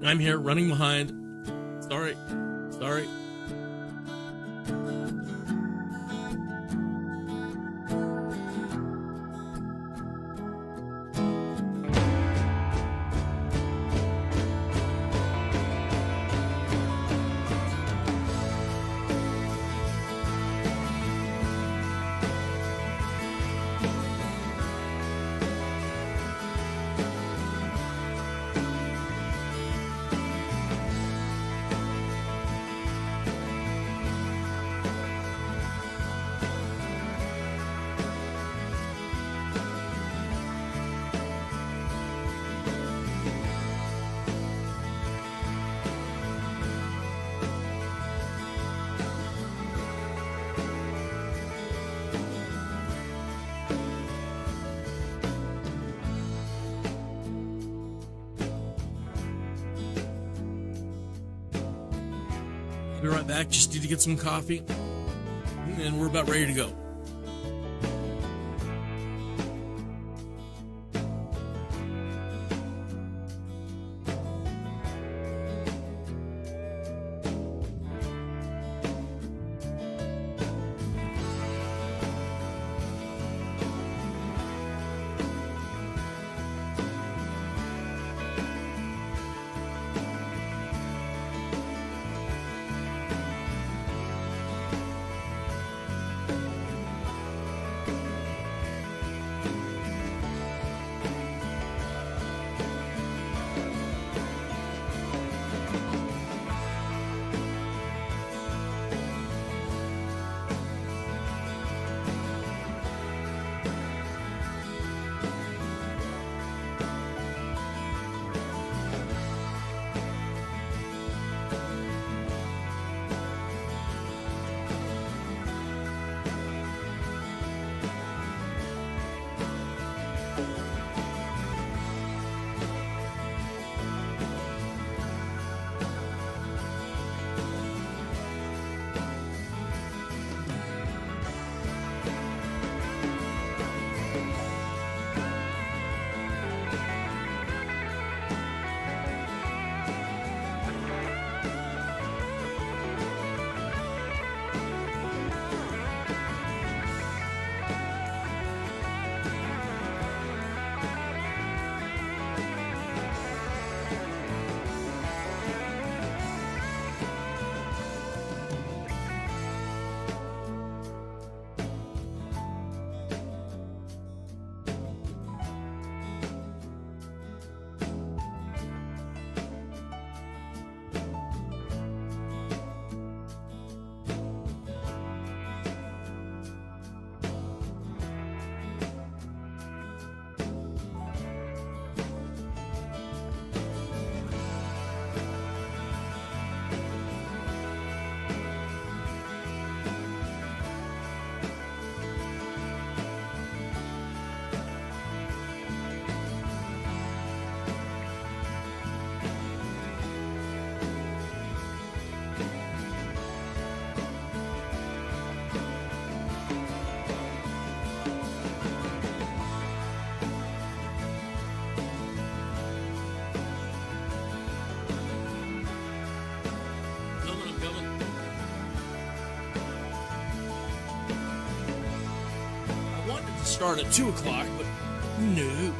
I'm here running behind. Sorry. Be right back. Just need to get some coffee, and we're about ready to go. Start at 2 o'clock, but no.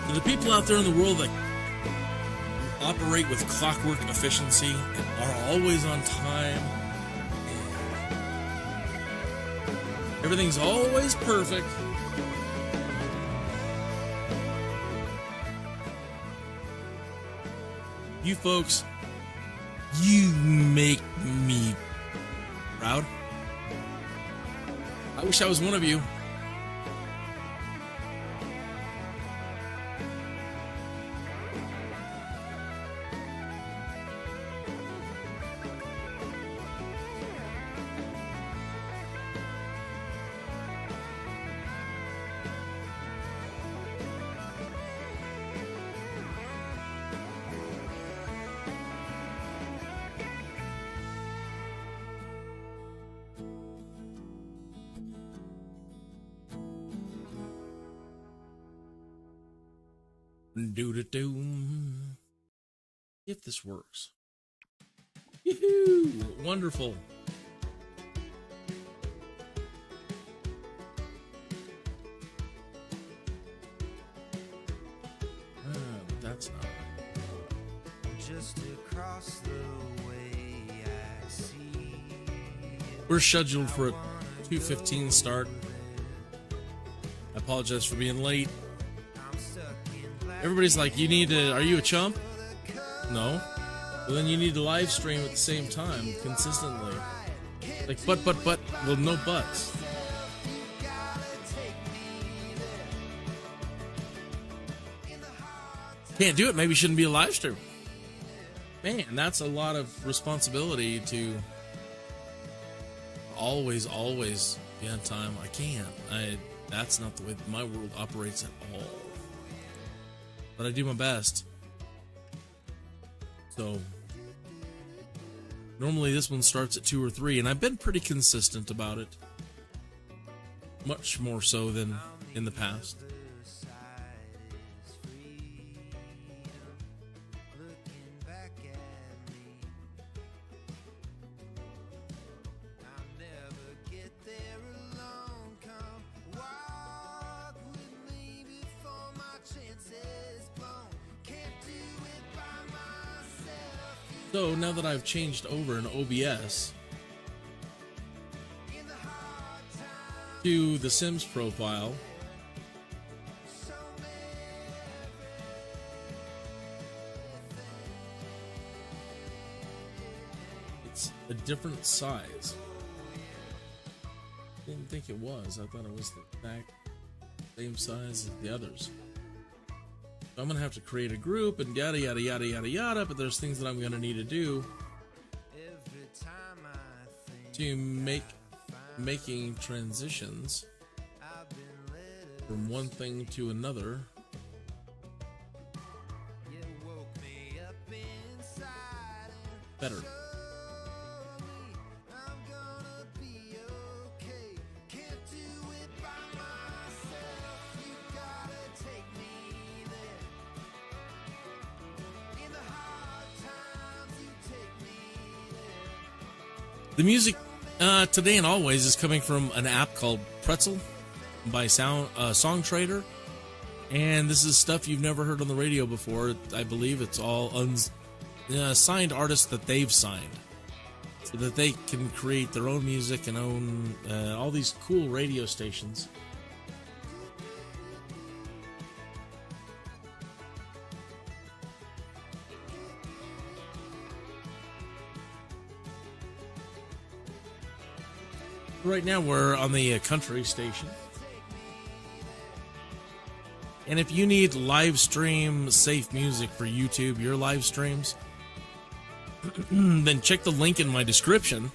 For the people out there in the world that operate with clockwork efficiency and are always on time, and everything's always perfect, you folks, you make me proud. I wish I was one of you. Do-do-do. If this works. Yoo-hoo! Wonderful. That's not. Just across the way I see. We're scheduled for a 2:15 start. I apologize for being late. Everybody's like, "You need to. Are you a chump?" No. Well, then you need to live stream at the same time consistently. Like, but. Well, no buts. Can't do it. Maybe it shouldn't be a live stream. Man, that's a lot of responsibility to always be on time. I can't. That's not the way my world operates at all. But I do my best. So normally this one starts at 2 or 3, and I've been pretty consistent about it. Much more so than in the past. So now that I've changed over in OBS to the SIMS profile, it's a different size. Didn't think it was. I thought it was the exact same size as the others. I'm gonna have to create a group and yada yada yada yada yada, but there's things that I'm gonna need to do to making transitions from one thing to another better. The music today and always is coming from an app called Pretzel by Song Trader, and this is stuff you've never heard on the radio before. I believe it's all signed artists that they've signed, so that they can create their own music and own all these cool radio stations. Right now we're on the country station, and if you need live stream safe music for YouTube, your live streams, then check the link in my description,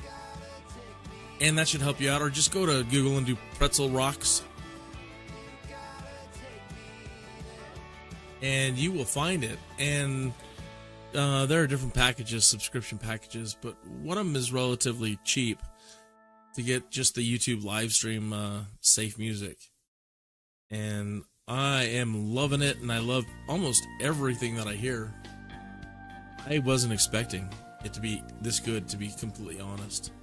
and that should help you out. Or just go to Google and do Pretzel Rocks, and you will find it. And there are different packages, subscription packages, but one of them is relatively cheap to get just the YouTube live stream safe music. And I am loving it, and I love almost everything that I hear. I wasn't expecting it to be this good, to be completely honest.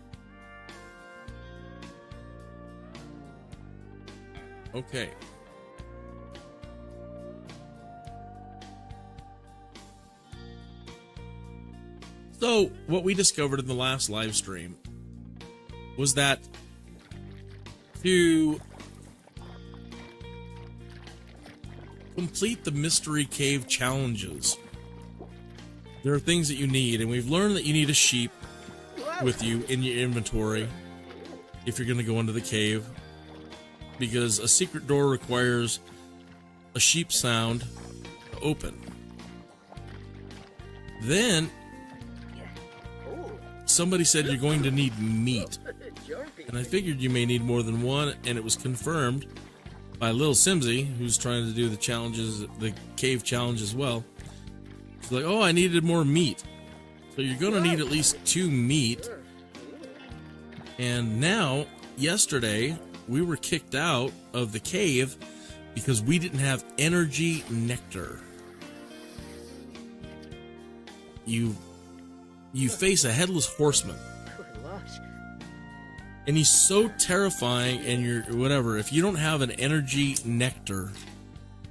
Okay. So, what we discovered in the last live stream was that to complete the mystery cave challenges, there are things that you need, and we've learned that you need a sheep with you in your inventory if you're going to go into the cave, because a secret door requires a sheep sound to open. Then somebody said you're going to need meat, and I figured you may need more than one, and it was confirmed by little Simsy, who's trying to do the challenges, the cave challenge as well. She's like, oh, I needed more meat. So you're going to need at least 2 meat. And now, yesterday, we were kicked out of the cave because we didn't have energy nectar. you face a headless horseman. And he's so terrifying, and you're whatever. If you don't have an energy nectar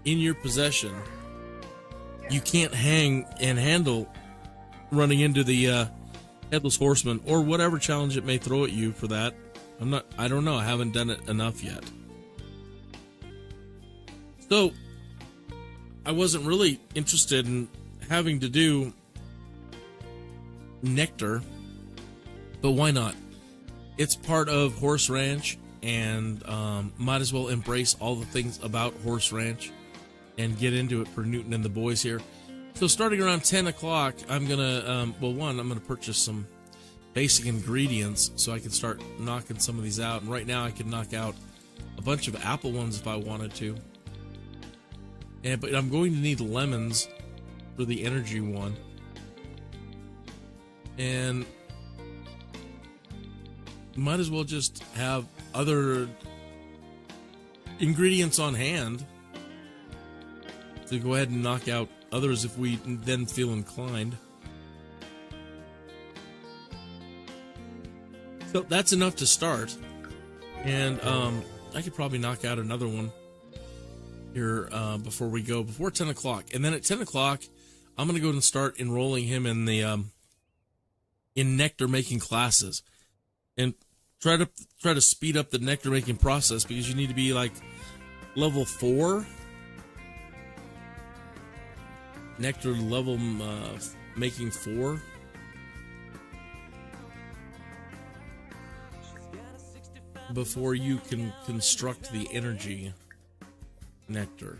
in your possession, you can't hang and handle running into the headless horseman or whatever challenge it may throw at you for that. I don't know. I haven't done it enough yet. So I wasn't really interested in having to do nectar, but why not? It's part of Horse Ranch, and might as well embrace all the things about Horse Ranch and get into it for Newton and the boys here. So starting around 10 o'clock, I'm going to, I'm going to purchase some basic ingredients so I can start knocking some of these out. And right now I can knock out a bunch of apple ones if I wanted to. But I'm going to need lemons for the energy one. And might as well just have other ingredients on hand to go ahead and knock out others if we then feel inclined. So that's enough to start. And I could probably knock out another one here before 10 o'clock. And then at 10 o'clock, I'm going to go and start enrolling him in the in nectar making classes. And try to speed up the nectar making process, because you need to be like level 4. Nectar level making 4. Before you can construct the energy nectar.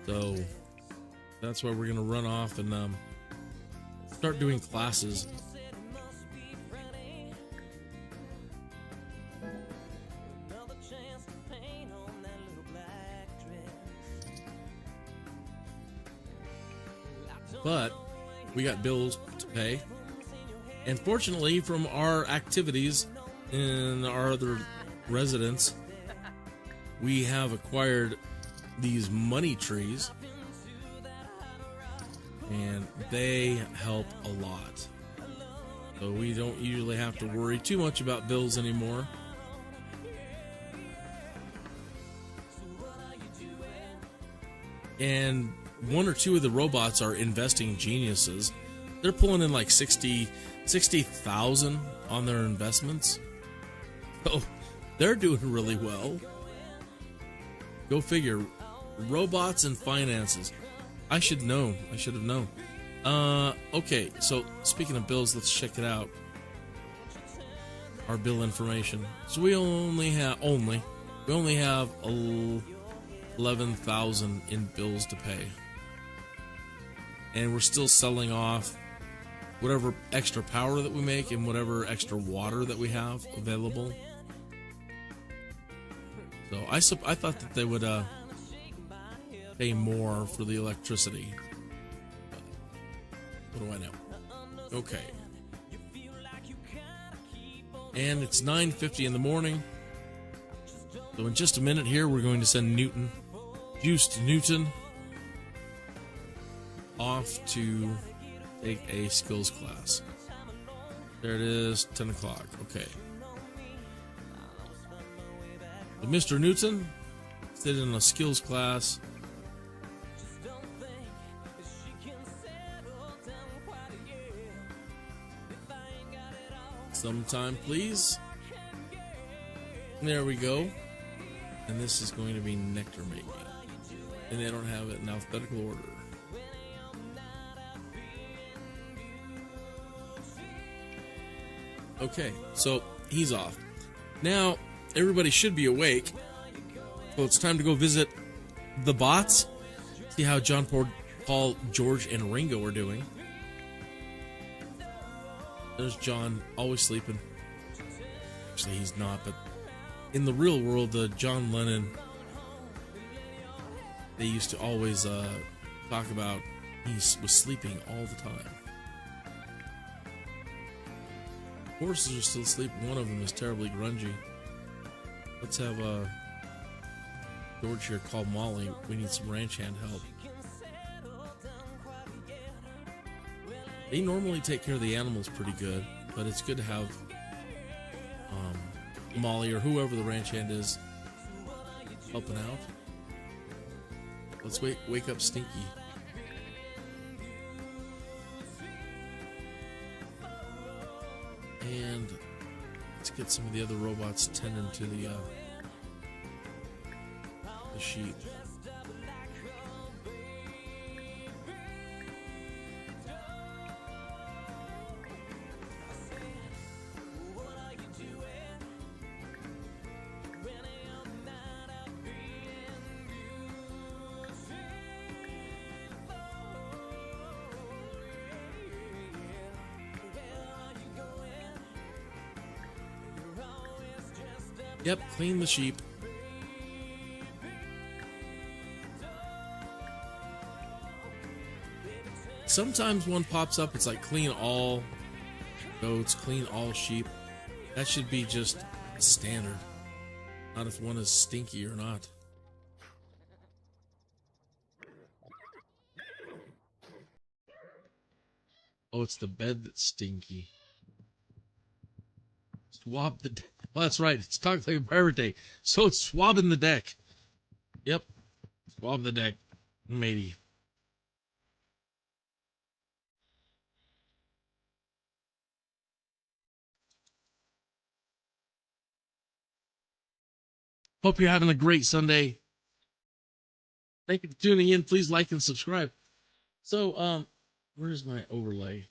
So that's why we're going to run off and start doing classes. But we got bills to pay. And fortunately, from our activities in our other residence, we have acquired these money trees. And they help a lot. So we don't usually have to worry too much about bills anymore. And one or two of the robots are investing geniuses. They're pulling in like 60,000 on their investments. Oh, they're doing really well. Go figure. Robots and finances. I should know. I should have known. Okay, so speaking of bills, let's check it out. Our bill information. So we only have 11,000 in bills to pay. And we're still selling off whatever extra power that we make and whatever extra water that we have available. So I thought that they would pay more for the electricity. But what do I know? Okay. And it's 9:50 in the morning. So in just a minute here, we're going to send Newton, JUICED Newton, off to take a skills class. There it is, 10 o'clock. Okay. But Mr. Newton sit in a skills class. Sometime, please. There we go. And this is going to be nectar making. And they don't have it in alphabetical order. Okay, so he's off. Now, everybody should be awake. So it's time to go visit the bots. See how John, Paul, George, and Ringo are doing. There's John, always sleeping. Actually, he's not, but in the real world, John Lennon, they used to always talk about he was sleeping all the time. Horses are still asleep. One of them is terribly grungy. Let's have George here call Molly. We need some ranch hand help. They normally take care of the animals pretty good, but it's good to have Molly or whoever the ranch hand is helping out. Let's wake up Stinky. And let's get some of the other robots tending to the sheep. Yep, clean the sheep. Sometimes one pops up, it's like clean all goats, clean all sheep. That should be just standard. Not if one is stinky or not. Oh, it's the bed that's stinky. Swab the deck. Well, that's right. It's talking like a pirate day. So it's swabbing the deck. Yep. Swab the deck, matey. Hope you're having a great Sunday. Thank you for tuning in. Please like and subscribe. So, where's my overlay?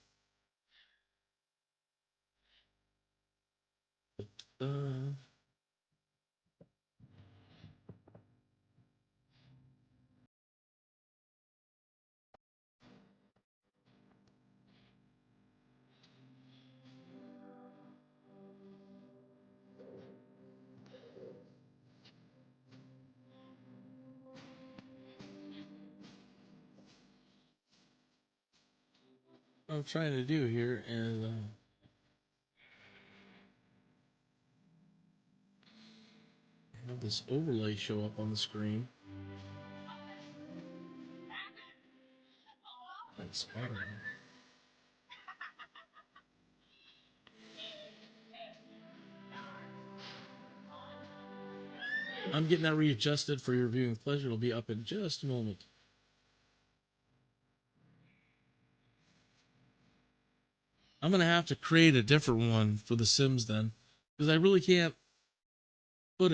What I'm trying to do here is have this overlay show up on the screen. That's hard. I'm getting that readjusted for your viewing pleasure. It'll be up in just a moment. I'm going to have to create a different one for the Sims then, because I really can't put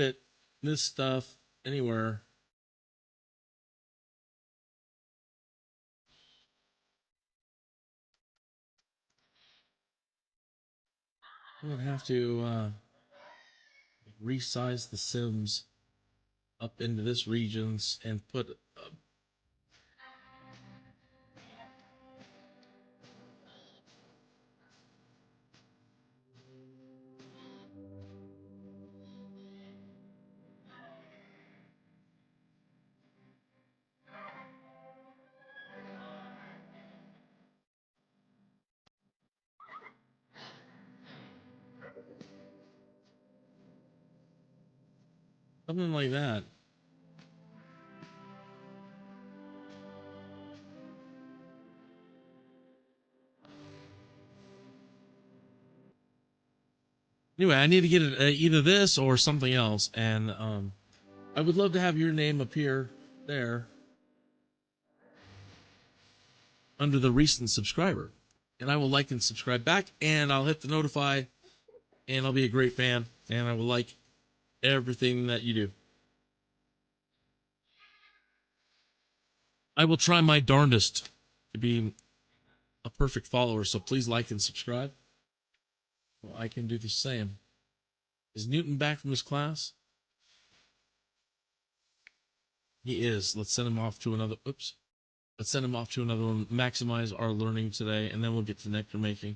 this stuff anywhere. I'm going to have to resize the Sims up into this regions and put something like that. Anyway, I need to get it, either this or something else, and I would love to have your name appear there under the recent subscriber, and I will like and subscribe back, and I'll hit the notify, and I'll be a great fan, and I will like everything that you do. I will try my darndest to be a perfect follower, so please like and subscribe. Well, I can do the same. Is Newton back from his class? He is. Let's send him off to another. Oops. Let's send him off to another one. Maximize our learning today, and then we'll get to nectar making.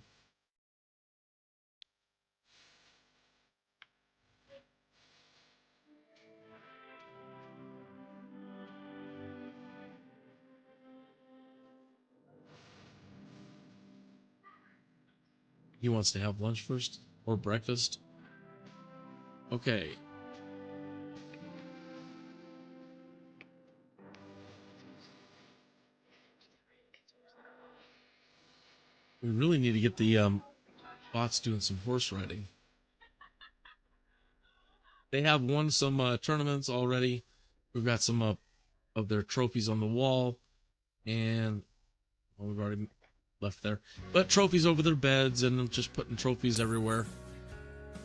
He wants to have lunch first or breakfast. Okay. We really need to get the bots doing some horse riding. They have won some tournaments already. We've got some of their trophies on the wall, and well, we've already left there. But trophies over their beds and just putting trophies everywhere.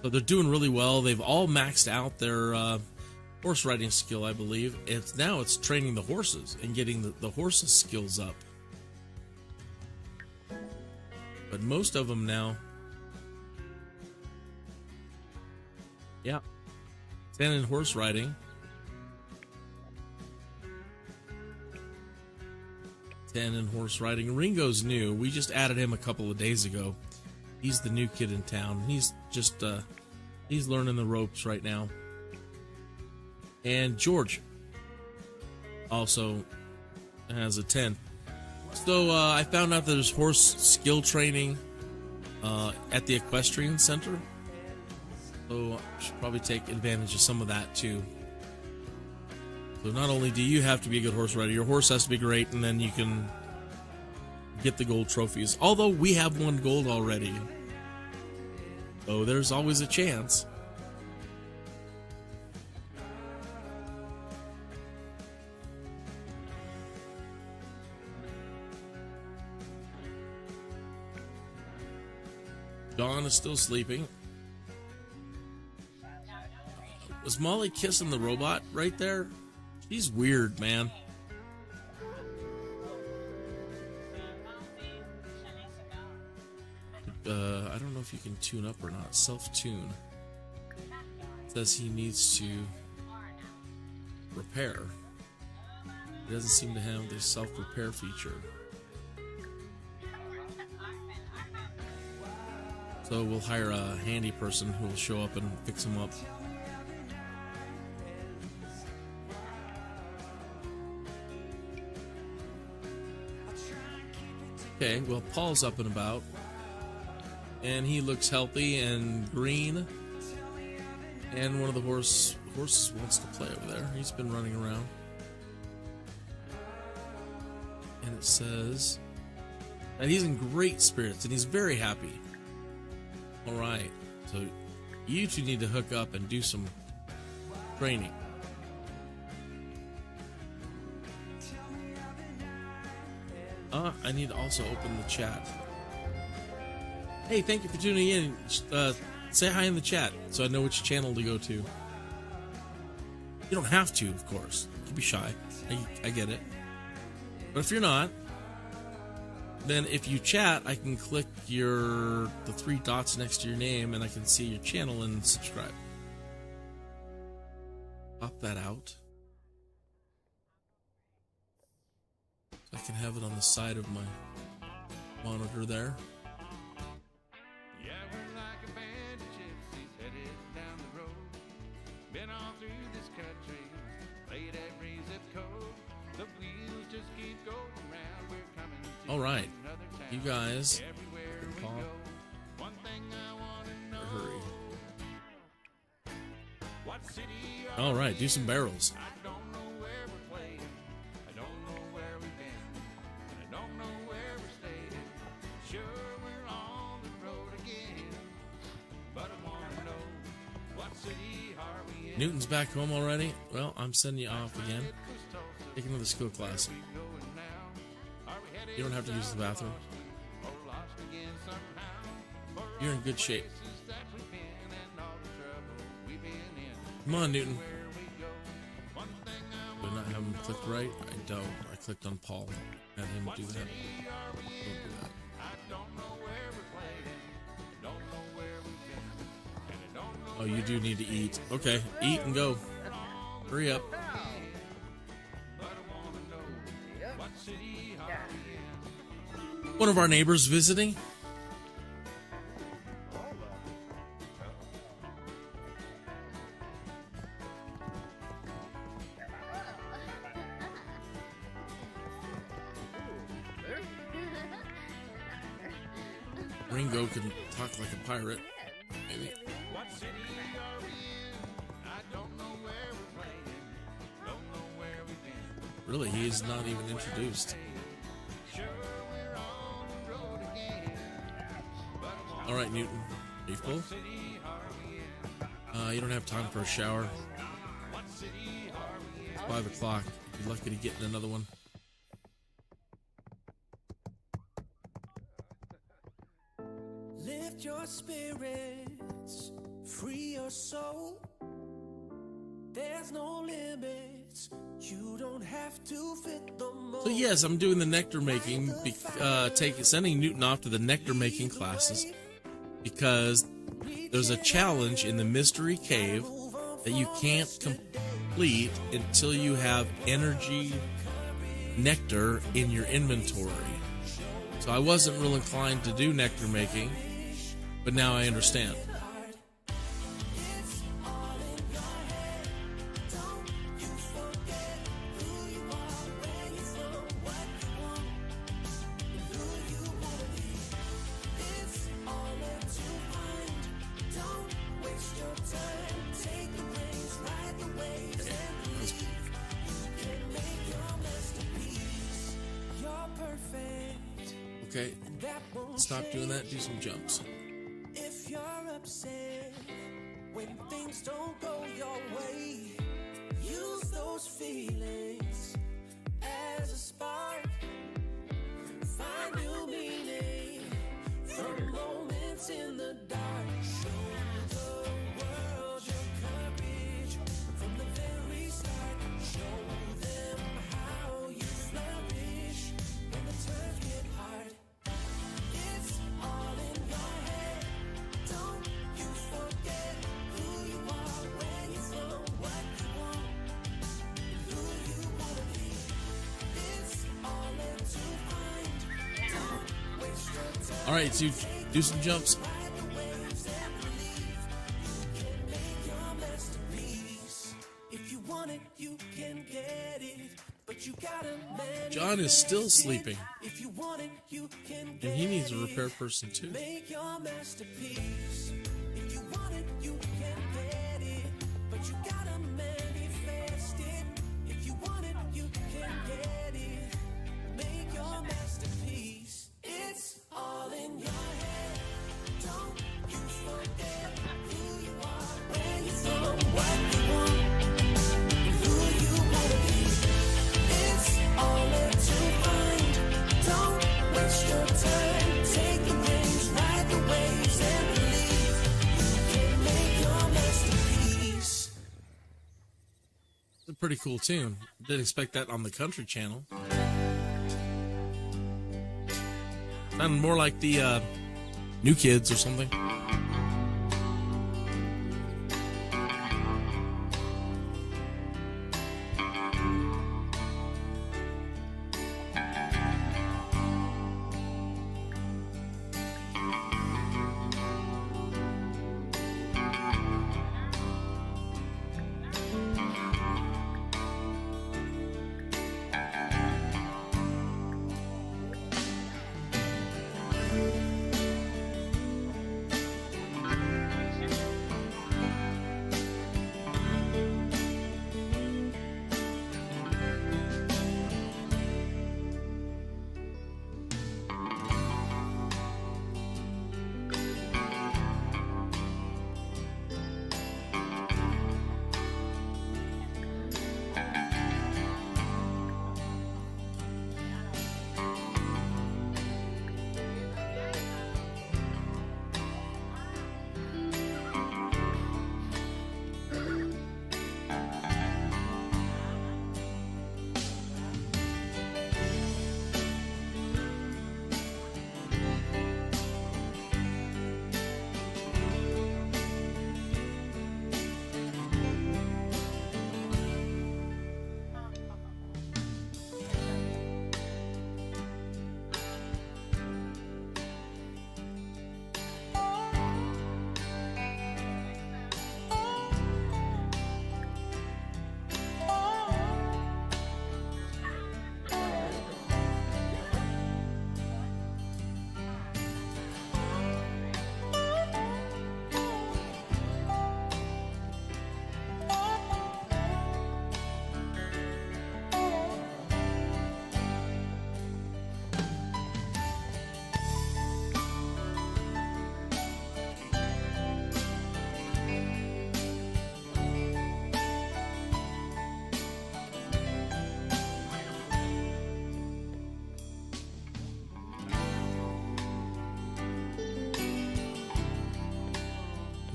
So they're doing really well. They've all maxed out their horse riding skill, I believe. Now it's training the horses and getting the horses' skills up. But most of them now, yeah, 10 in horse riding. 10 in horse riding. Ringo's new. We just added him a couple of days ago. He's the new kid in town. He's just he's learning the ropes right now. And George also has a 10. So I found out that there's horse skill training at the equestrian center. So I should probably take advantage of some of that too. So not only do you have to be a good horse rider, your horse has to be great, and then you can get the gold trophies. Although we have won gold already. So there's always a chance. Dawn is still sleeping. Was Molly kissing the robot right there? She's weird, man. I don't know if you can tune up or not. Self-tune. Says he needs to repair. He doesn't seem to have the self-repair feature. So we'll hire a handy person who will show up and fix him up. Okay, well, Paul's up and about, and he looks healthy and green, and one of the horses wants to play over there. He's been running around, and it says that he's in great spirits, and he's very happy. All right, so you two need to hook up and do some training. I need to also open the chat. Hey, thank you for tuning in. Say hi in the chat so I know which channel to go to. You don't have to, of course. You can be shy. I get it. But if you're not, then if you chat, I can click the 3 dots next to your name and I can see your channel and subscribe. Pop that out. I can have it on the side of my monitor there. Yeah, we're like a band of gypsies headed down the road. Been all through this country, played every zip code. The wheels just keep going round. We're coming to all right, another town. you guys. Everywhere we go. One thing I want to know. Hurry. What city are All right, do some barrels. I don't know where we're playing. I don't know where we've been. And I don't know where we're staying. Sure, we're on the road again. But I want to know, what city are we in? Newton's back home already? Well, I'm sending you off again. Take another skill class. You don't have to use the bathroom. You're in good shape. Come on, Newton. Do I not have him clicked right? I don't. I clicked on Paul. Had him do that. Don't do that. Oh, you do need to eat. Okay, eat and go. Hurry up. One of our neighbors visiting. Ringo can talk like a pirate, maybe. Really, he is not even introduced. All right, Newton. Are you full? You don't have time for a shower. It's 5 o'clock. You're lucky to get in another one. Lift your spirits, free your soul. There's no limits. You don't have to fit the mold. So yes, I'm doing the nectar making, sending Newton off to the nectar making classes because there's a challenge in the mystery cave that you can't complete until you have energy nectar in your inventory. So I wasn't real inclined to do nectar making, but now I understand. Okay, stop doing that, do some jumps. If you're upset when things don't go your way, use those feelings as a spark. Find new meaning from moments in the dark. Show the world your courage from the very start. Show them how you flourish when the times get hard. It's all in your head. Don't you forget who you are, where you're from, what you want, and who you wanna be. It's all in to find. Don't waste your time. All right, so do some jumps. Ride the waves and believe you can make your masterpiece. If you want it, you can get it, but you gotta manage. John is still sleeping, If you want it, you can get and he needs a it. repair person too. Make your masterpiece. If you want it, you can get it, but you gotta manifest it. If you want it, you can get it. Make your masterpiece. It's all in your head. Don't you forget who you are, where you're from, what you want, and who you wanna be. It's all in to find. Don't waste your time. Take the reins, ride the waves, and believe you can make your masterpiece. It's a pretty cool tune. Didn't expect that on the country channel. Sounded more like the New Kids or something.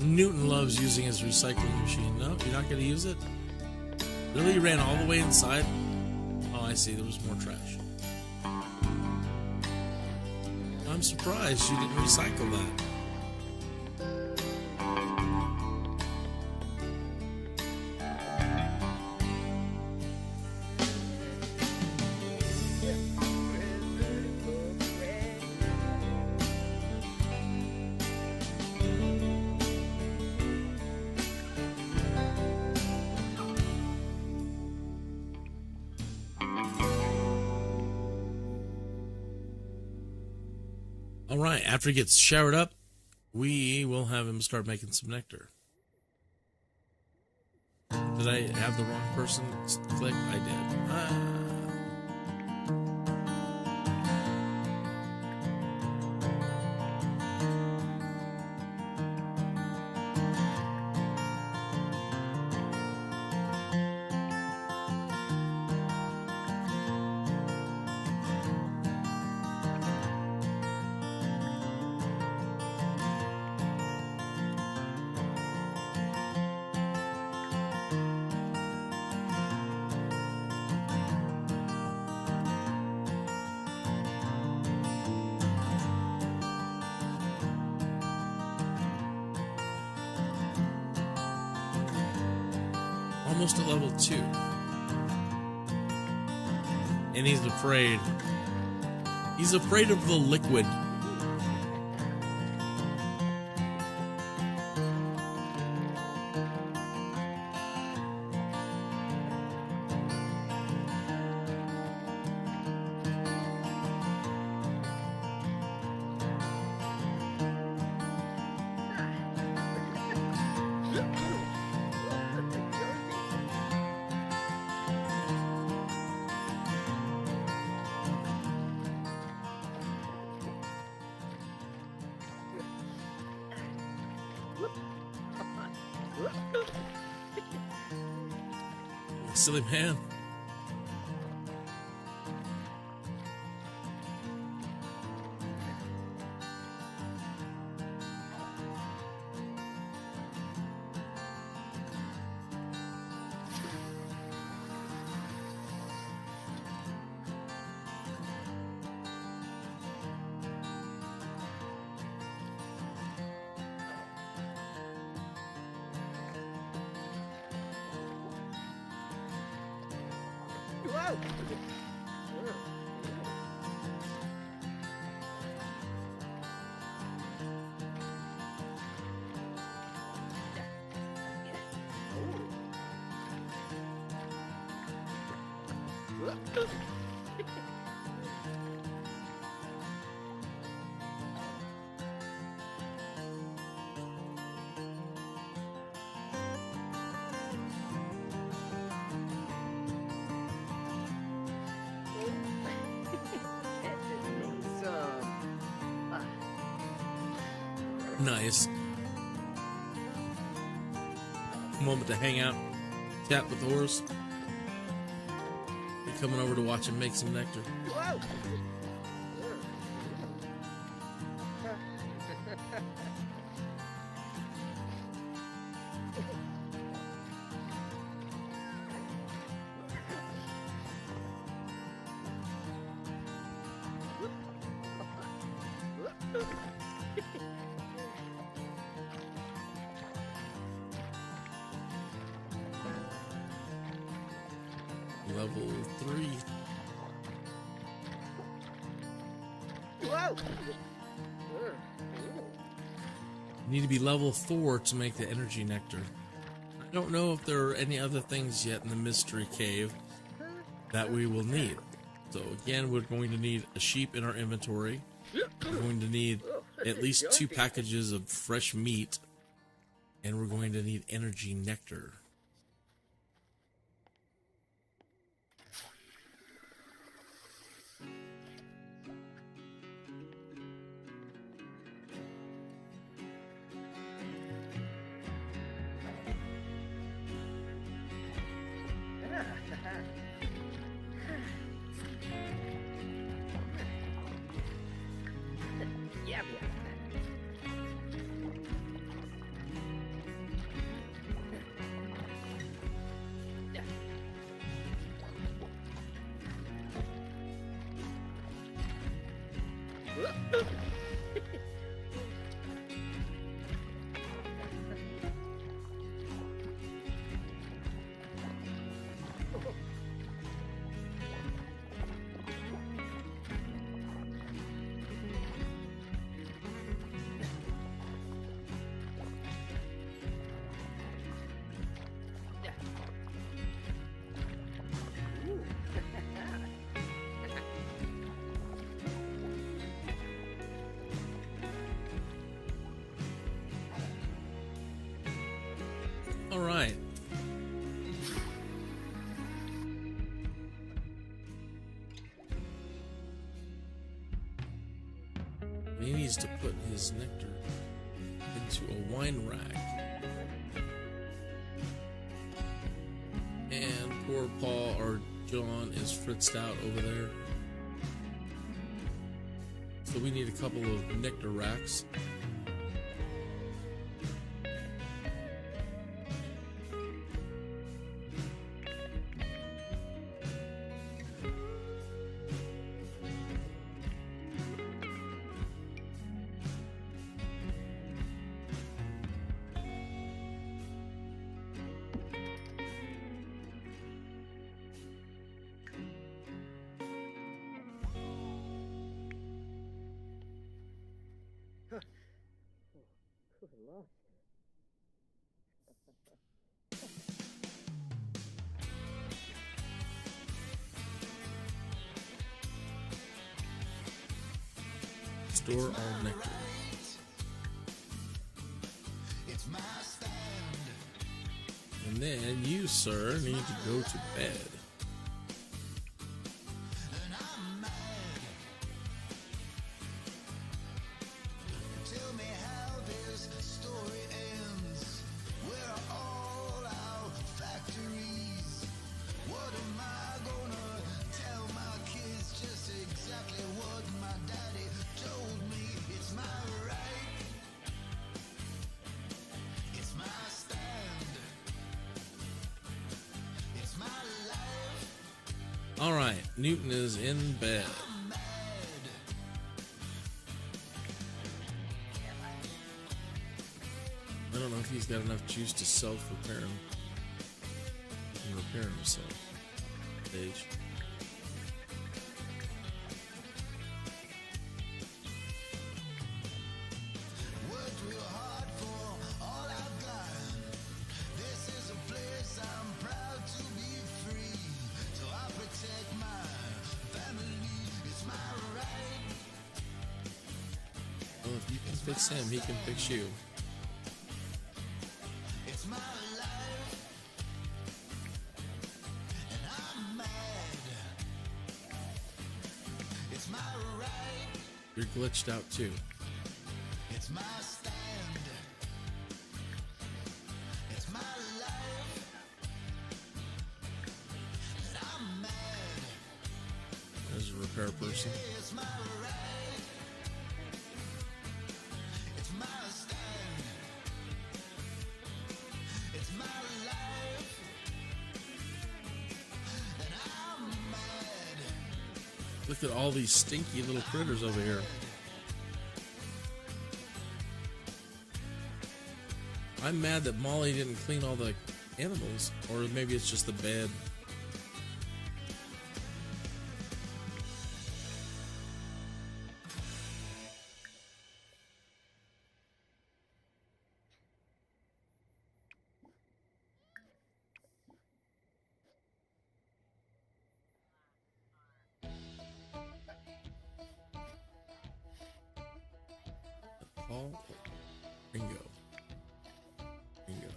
Newton loves using his recycling machine. No, you're not going to use it? Really? You ran all the way inside? Oh, I see. There was more trash. I'm surprised you didn't recycle that. All right, after he gets showered up, we will have him start making some nectar. Did I have the wrong person click? I did. Almost at level 2. And he's afraid. He's afraid of the liquid. Silly man. Nice. Moment to hang out, chat with the horse. You're coming over to watch him make some nectar. Level 3. You need to be level 4 to make the energy nectar. I don't know if there are any other things yet in the mystery cave that we will need. So again, we're going to need a sheep in our inventory. We're going to need at least 2 packages of fresh meat. And we're going to need energy nectar. All right. He needs to put his nectar into a wine rack. And poor Paul or John is fritzed out over there. So we need a couple of nectar racks. Store all nectar. And then you, sir, need to go to bed. All right, Newton is in bed. I don't know if he's got enough juice to self-repair him. He can repair himself. Age. Well, if you can fix him, he can fix you. You're glitched out too. It's my stand. It's my life. And I'm mad. There's a repair person. It's my right. It's my stand. It's my life. And I'm mad. Look at all these stinky little critters over here. I'm mad that Molly didn't clean all the animals, or maybe it's just the bed. Paul, bingo. Bingo.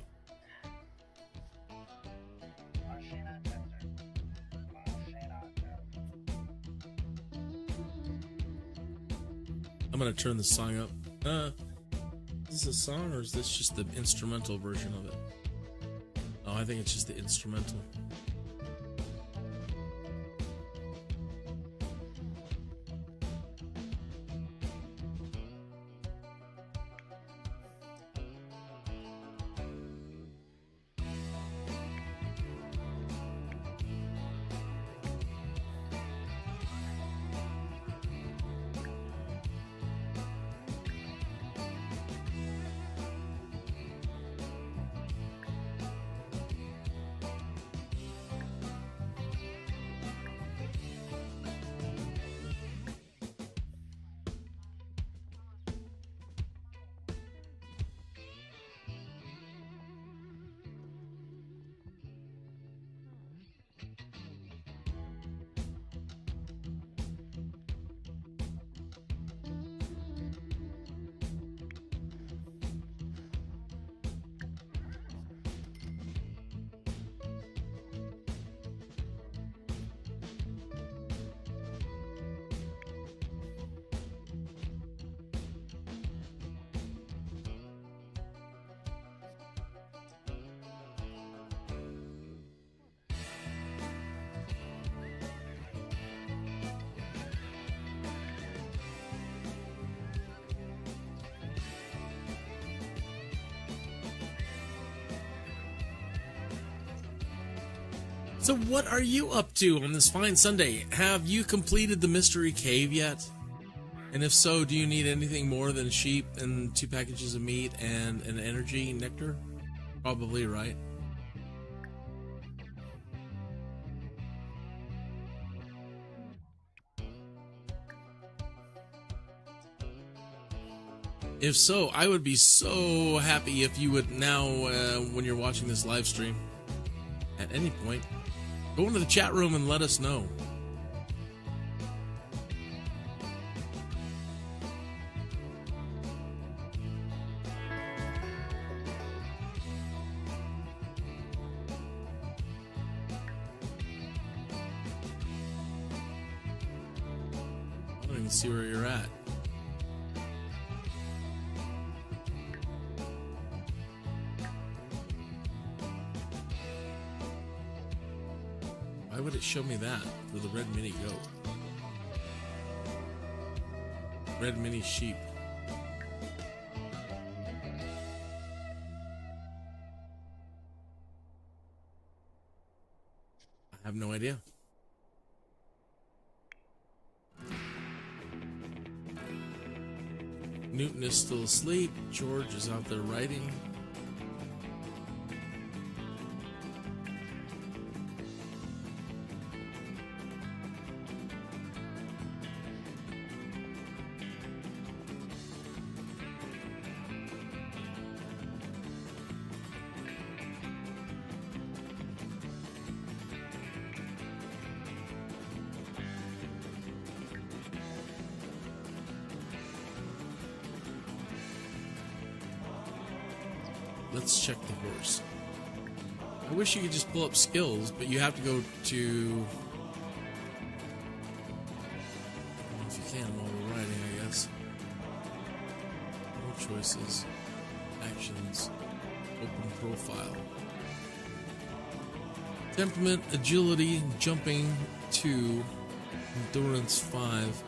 I'm gonna turn the song up. Is this a song or is this just the instrumental version of it? Oh, I think it's just the instrumental. So what are you up to on this fine Sunday? Have you completed the mystery cave yet? And if so, do you need anything more than sheep and 2 packages of meat and an energy nectar? Probably, right? If so, I would be so happy if you would now, when you're watching this live stream, at any point, go into the chat room and let us know. I don't even see where you're at. Why would it show me that for the red mini goat? Red mini sheep. I have no idea. Newton is still asleep. George is out there writing. Let's check the horse. I wish you could just pull up skills, but you have to go to... If you can while we're riding, I guess. More choices. Actions. Open profile. Temperament, agility, jumping 2, endurance 5.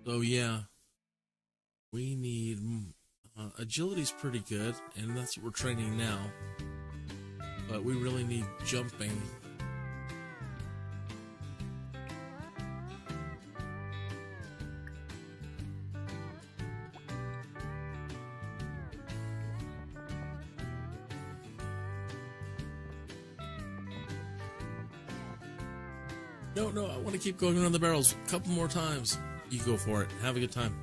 So yeah. We need... agility's pretty good, and that's what we're training now. But we really need jumping. No, I want to keep going around the barrels a couple more times. You go for it. Have a good time.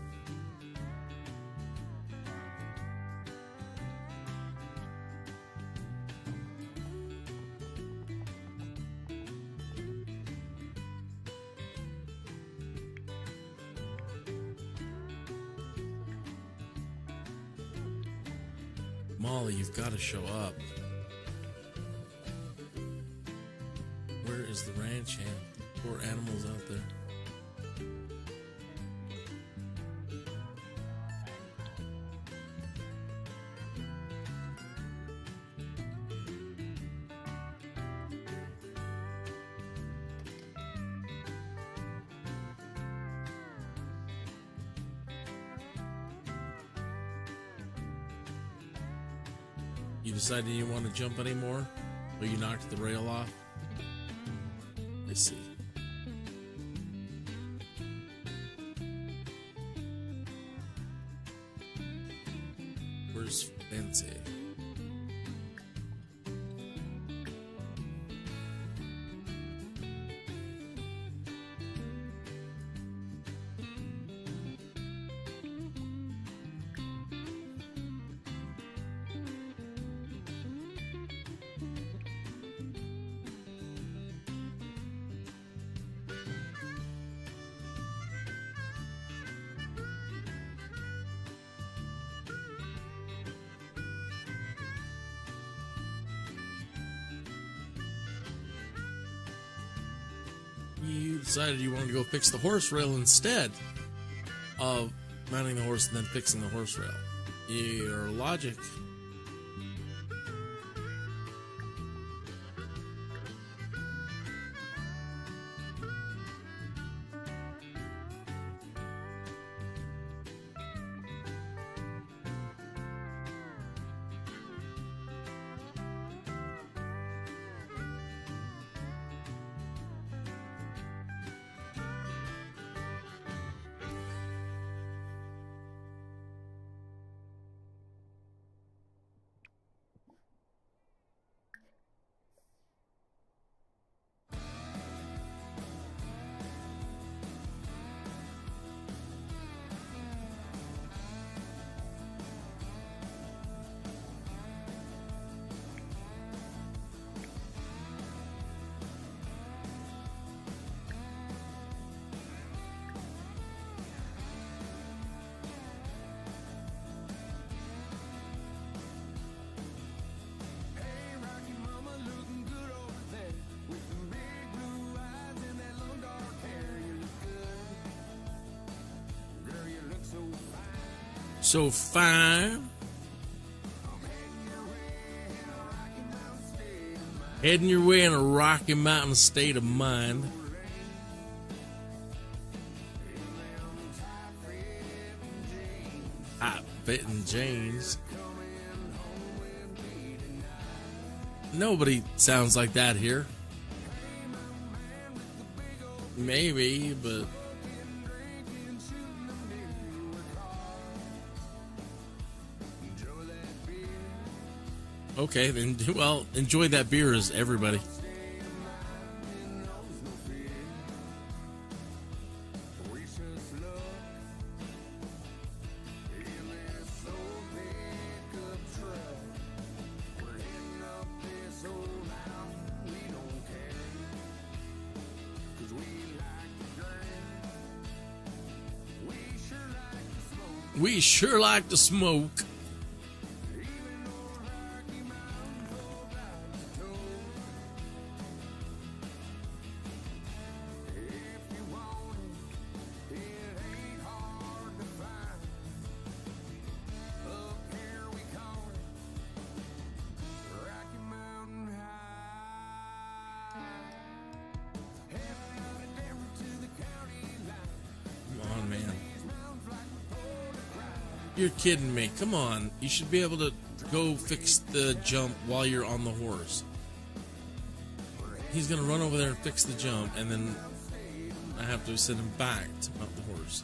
Molly, you've got to show up. Where is the ranch hand? Poor animals out there. You decided you didn't want to jump anymore? Or you knocked the rail off? I see. Where's Fancy? You decided you wanted to go fix the horse rail instead of mounting the horse and then fixing the horse rail. Your logic. So fine. Heading your way in a Rocky Mountain state of mind. Hot fitting jeans. Nobody sounds like that here. Maybe, but okay, then, well, enjoy that beer, as everybody. We sure like to smoke. You're kidding me. Come on. You should be able to go fix the jump while you're on the horse. He's going to run over there and fix the jump, and then I have to send him back to mount the horse.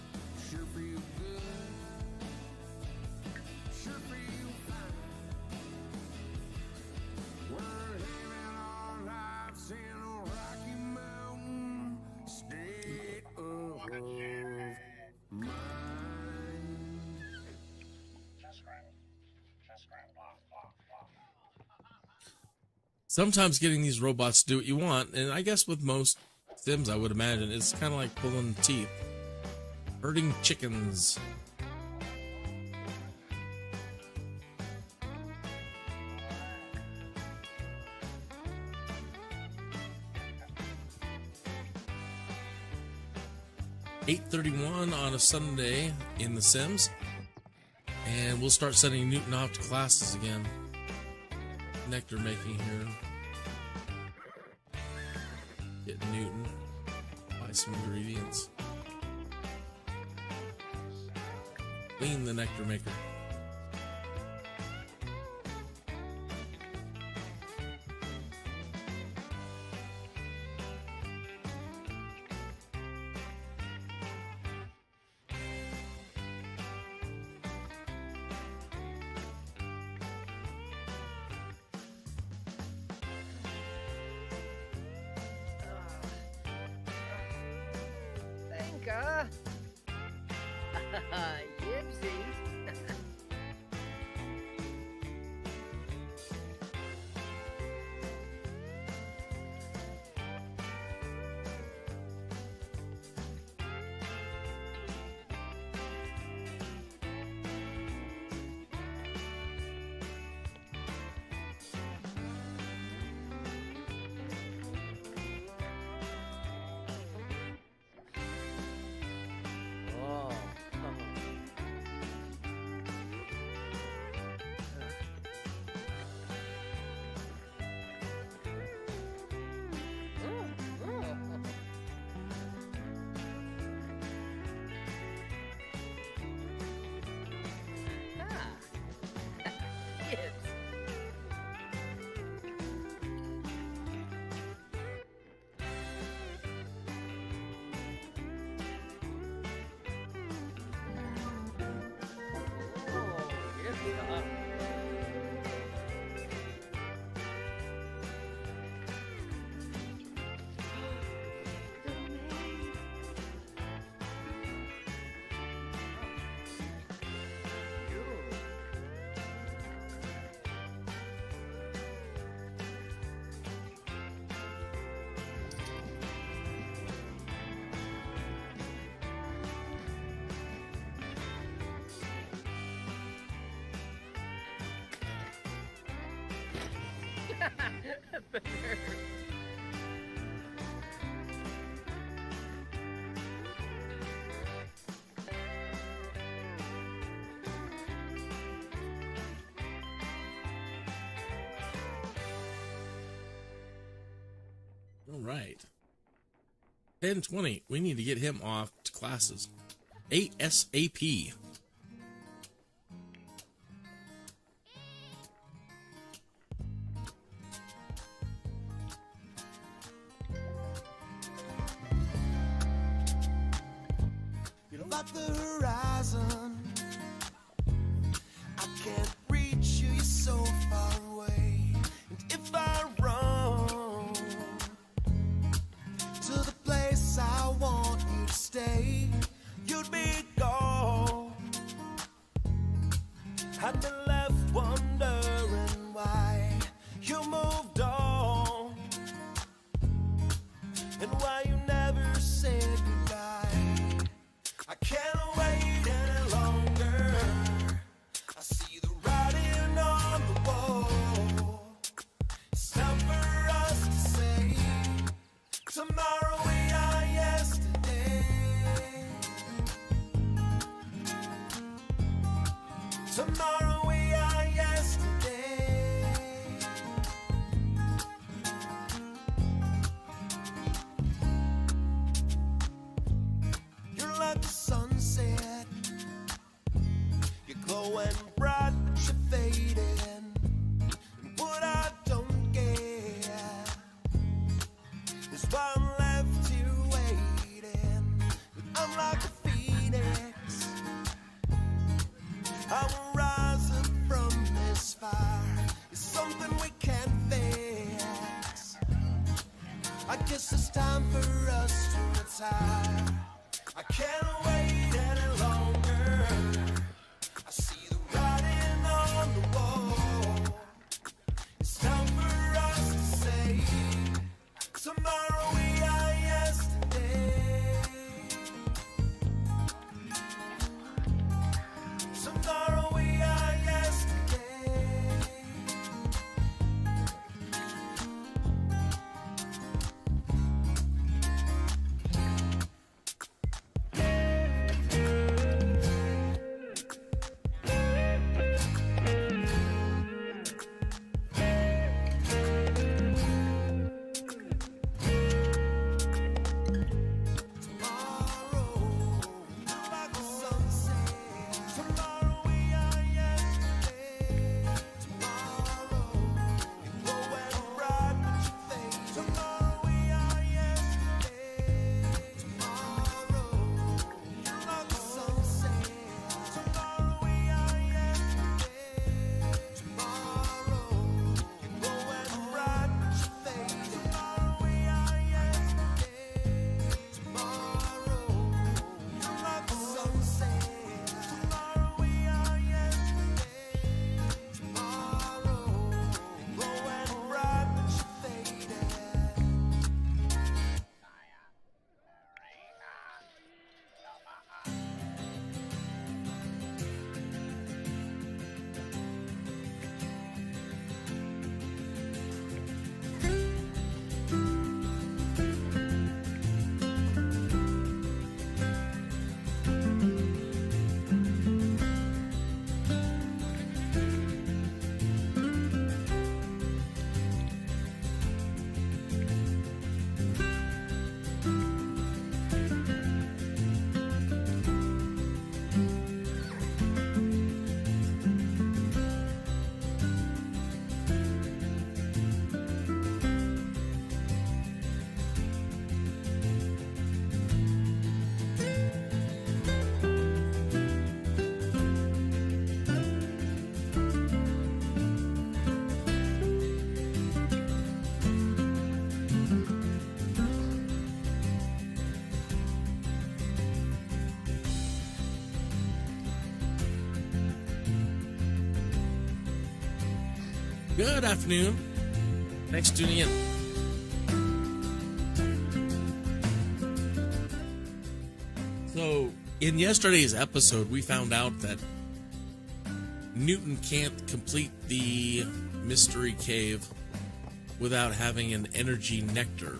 Sometimes getting these robots to do what you want, and I guess with most Sims, I would imagine, it's kind of like pulling teeth. Herding chickens. $8:31 on a Sunday in The Sims, and we'll start sending Newton off to classes again. Nectar making here. Get Newton. Buy some ingredients. Clean the nectar maker. All right. 10:20. We need to get him off to classes. ASAP. You know, like the horizon, I can't reach you, you're so far away. And if I run to the place I want you to stay, you'd be gone. I'd be left wondering why you moved on, and why you never said goodbye. I can't wait any longer. I see the writing on the wall. It's time for us to say, tomorrow we are yesterday. Tomorrow we are yesterday. You're like the sunset. You're glowing bright, but you're fading. And what I don't get is why I'm left here waiting. I'm like a phoenix. I will rise up from this fire. It's something we can't fix. I guess it's time for us to retire. I can't wait any longer. I see the writing on the wall. It's time for us to say, tomorrow we are yesterday. Tomorrow we are yesterday. Good afternoon. Thanks for tuning in. So, in yesterday's episode, we found out that Newton can't complete the mystery cave without having an energy nectar.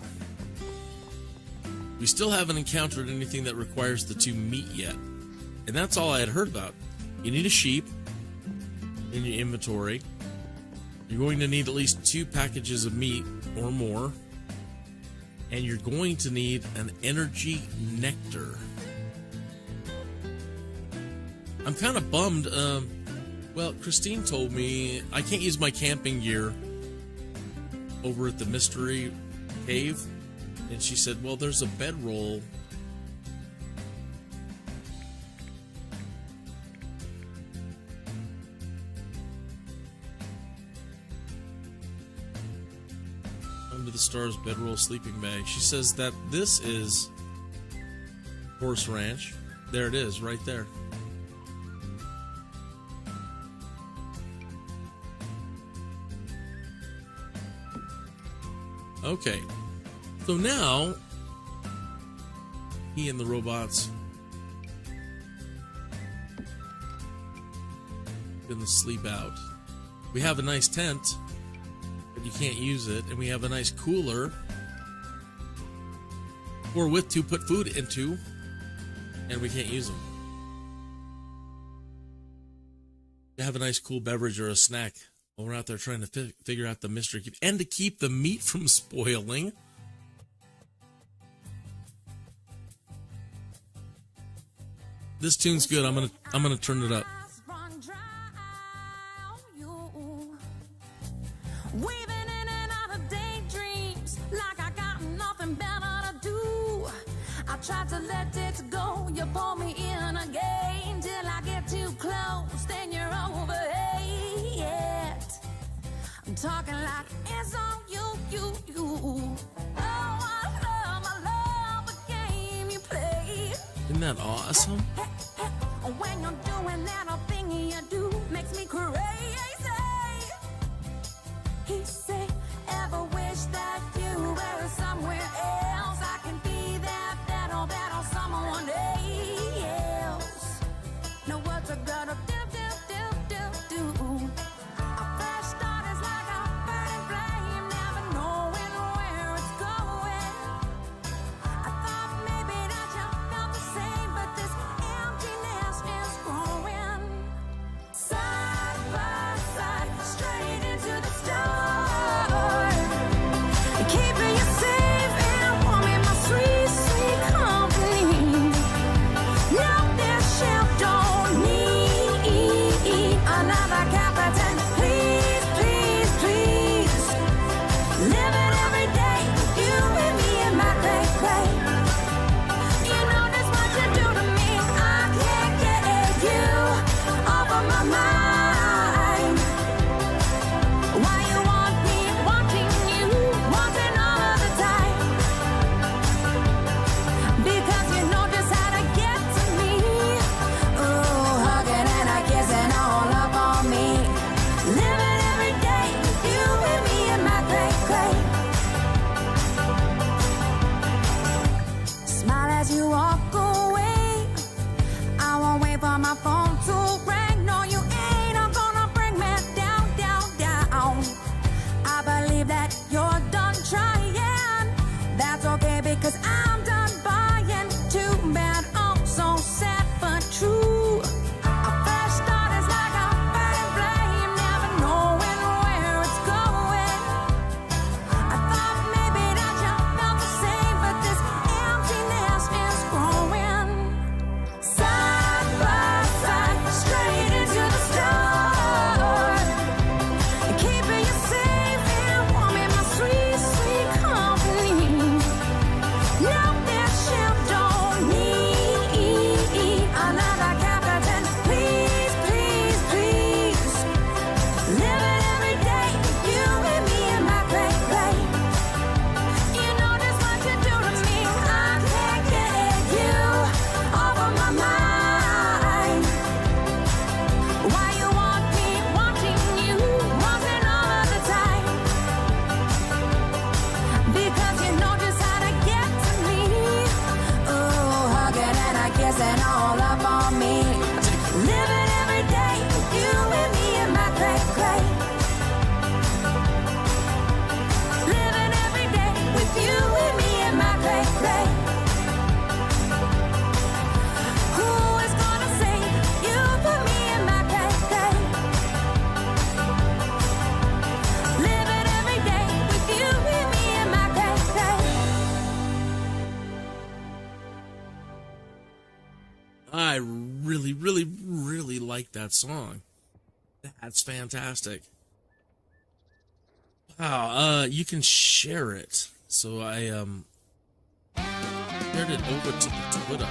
We still haven't encountered anything that requires the two meet yet. And that's all I had heard about. You need a sheep in your inventory. You're going to need at least 2 packages of meat or more. and you're going to need an Energy Nectar. I'm kind of bummed. Well, Christine told me I can't use my camping gear over at the Mystery Cave. And she said, well, there's a bedroll under the stars bedroll sleeping bag. She says that this is Horse Ranch. There it is, right there. Okay, so now he and the robots gonna sleep out. We have a nice tent, but you can't use it, and we have a nice cooler or with to put food into, and we can't use them. We have a nice cool beverage or a snack while we're out there trying to figure out the mystery cube and to keep the meat from spoiling. This tune's good. I'm gonna turn it up. Weaving in and out of daydreams like I got nothing better to do. I tried to let it go. You pull me in again till I get too close. Then you're over it. I'm talking like it's on you. Oh, I love the game you play. Isn't that awesome? When you're doing that thing you do makes me crazy. He say, ever wish that you were somewhere else? I can be that someone else. Know what you gotta do. A fresh start is like a burning flame, never knowing where it's going. I thought maybe that you felt the same, but this I really, really, really like that song. That's fantastic. Wow, you can share it. So I shared it over to the Twitter.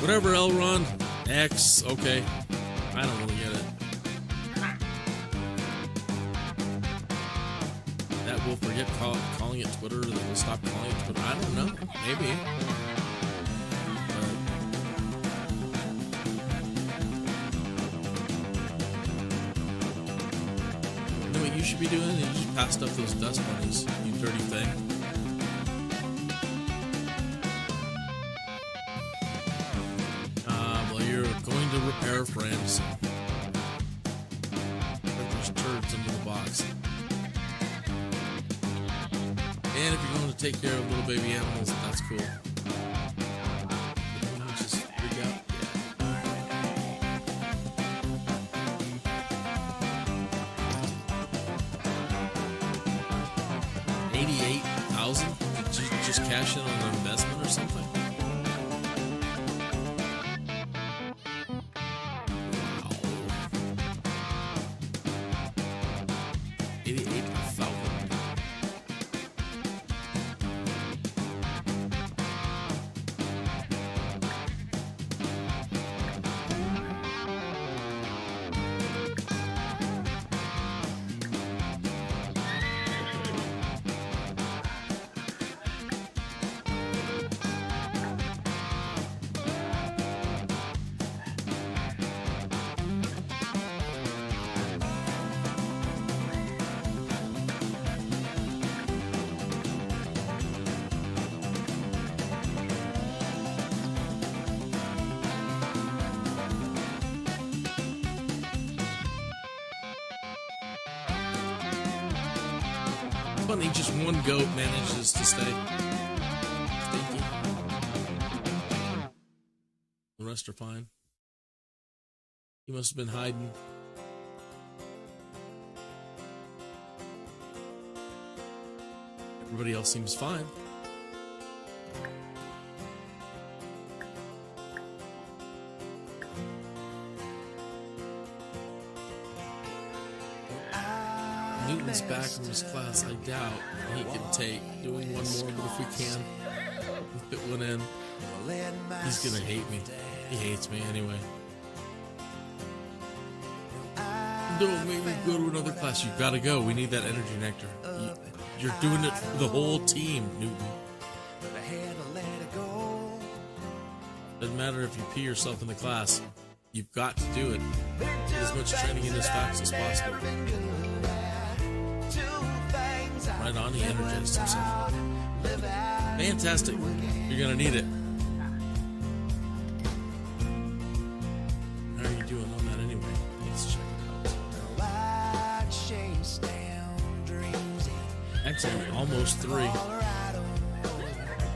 Whatever, Elron. X, okay. I don't really get it. That we'll forget calling it Twitter, that we'll stop calling it Twitter. I don't know. Maybe. You know what you should be doing? You just passed up those dust bunnies, you dirty thing. Going to repair friends. There's turds into the box. And if you're going to take care of little baby animals, that's cool. Just freak out. Yeah. 88,000? Did you just cash in on an investment or something? 88,000. Funny, just one goat manages to stay stinky. The rest are fine. He must have been hiding. Everybody else seems fine. Newton's back from his class. I doubt he can take doing one more, but if we can fit one in, he's gonna hate me. He hates me anyway. Don't make me go to another class. You've got to go. We need that energy nectar. You're doing it for the whole team, Newton. Doesn't matter if you pee yourself in the class. You've got to do it. Get as much training in as fast as possible. Right on, he energized himself. Fantastic. You're gonna need it. How are you doing on that anyway? Let's check it out. Actually, almost 3. I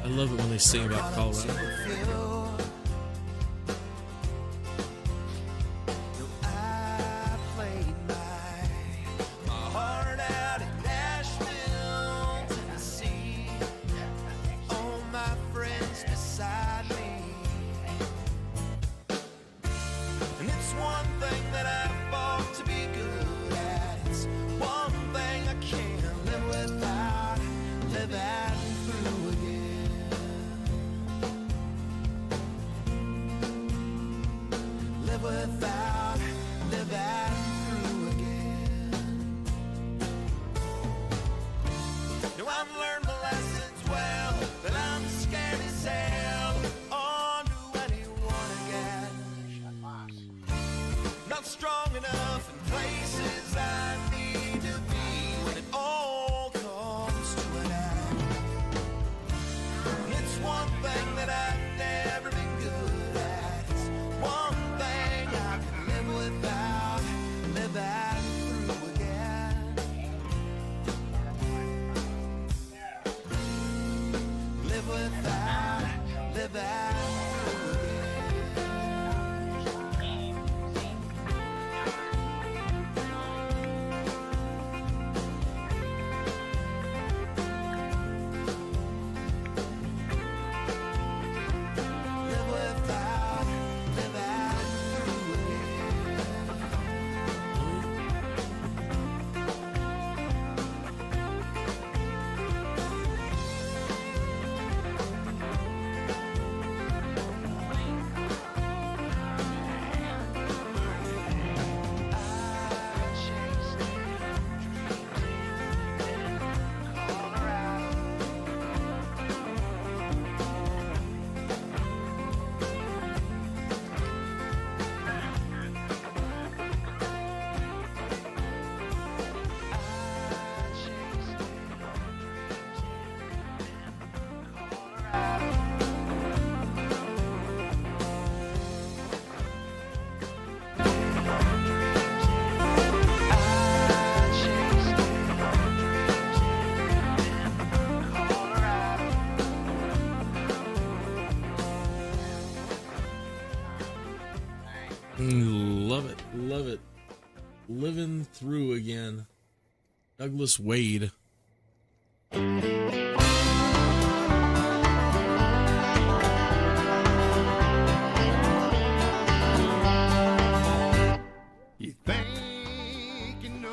love it when they sing about Colorado. Love it. Love it. Living Through Again. Douglas Wade.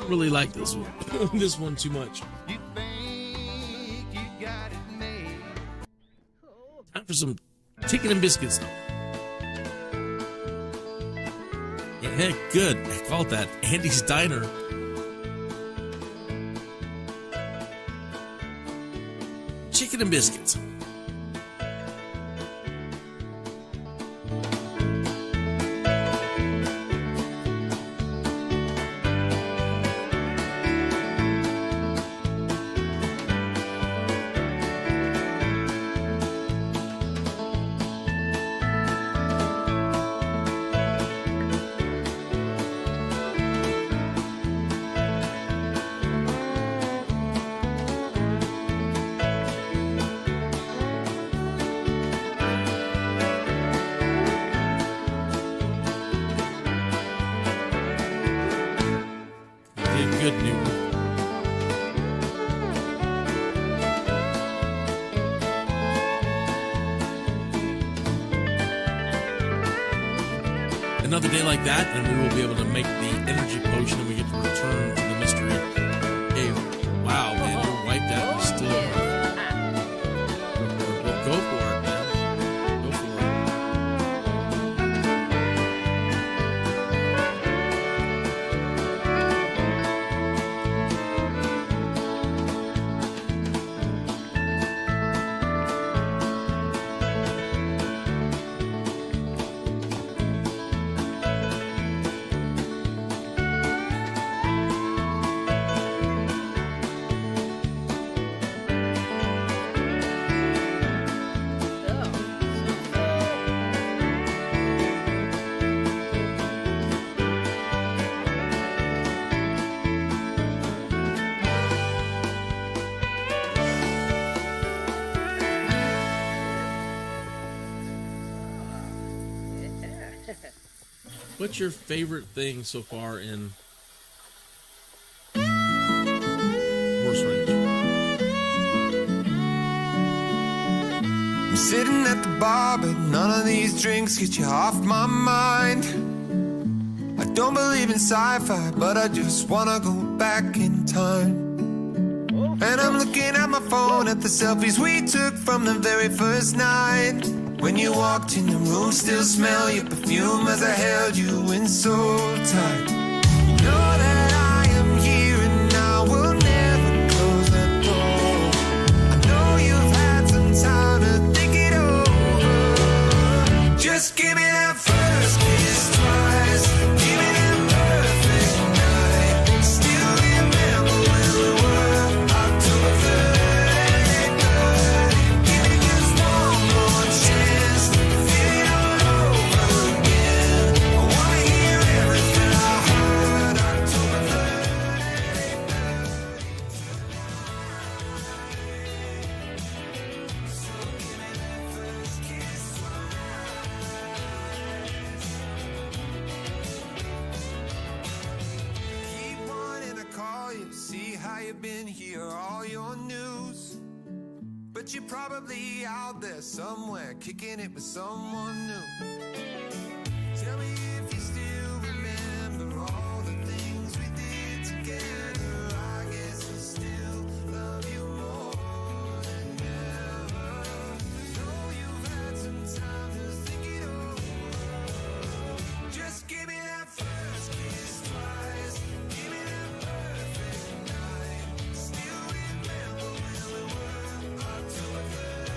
Really like this one. This one too much. You think you got it made. Time for some chicken and biscuits, though. Yeah, good. I called that Andy's Diner. Chicken and biscuits. Good news. Another day like that, and we will be able to make the energy potion, and we get to return to the mystery cave. Wow, man, you're wiped out. You're still. Well, go for it, man. Go for it. What's your favorite thing so far in horse range? I'm sitting at the bar, but none of these drinks get you off my mind. I don't believe in sci-fi, but I just wanna go back in time. And I'm looking at my phone at the selfies we took from the very first night. When you walked in the room, still smell your perfume as I held you in so tight. You know that I am here and I will never close that door. I know you've had some time to think it over. Just give me that first kiss twice. Give me that perfect night. Still remember when we were October 3rd. Give me just one more chance to feel it all over again. I wanna hear everything I heard October 3rd. So give me that first kiss Keep wanting to call you, see how you've been, hear all your news. But you're probably out there somewhere, kicking it with someone new. Tell me if you still remember all the things we did together. I guess I still love you more than ever. Know you've had some time to think it over. Just give me that first kiss twice. Give me that perfect night. Still remember when we were October 3rd.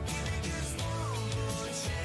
Give me just one more chance.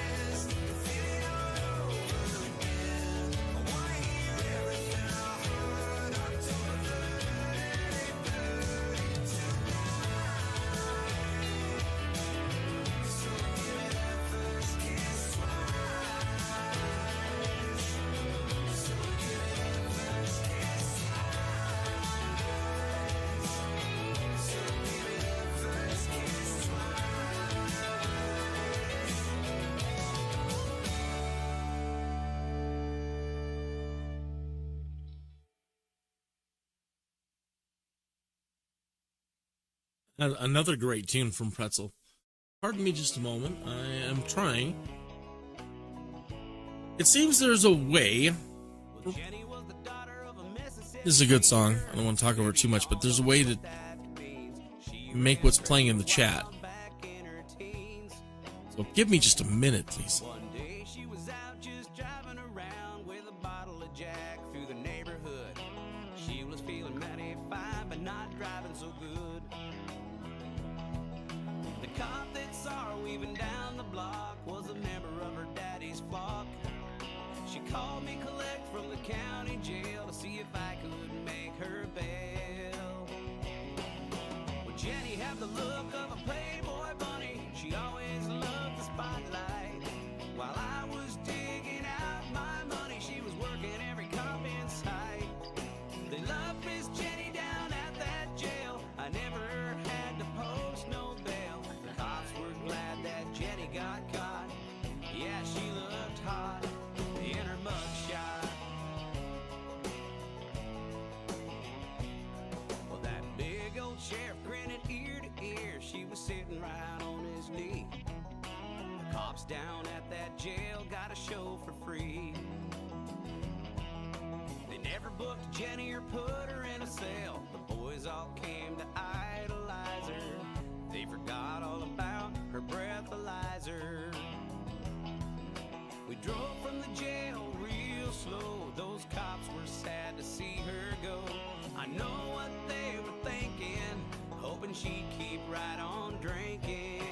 Another great tune from Pretzel. Pardon me just a moment. I am trying. It seems there's a way. This is a good song. I don't want to talk over it too much, but there's a way to make what's playing in the chat. So give me just a minute, please. One day she was out just driving around with a bottle of Jack through the neighborhood. She was feeling mighty fine, but not driving so good. The cop that saw her weaving down the block was a member of her daddy's flock. She called me collect from the county jail to see if I could make her bail. Well, Jenny had the look of a playboy bunny. She always loved the spotlight. While I was digging out my money, she was working every cop in sight. They loved Miss Jenny down at that jail. I never had to post no bail. The cops were glad that Jenny got caught. Yeah, she looked hot in her mugshot. Well, that big old sheriff grinning ear to ear. She was sitting right on his knee. The cops down at that jail got a show for free. They never booked Jenny or put her in a cell. The boys all came to idolize her. They forgot all about her breathalyzer. We drove from the jail real slow. Those cops were sad to see her go. I know what they were thinking, hoping she'd keep right on drinking.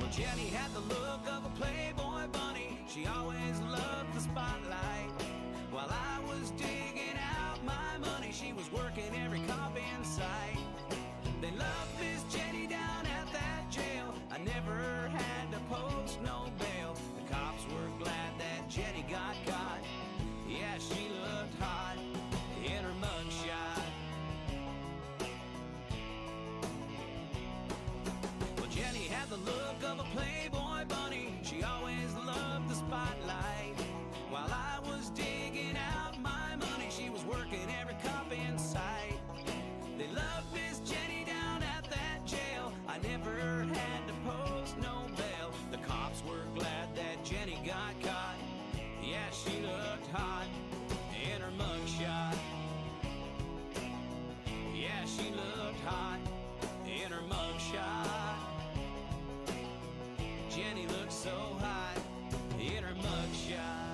Well, Jenny had the look of a playboy bunny. She always loved the spotlight. While I was digging out my money, she was working every cop in sight. They loved Miss Jenny down at that jail. I never had to post no bail. The cops were glad that Jenny got caught. Yeah, she looked hot in her mugshot. Well, Jenny had the look of a playboy bunny. She always loved the spotlight. While I was digging out my money, she was working every cop in sight. They loved Miss Jenny down at that jail. I never had to post no bail. The cops were glad that Jenny got caught. Yeah, she looked hot in her mugshot. Yeah, she looked hot in her mugshot. Jenny looked so hot in her mugshot.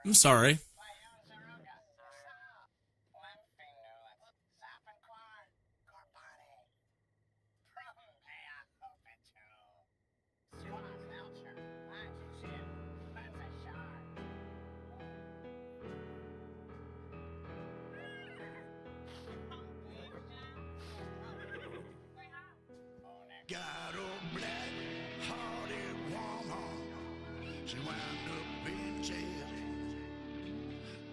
I'm sorry. Got a black-hearted woman, she wound up in jail.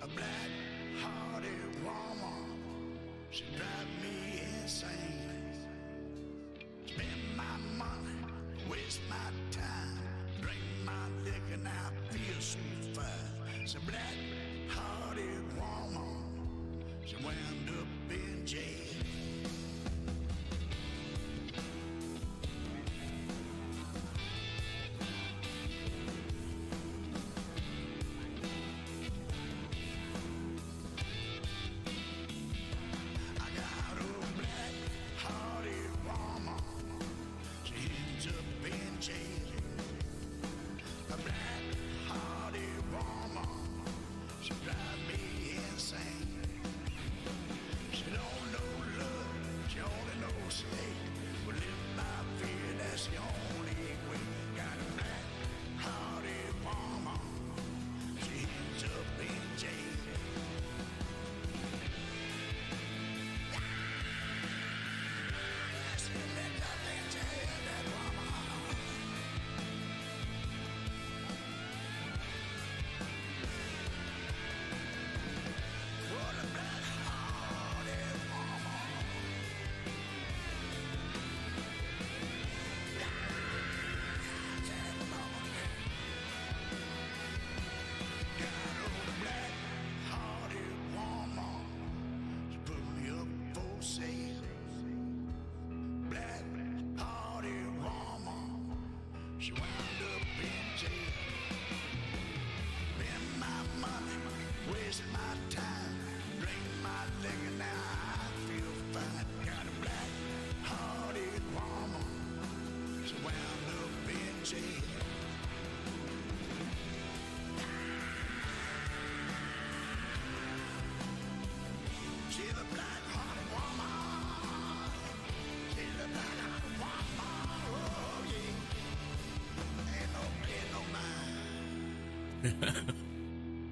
A black-hearted woman, she drive me insane. Spend my money, waste my time, drink my liquor, and I feel so fine. It's a black-hearted woman, she wound up in jail.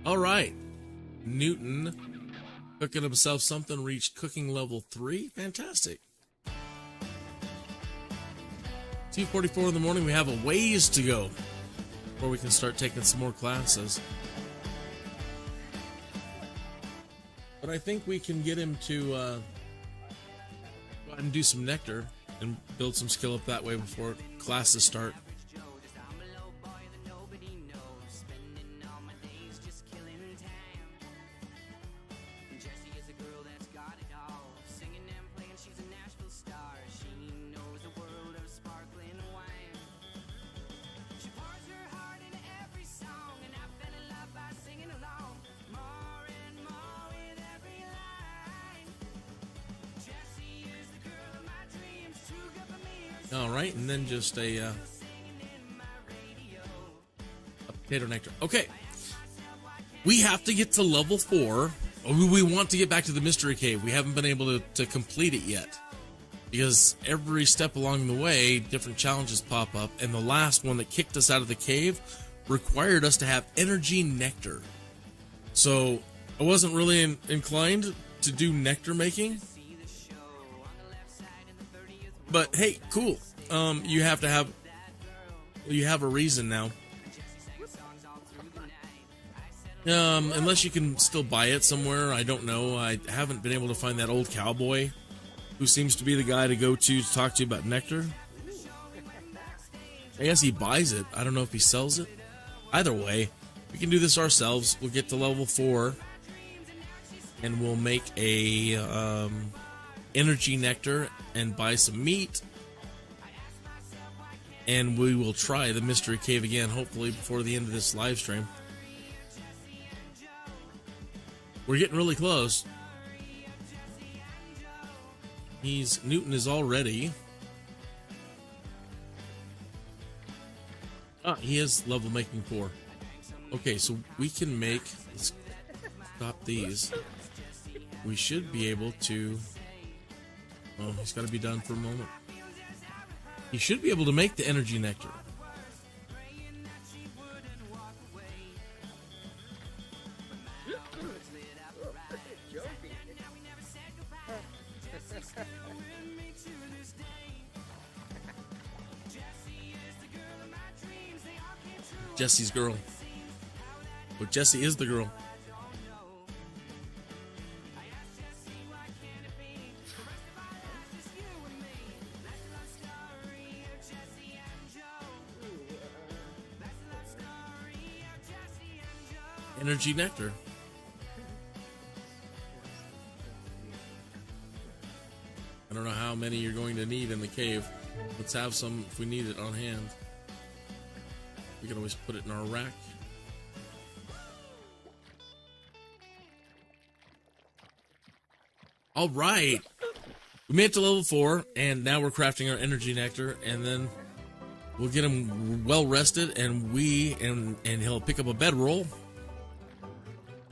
All right. Newton cooking himself something, reached cooking level 3. Fantastic. 2:44 in the morning. We have a ways to go before we can start taking some more classes. But I think we can get him to go ahead and do some nectar and build some skill up that way before classes start. All right, and then just a potato nectar. Okay, we have to get to level 4. We want to get back to the mystery cave. We haven't been able to complete it yet because every step along the way, different challenges pop up, and the last one that kicked us out of the cave required us to have energy nectar. So I wasn't really inclined to do nectar making. But hey, cool. You have a reason now. Unless you can still buy it somewhere, I don't know. I haven't been able to find that old cowboy who seems to be the guy to go to talk to you about nectar. I guess he buys it. I don't know if he sells it. Either way, we can do this ourselves. We'll get to level 4 and we'll make a energy nectar and buy some meat, and we will try the mystery cave again, hopefully before the end of this live stream. We're getting really close. Newton is already. He is level making 4. Okay, so we can make, let's stop these. We should be able to, oh, he's got to be done for a moment. You should be able to make the energy nectar. Jesse's girl. But Jessie is the girl. Energy nectar. I don't know how many you're going to need in the cave. Let's have some if we need it on hand. We can always put it in our rack. All right. We made it to level 4, and now we're crafting our energy nectar, and then we'll get him well rested, and he'll pick up a bedroll,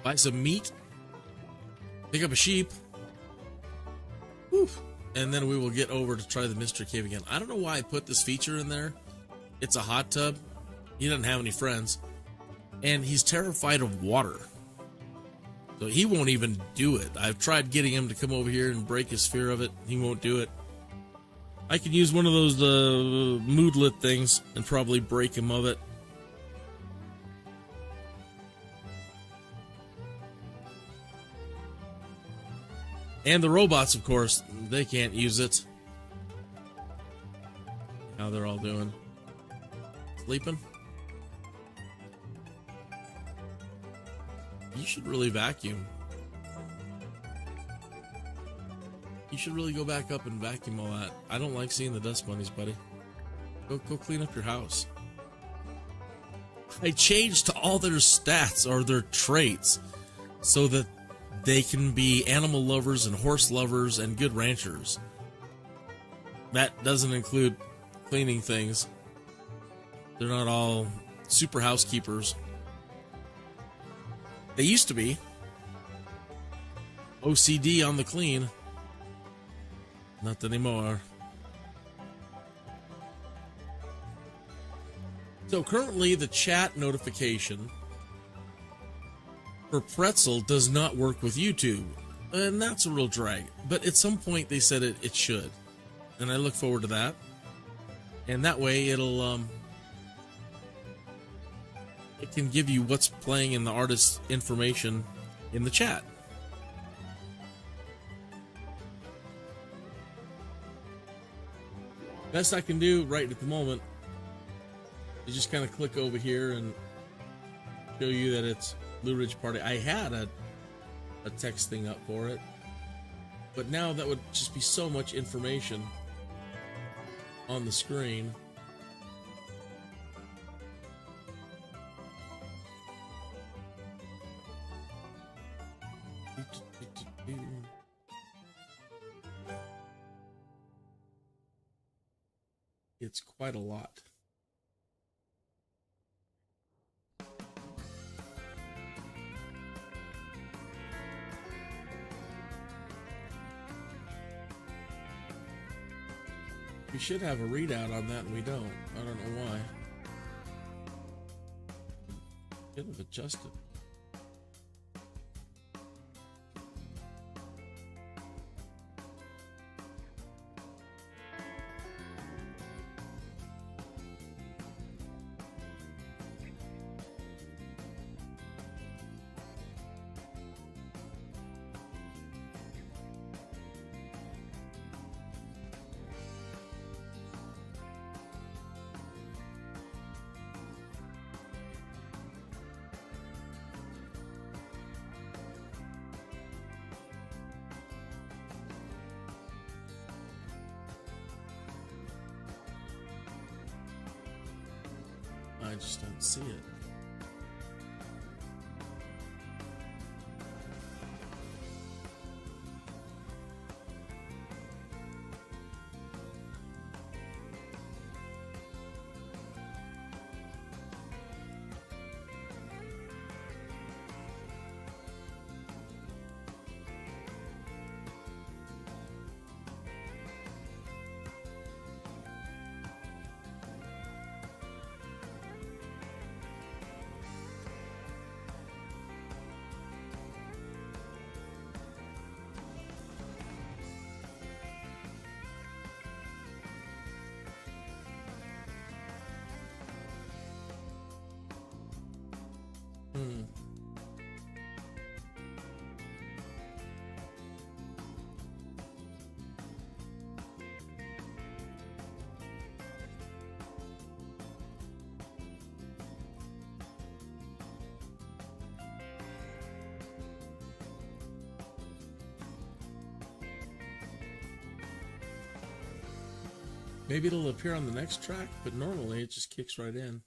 buy some meat, pick up a sheep, whew, and then we will get over to try the mystery cave again. I don't know why I put this feature in there. It's a hot tub. He doesn't have any friends, and he's terrified of water. So he won't even do it. I've tried getting him to come over here and break his fear of it. He won't do it. I could use one of those moodlet things and probably break him of it. And the robots, of course, they can't use it. How they're all doing. Sleeping? You should really vacuum. You should really go back up and vacuum all that. I don't like seeing the dust bunnies, buddy. Go clean up your house. I changed to all their stats or their traits so that they can be animal lovers and horse lovers and good ranchers. That doesn't include cleaning things. They're not all super housekeepers. They used to be. OCD on the clean. Not anymore. So currently the chat notification for Pretzel does not work with YouTube. And that's a real drag. But at some point they said it should. And I look forward to that. And that way it'll it can give you what's playing in the artist's information in the chat. Best I can do right at the moment is just kind of click over here and show you that it's Blue Ridge Party. I had a text thing up for it, but now that would just be so much information on the screen. It's quite a lot. We should have a readout on that, and we don't. I don't know why. Should have adjusted. I just don't see it. Maybe it'll appear on the next track, but normally it just kicks right in.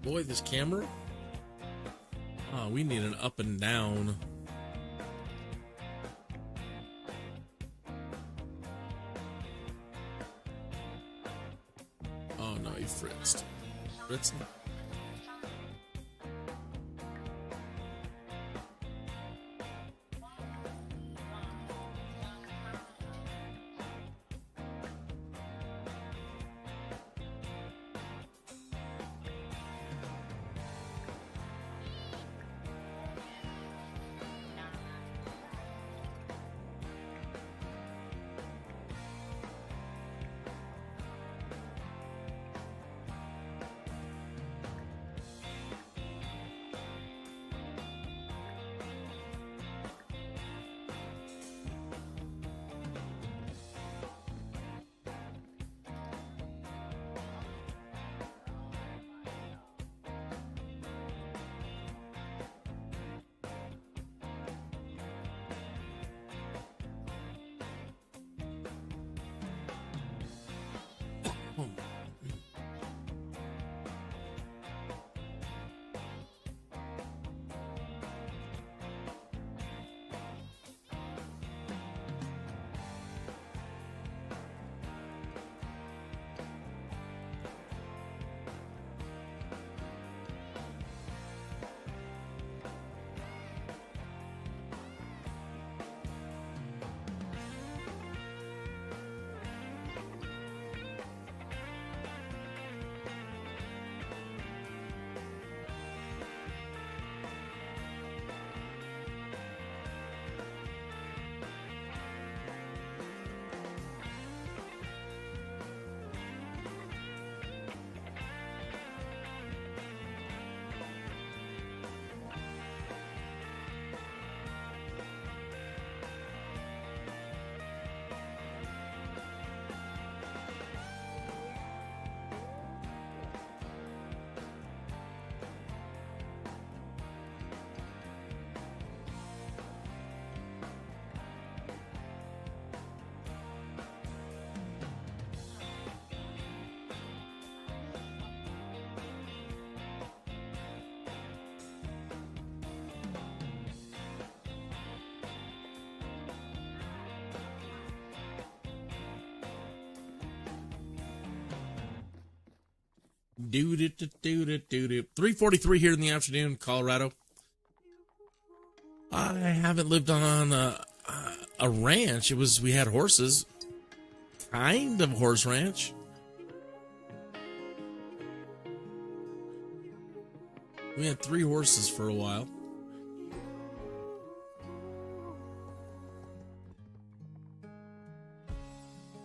Boy, this camera. Oh, we need an up and down. Oh no, he fritzed. Fritzing. Do 3:43 here in the afternoon, Colorado. I haven't lived on a ranch. We had horses, kind of horse ranch. We had 3 horses for a while.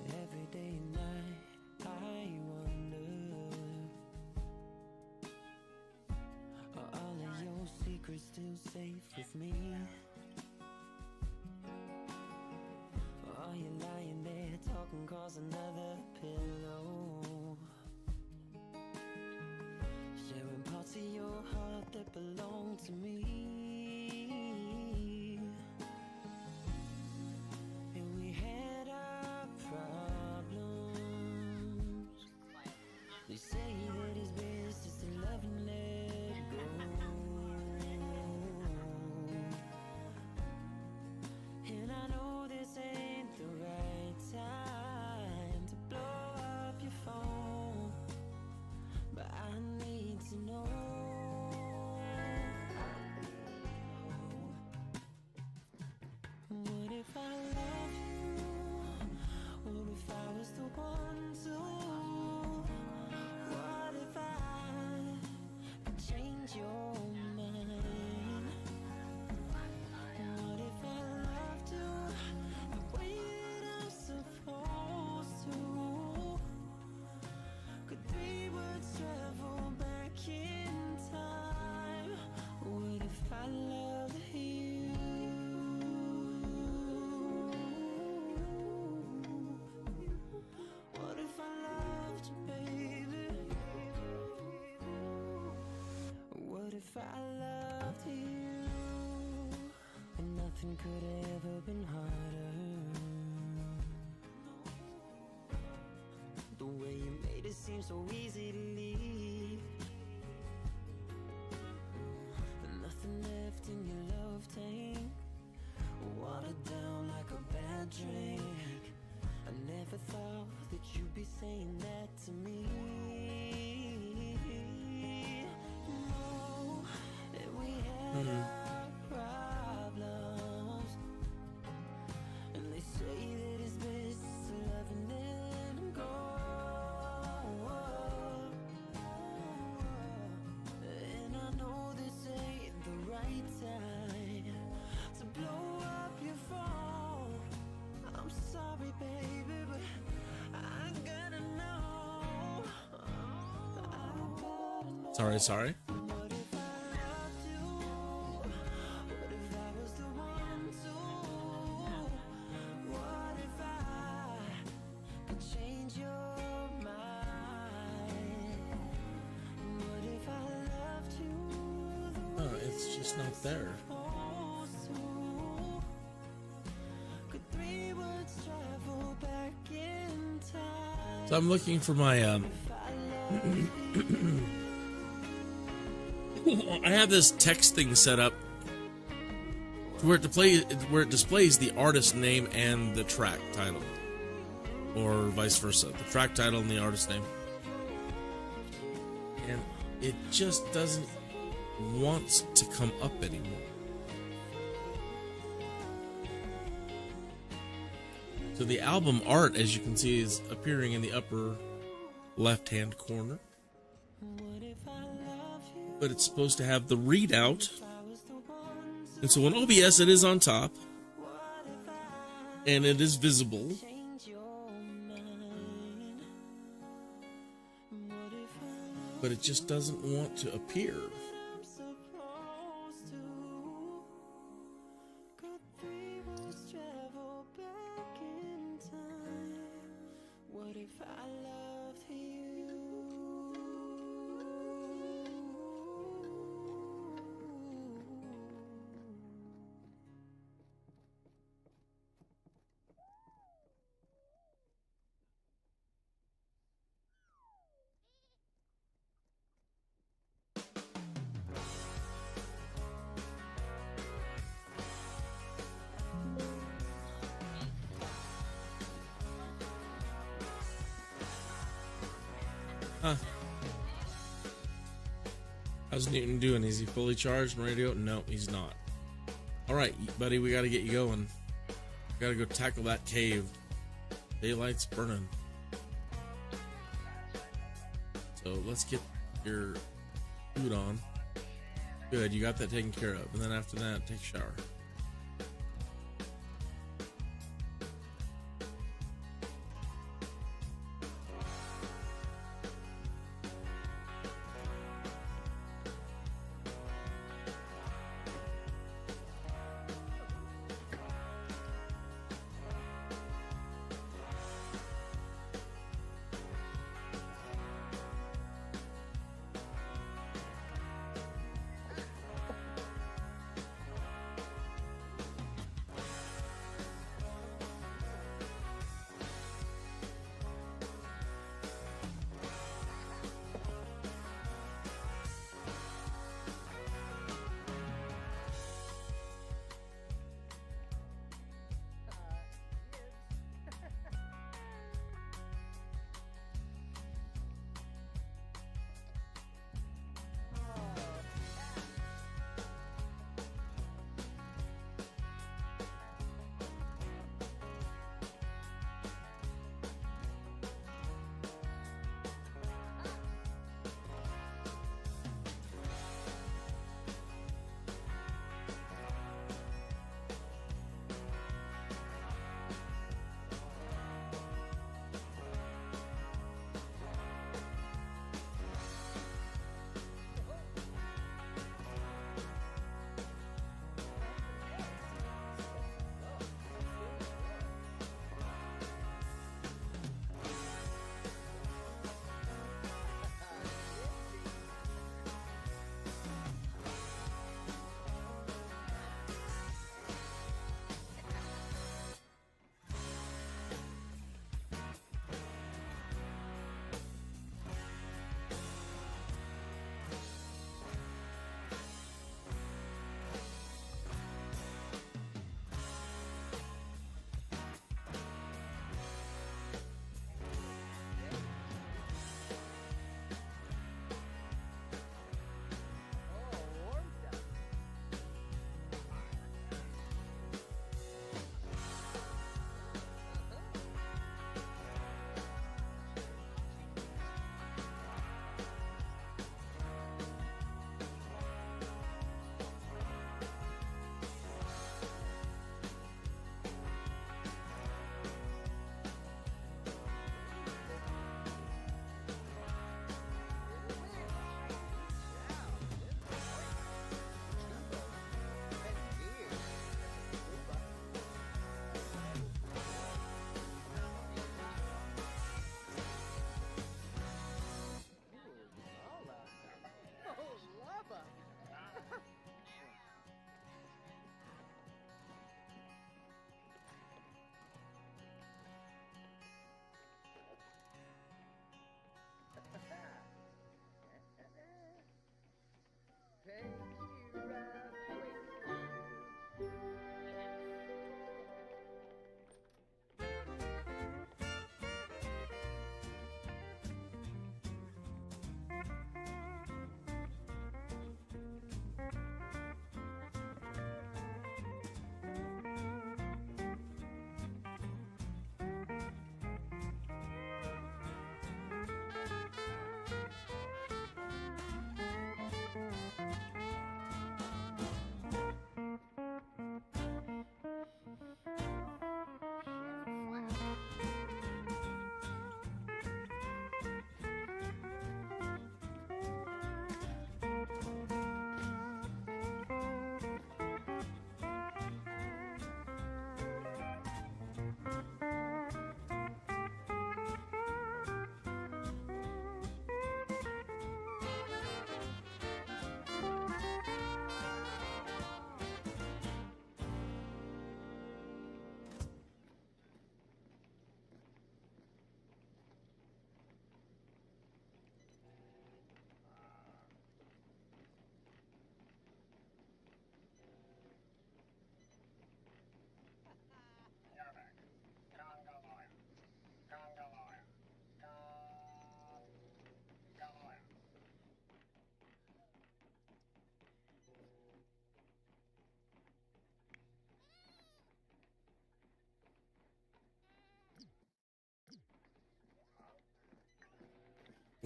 Every day and night, I wonder, are all of your secrets still safe with me? Or are you lying there talking across another pillow, sharing parts of your heart that belong to me? And we had our problems. They say that it's best just to love and let go. And I know this ain't the right time to blow up your phone, but I need to know. What if I love you? What if I was the one to? What if I could change your mind? What if I loved you the way that I'm supposed to? Could 3 words travel back in time? What if I loved you? What if I loved you, baby? What if I loved you? And nothing could have ever been harder. The way you made it seem so easy to leave. Sorry. Oh, it's just not there. So I'm looking for my I have this text thing set up where it displays the artist name and the track title, or vice versa, the track title and the artist name, and it just doesn't want to come up anymore. So the album art, as you can see, is appearing in the upper left-hand corner. But it's supposed to have the readout. And so on OBS, it is on top. And it is visible. But it just doesn't want to appear. How's Newton doing? Is he fully charged on radio? No, he's not. Alright, buddy, we gotta get you going. We gotta go tackle that cave. Daylight's burning. So let's get your food on. Good, you got that taken care of. And then after that, take a shower.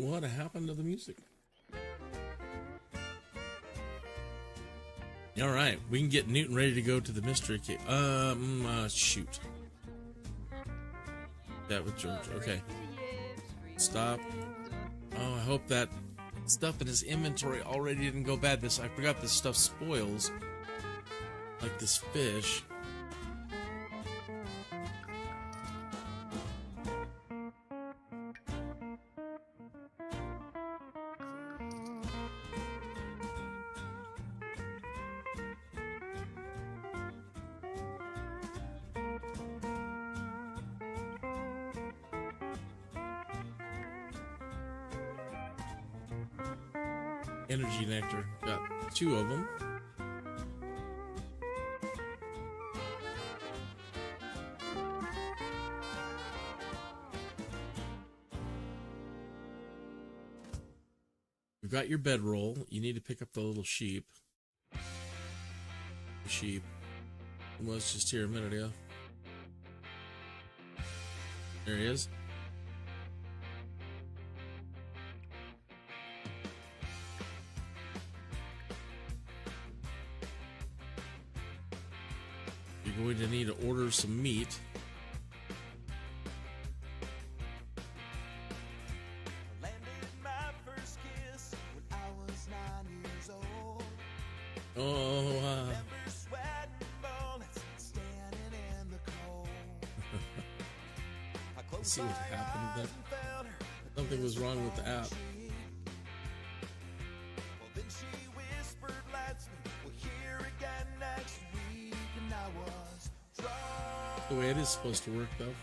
What happened to the music? All right, we can get Newton ready to go to the mystery cave. Shoot. That with George. Okay. Stop. Oh, I hope that stuff in his inventory already didn't go bad. I forgot this stuff spoils. Like this fish. Energy Nectar. Got 2 of them. You've got your bedroll. You need to pick up the little sheep. The sheep was just here a minute ago. There he is. You're going to need to order some meat. Let's see what happened there. Something was wrong with the app. The way it is supposed to work, though.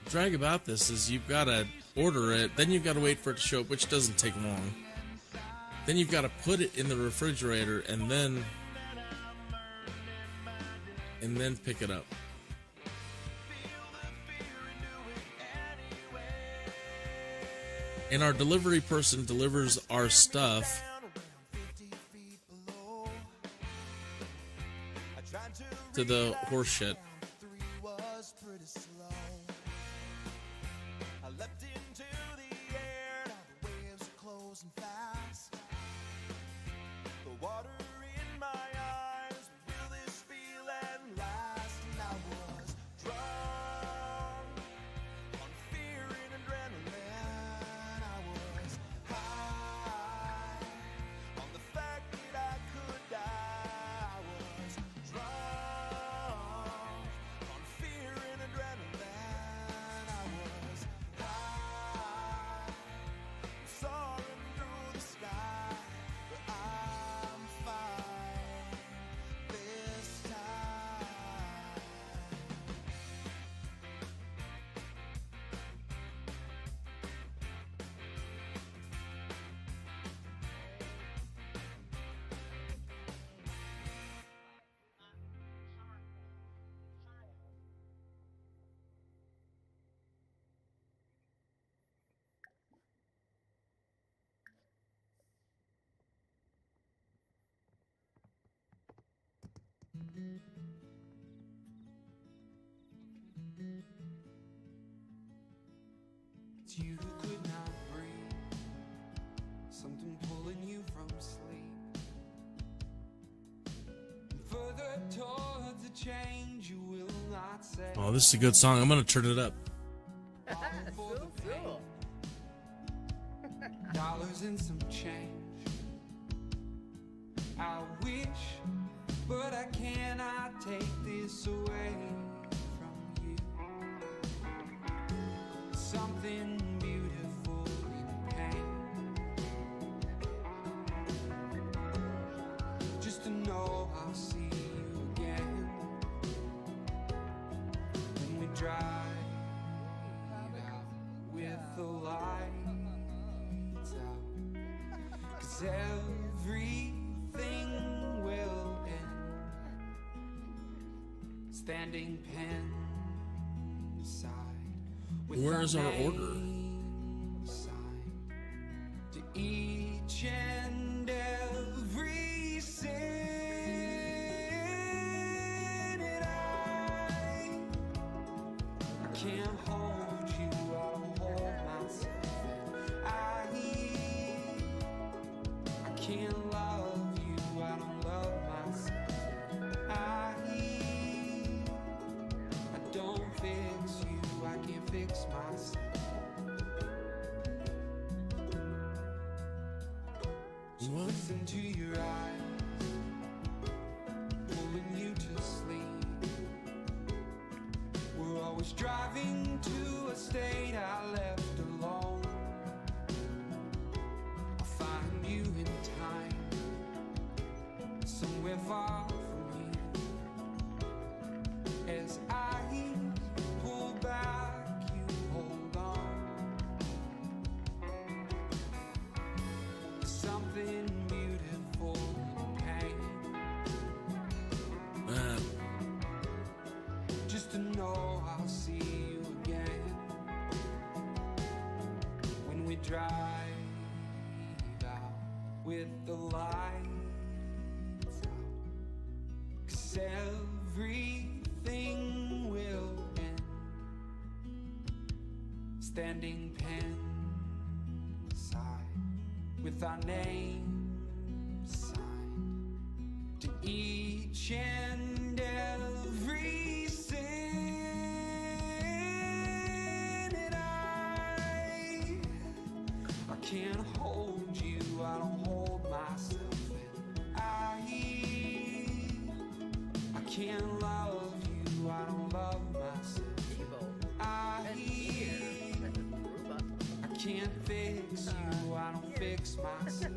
Drag about this is you've got to order it, then you've got to wait for it to show up, which doesn't take long. Then you've got to put it in the refrigerator and then pick it up. And our delivery person delivers our stuff to the horse shit. You could not breathe, something pulling you from sleep. Further towards a change you will not say. Oh, this is a good song. I'm going to turn it up. Dollars and some change. I wish, but I cannot take this away from you. Something beautiful in pain, just to know I'll see you again when we drive out with the lights out. 'Cause everything will end, standing pen side with Where's our order? Side to each and every sin, and I can't hold you, I don't hold myself, I can't love you, I don't love myself, I don't fix you, I can't fix myself. What? Listen to your eyes, pulling you to sleep. We're always driving to a state I left alone. I'll find you in time, somewhere far from here. As I pull back, you hold on. Something beautiful in pain, Man, just to know I'll see you again when we drive out with the lights out. 'Cause everything will end, standing pen side with our names signed to each and every sin, and I can't hold you, I don't hold myself, and I can't love you, I don't love myself, I can't fix you, I don't fix myself.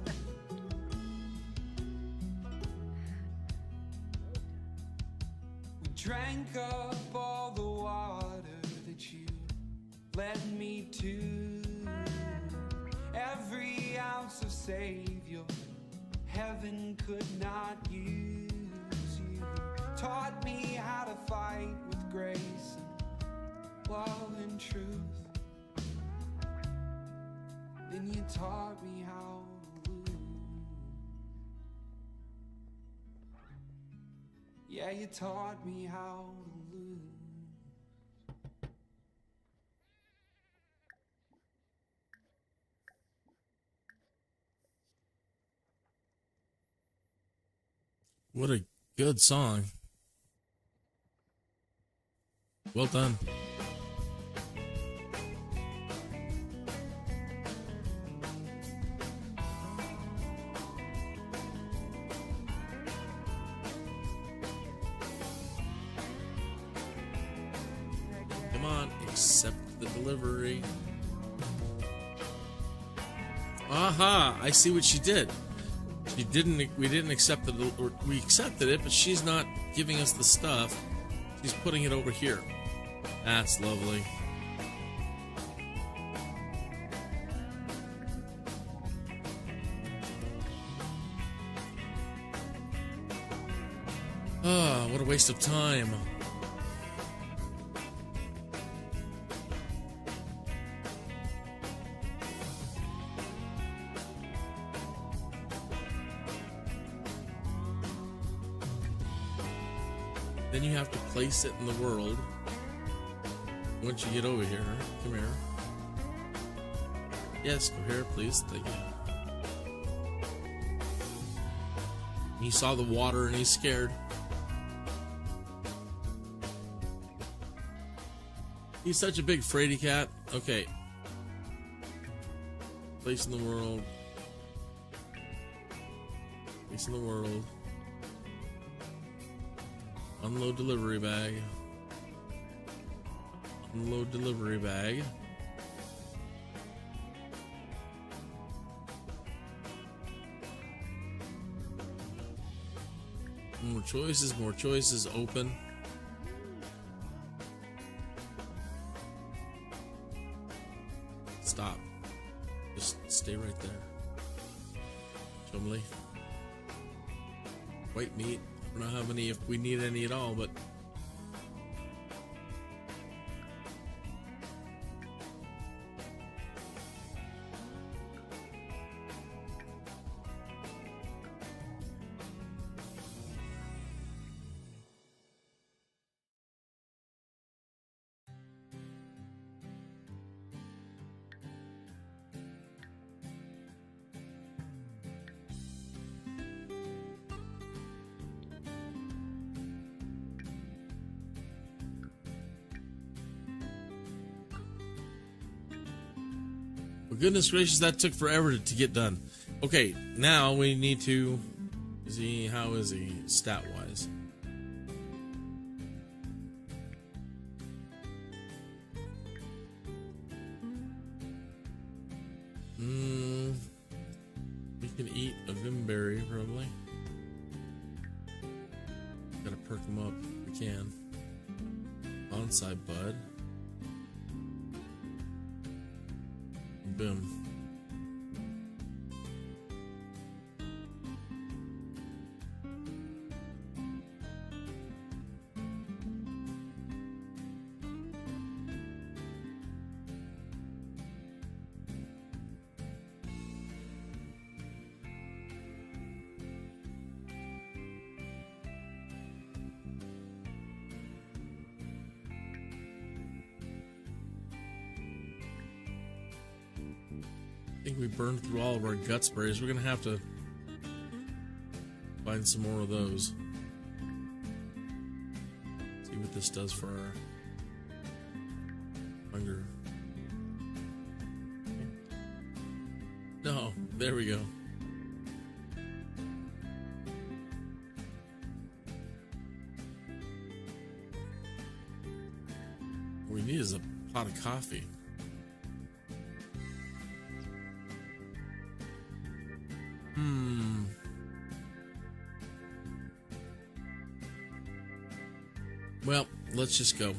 We drank up all the water that you led me to. Every ounce of Savior heaven could not use. You taught me how to fight with grace and love and truth. Then you taught me how to lose. Yeah, you taught me how to lose. what a good song. Well done. Come on, accept the delivery. Aha, I see what she did. We didn't accept it, or we accepted it, but she's not giving us the stuff. She's putting it over here. That's lovely. Ah, what a waste of time. Then you have to place it in the world. Once you get over here, come here. Yes, go here, please. Thank you. He saw the water and he's scared. He's such a big fraidy cat. Okay. Place in the world. place in the world. Unload delivery bag. Unload delivery bag. More choices, open. Stop. Just stay right there. Chumley. White meat. I don't know how many, if we need any at all, but for goodness gracious, that took forever to get done. Okay, now we need to see how is he stat wise. We can eat a Vimberry probably. Gotta perk him up if we can. Bonsai bud. Boom. I think we burned through all of our gut sprays. We're gonna have to find some more of those. See what this does for our hunger. No, there we go. What we need is a pot of coffee. Well, let's just go.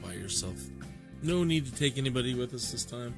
By yourself. No need to take anybody with us this time.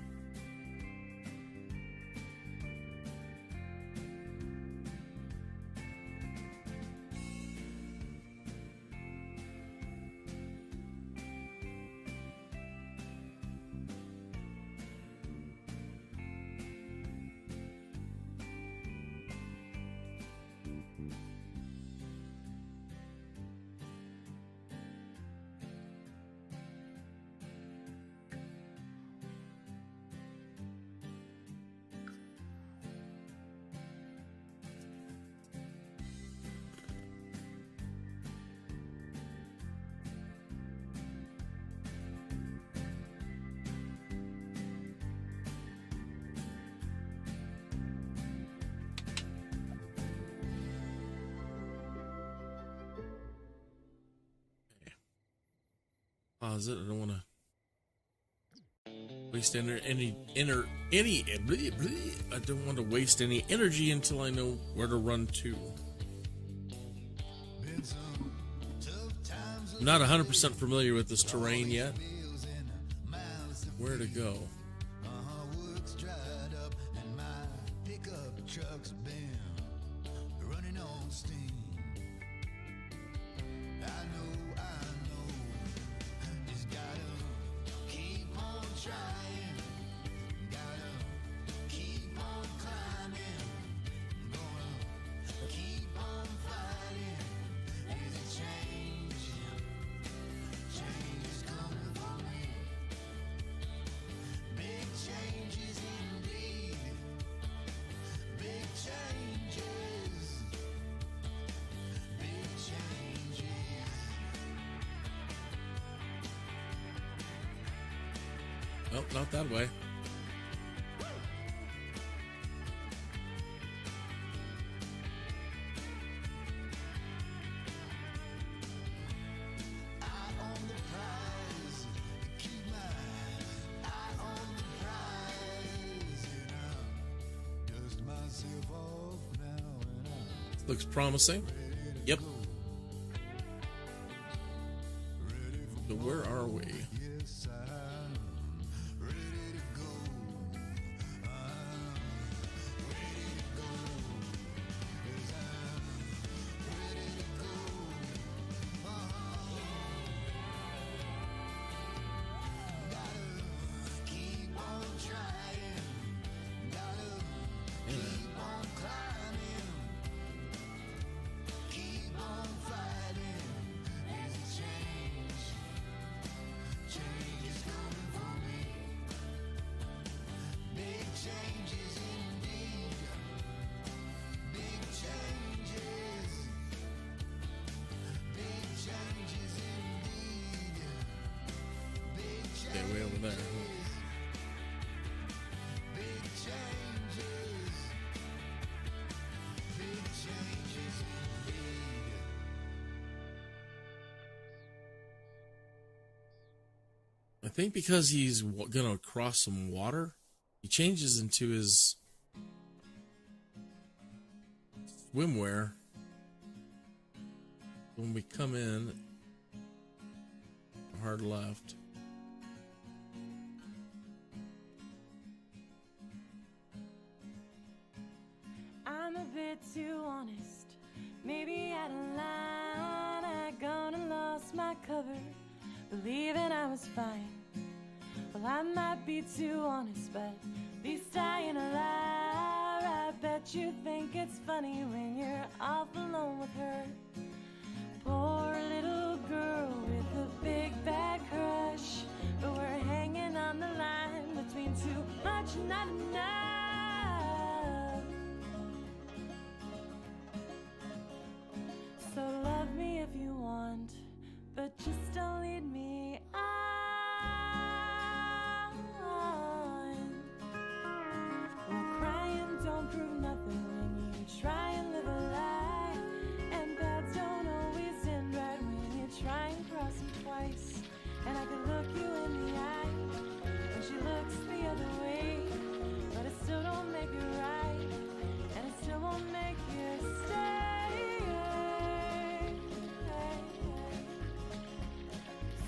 Pause it. I don't want to waste any I don't want to waste any energy until I know where to run to. I'm not 100% familiar with this terrain yet. Where to go? Changes indeed, big changes. not that way. Looks promising. Yep. So where are we? Way over there. I think because he's gonna cross some water, he changes into his swimwear. When we come in, hard left. I'm a bit too honest. Maybe out of line, I gone and lost my cover, believing I was fine. Well, I might be too honest, but at least I ain't a liar. I bet you think it's funny when you're off alone with her. Poor little girl with a big bad crush, but we're hanging on the line between too much and not enough. So love me if you want, but just don't lead me on. Well, crying don't prove nothing when you try and live a lie, and paths don't always end right when you try and cross them twice. And I could look you in the eye when she looks the other way, but it still don't make it right, and it still won't make you stay.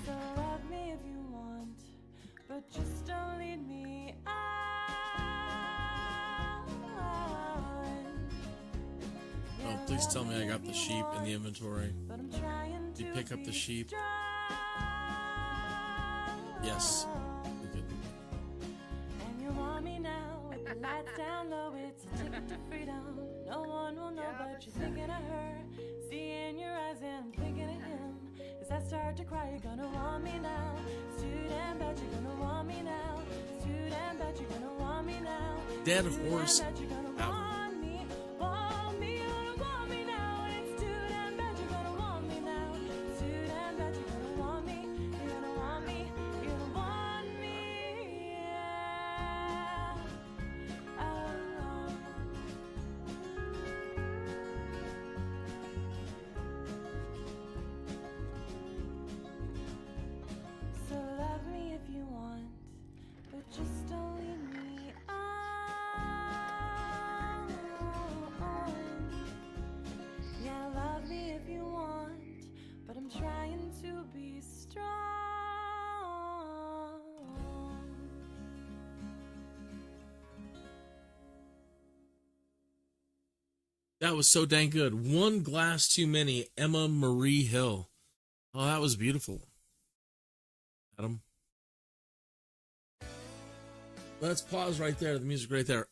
So love me if you want, but just don't lead me on. Oh, please tell me I got the sheep in the inventory. But I'm trying Did you to pick up the be sheep? strong. Yes. Good. And you want me now with the lights down low, it's a ticket to freedom. No one will know, but you're thinking of her. See in your eyes and I'm thinking of him. As I start to cry, you're gonna want me now. It's too damn bad, you're gonna want me now. It's too damn bad, you're gonna want me now. Dead It's too damn horse bad, you're gonna out. want me. Want me, you're gonna want me now. It's too damn bad, you're gonna want me now. It's too damn bad, you're gonna want me. You're gonna want me. You're gonna want me. Yeah. Oh. So love me if you want, but just don't leave me on. Yeah, love me if you want, but I'm trying to be strong. That was so dang good. One glass too many, Emma Marie Hill. Oh, that was beautiful. Adam. Let's pause right there. The music right there.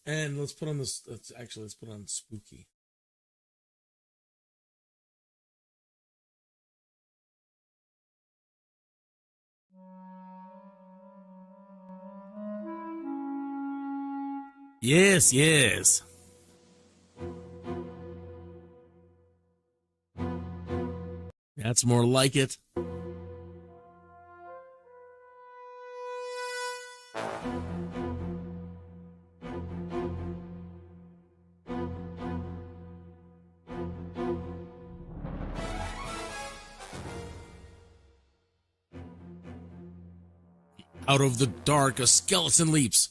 And let's put on this. Let's put on Spooky. Yes, yes. That's more like it. Out of the dark, a skeleton leaps.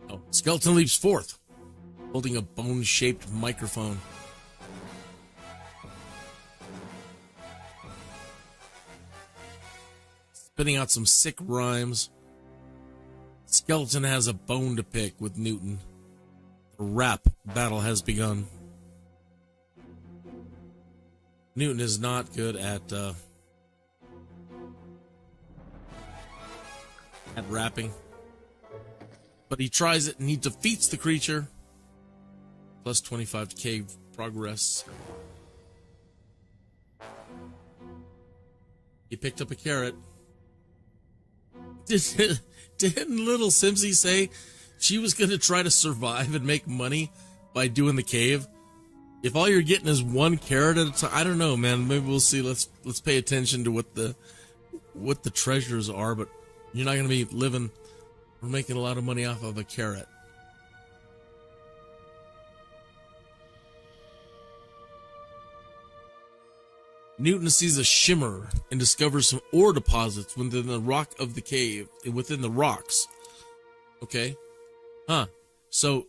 Oh, skeleton leaps forth, holding a bone-shaped microphone. Spitting out some sick rhymes. Skeleton has a bone to pick with Newton. The rap battle has begun. Newton is not good at rapping, but he tries it and he defeats the creature. Plus 25 to cave progress. He picked up a carrot. Didn't little Simsy say she was going to try to survive and make money by doing the cave? If all you're getting is one carrot at a time, I don't know, man. Maybe we'll see. Let's pay attention to what the treasures are, but you're not going to be living or making a lot of money off of a carrot. Newton sees a shimmer and discovers some ore deposits within the rock of the cave, within the rocks. Okay. So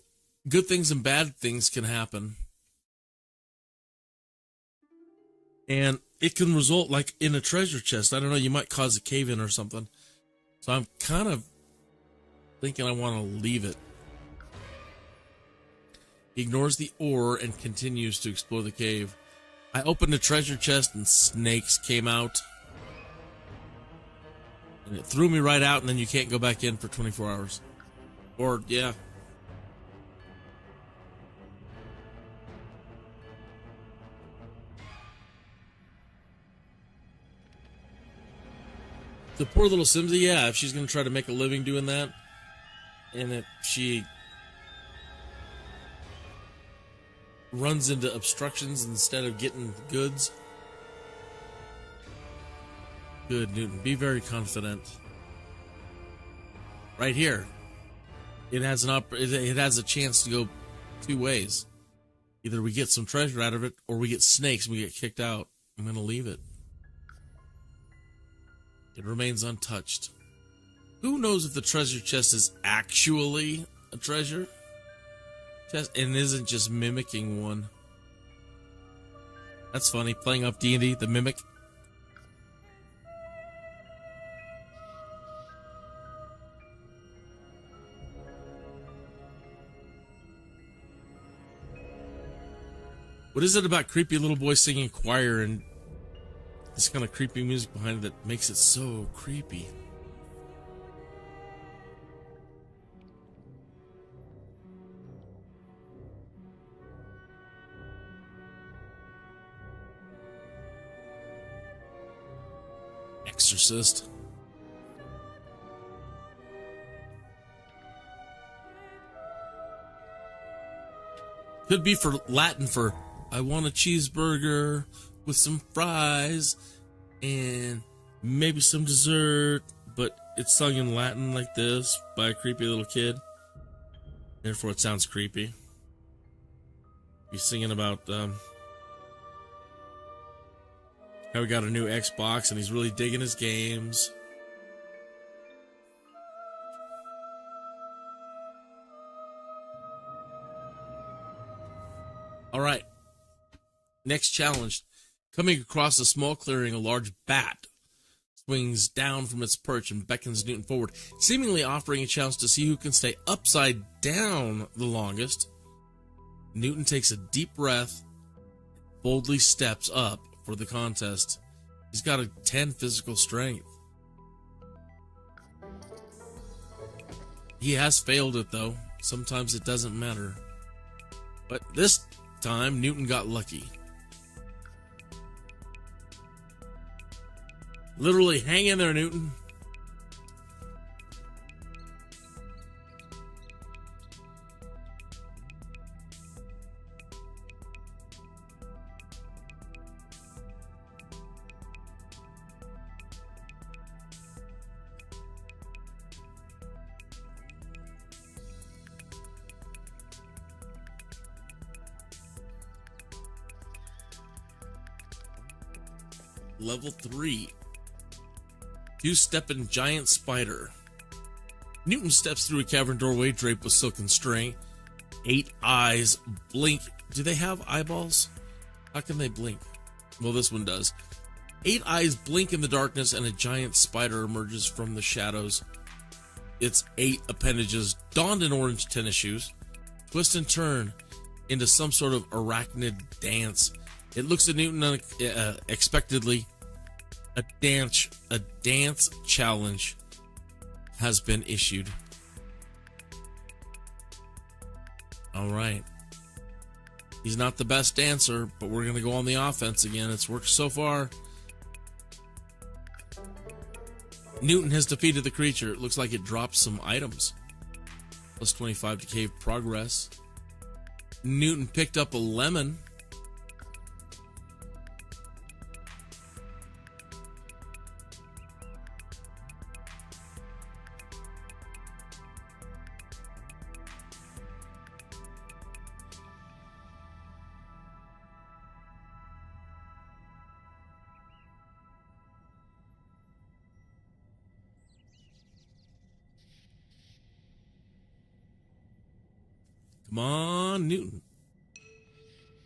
good things and bad things can happen. And it can result like in a treasure chest. I don't know, you might cause a cave in or something. So I'm kind of thinking I want to leave it. He ignores the ore and continues to explore the cave. I opened the treasure chest and snakes came out. And it threw me right out, and then you can't go back in for 24 hours. Or, yeah. The poor little Simsy, yeah, if she's going to try to make a living doing that, and if she runs into obstructions instead of getting goods. Good, Newton. Be very confident. Right here. It has a chance to go two ways. Either we get some treasure out of it, or we get snakes and we get kicked out. I'm going to leave it. It remains untouched. Who knows if the treasure chest is actually a treasure chest and isn't just mimicking one? That's funny. Playing up D&D, the mimic. What is it about creepy little boys singing choir and this kind of creepy music behind it that makes it so creepy? Exorcist. Could be for Latin for I want a cheeseburger with some fries and maybe some dessert, but it's sung in Latin like this by a creepy little kid. Therefore, it sounds creepy. He's singing about how he got a new Xbox and he's really digging his games. All right. Next challenge. Coming across a small clearing, a large bat swings down from its perch and beckons Newton forward, seemingly offering a challenge to see who can stay upside down the longest. Newton takes a deep breath, boldly steps up for the contest. He's got a 10 physical strength. He has failed it, though. Sometimes it doesn't matter. But this time, Newton got lucky. Literally, hang in there, Newton. Level 3. Two-stepping giant spider. Newton steps through a cavern doorway draped with silken string. 8 eyes blink. Do they have eyeballs? How can they blink? Well, this one does. 8 eyes blink in the darkness, and a giant spider emerges from the shadows. Its 8 appendages, donned in orange tennis shoes, twist and turn into some sort of arachnid dance. It looks at Newton unexpectedly. A dance challenge has been issued. All right. He's not the best dancer, but we're going to go on the offense again. It's worked so far. Newton has defeated the creature. It looks like it dropped some items. Plus 25 to cave progress. Newton picked up a lemon. Come on, Newton.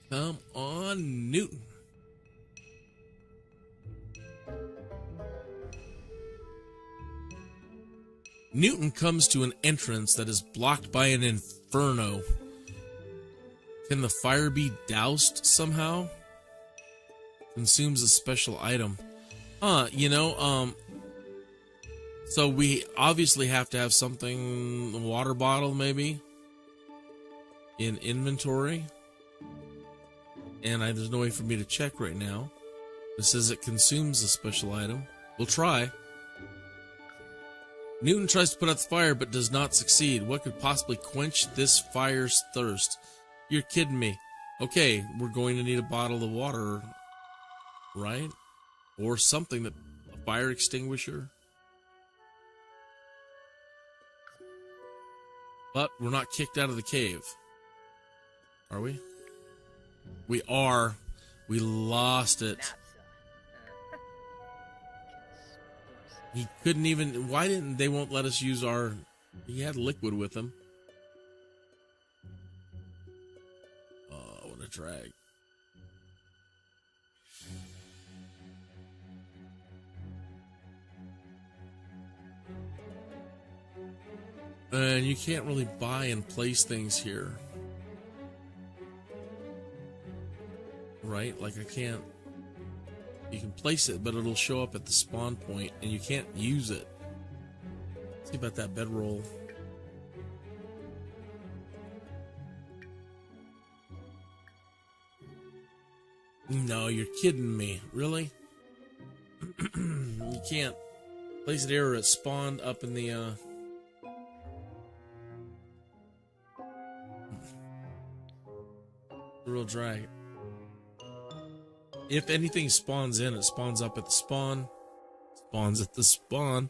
Come on, Newton. Newton comes to an entrance that is blocked by an inferno. Can the fire be doused somehow? Consumes a special item. So we obviously have to have something, a water bottle maybe, in inventory. And there's no way for me to check right now. It says it consumes a special item. We'll try. Newton tries to put out the fire but does not succeed. What could possibly quench this fire's thirst? You're kidding me. Okay, we're going to need a bottle of water, right? Or something, a fire extinguisher. But we're not kicked out of the cave. Are we? We are. We lost it. He couldn't even. Why didn't they won't let us use our? He had liquid with him. Oh, what a drag. And you can't really buy and place things here. Right? Like I can't. You can place it, but it'll show up at the spawn point, and you can't use it. Let's see about that bedroll. No, you're kidding me. Really? You can't place it here, or it spawned up in the, real drag. If anything spawns in, it spawns up at the spawn. Spawns at the spawn.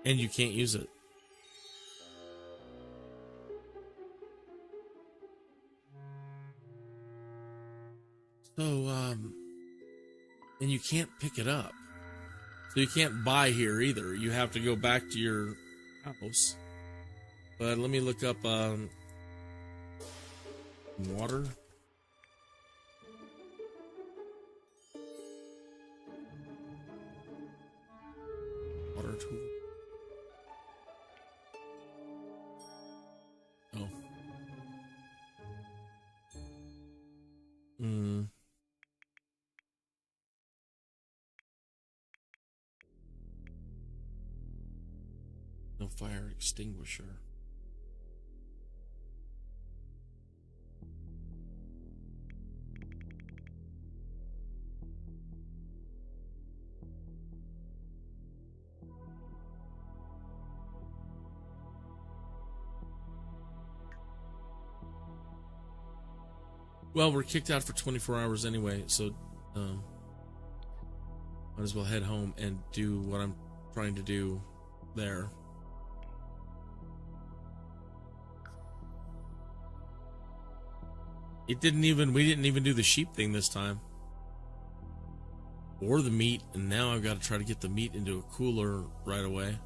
And you can't use it. So, and you can't pick it up. So you can't buy here either. You have to go back to your house. But let me look up, water. Water tool. Oh. No fire extinguisher. Well, we're kicked out for 24 hours anyway, so might as well head home and do what I'm trying to do there. We didn't even do the sheep thing this time. Or the meat, and now I've got to try to get the meat into a cooler right away.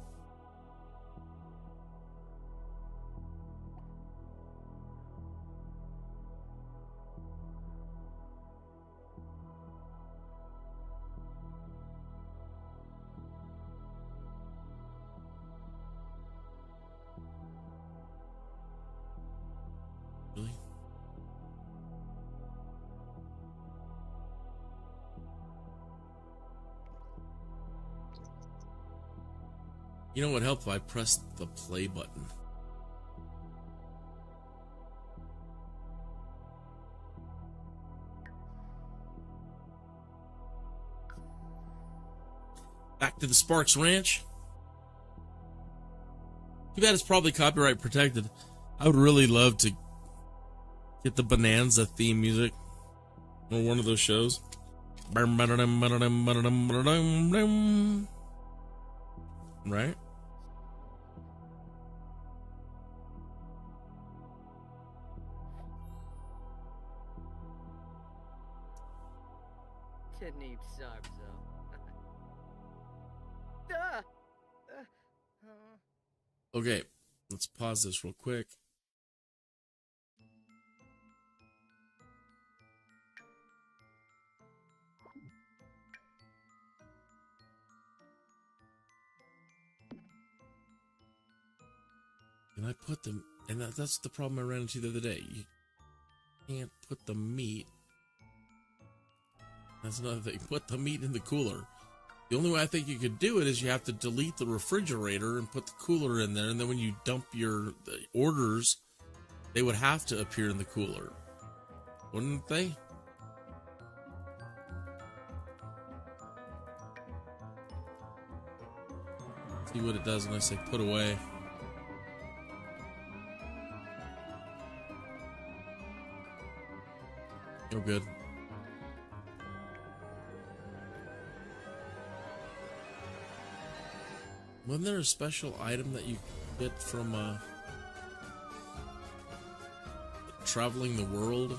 You know what helped if I pressed the play button? Back to the Sparks Ranch. Too bad it's probably copyright protected. I would really love to get the Bonanza theme music or one of those shows. Right? Kidney sucks, though. Okay, let's pause this real quick. And I put them, and that's the problem I ran into the other day. You can't put the meat. That's another thing. Put the meat in the cooler. The only way I think you could do it is you have to delete the refrigerator and put the cooler in there, and then when you dump the orders, they would have to appear in the cooler, wouldn't they? See what it does when I say put away. Oh, good. Wasn't there a special item that you get from traveling the world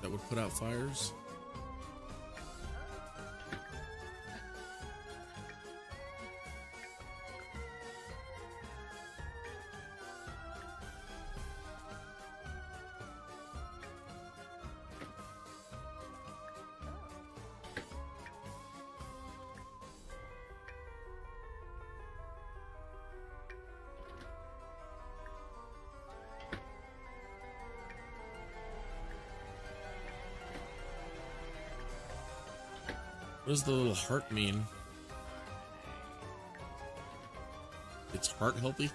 that would put out fires? What does the little heart mean? It's heart healthy?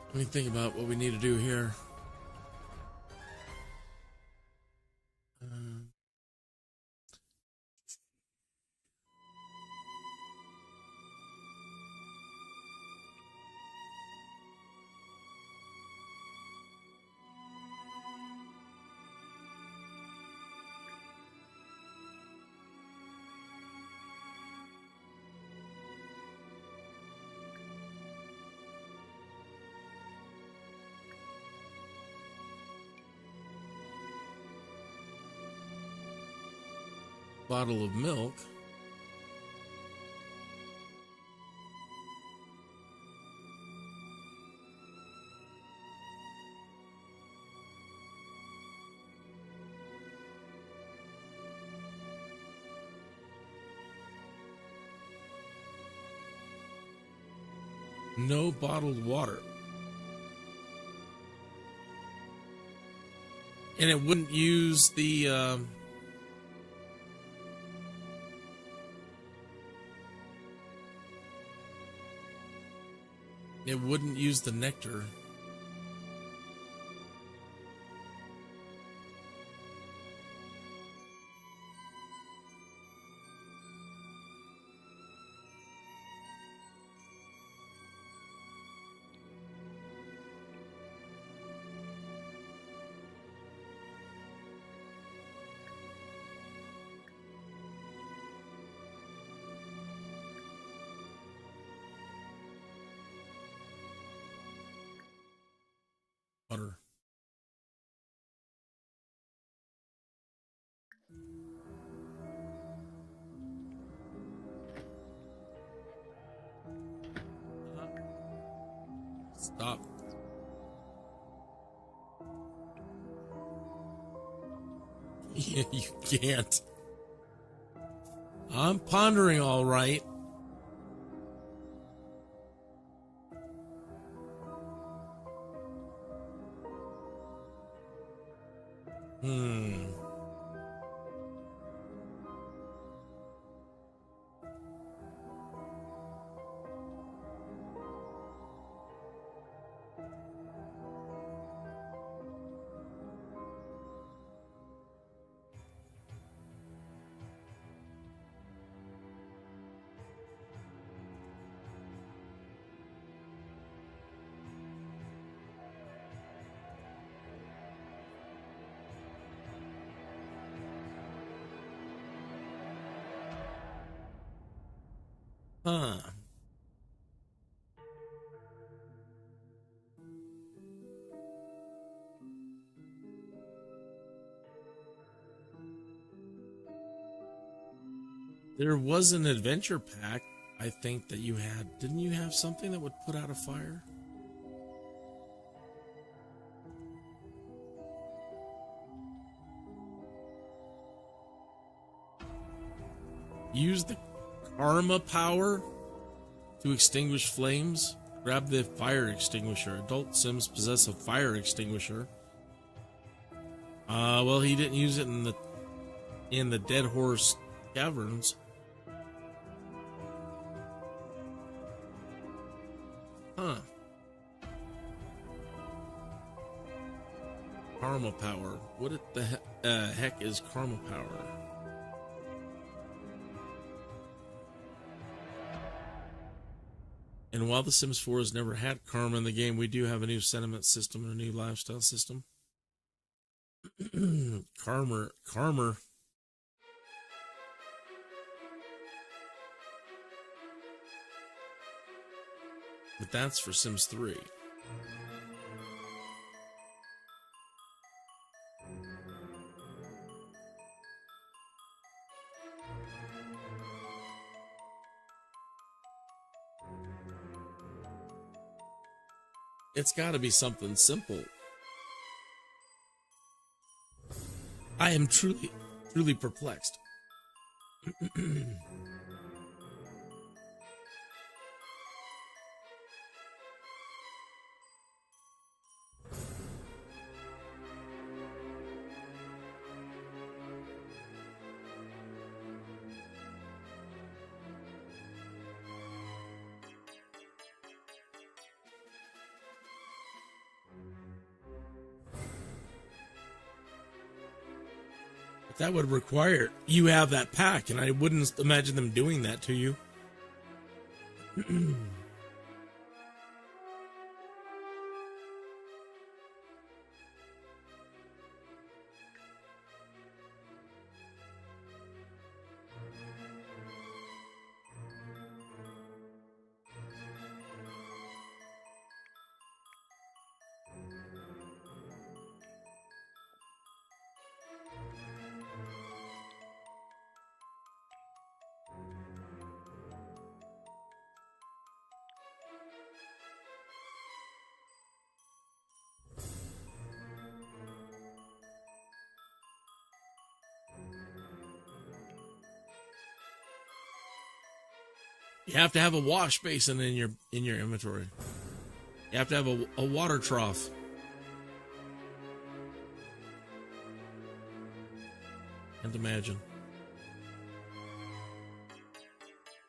Let me think about what we need to do here. Bottle of milk. No bottled water. And it wouldn't use the it wouldn't use the nectar. Butter. Stop. Yeah, you can't. I'm pondering all right. Hmm. Huh. There was an adventure pack, I think, that you had. Didn't you have something that would put out a fire? Use the karma power to extinguish flames. Grab the fire extinguisher. Adult Sims possess a fire extinguisher. Well, he didn't use it in the Dead Horse Caverns. Huh. Karma power. What the heck is karma power? And while The Sims 4 has never had karma in the game, we do have a new sentiment system and a new lifestyle system. Karma. But that's for Sims 3. It's got to be something simple. I am truly perplexed. That would require you have that pack, and I wouldn't imagine them doing that to you. You have to have a wash basin in your inventory. You have to have a water trough. Can't imagine.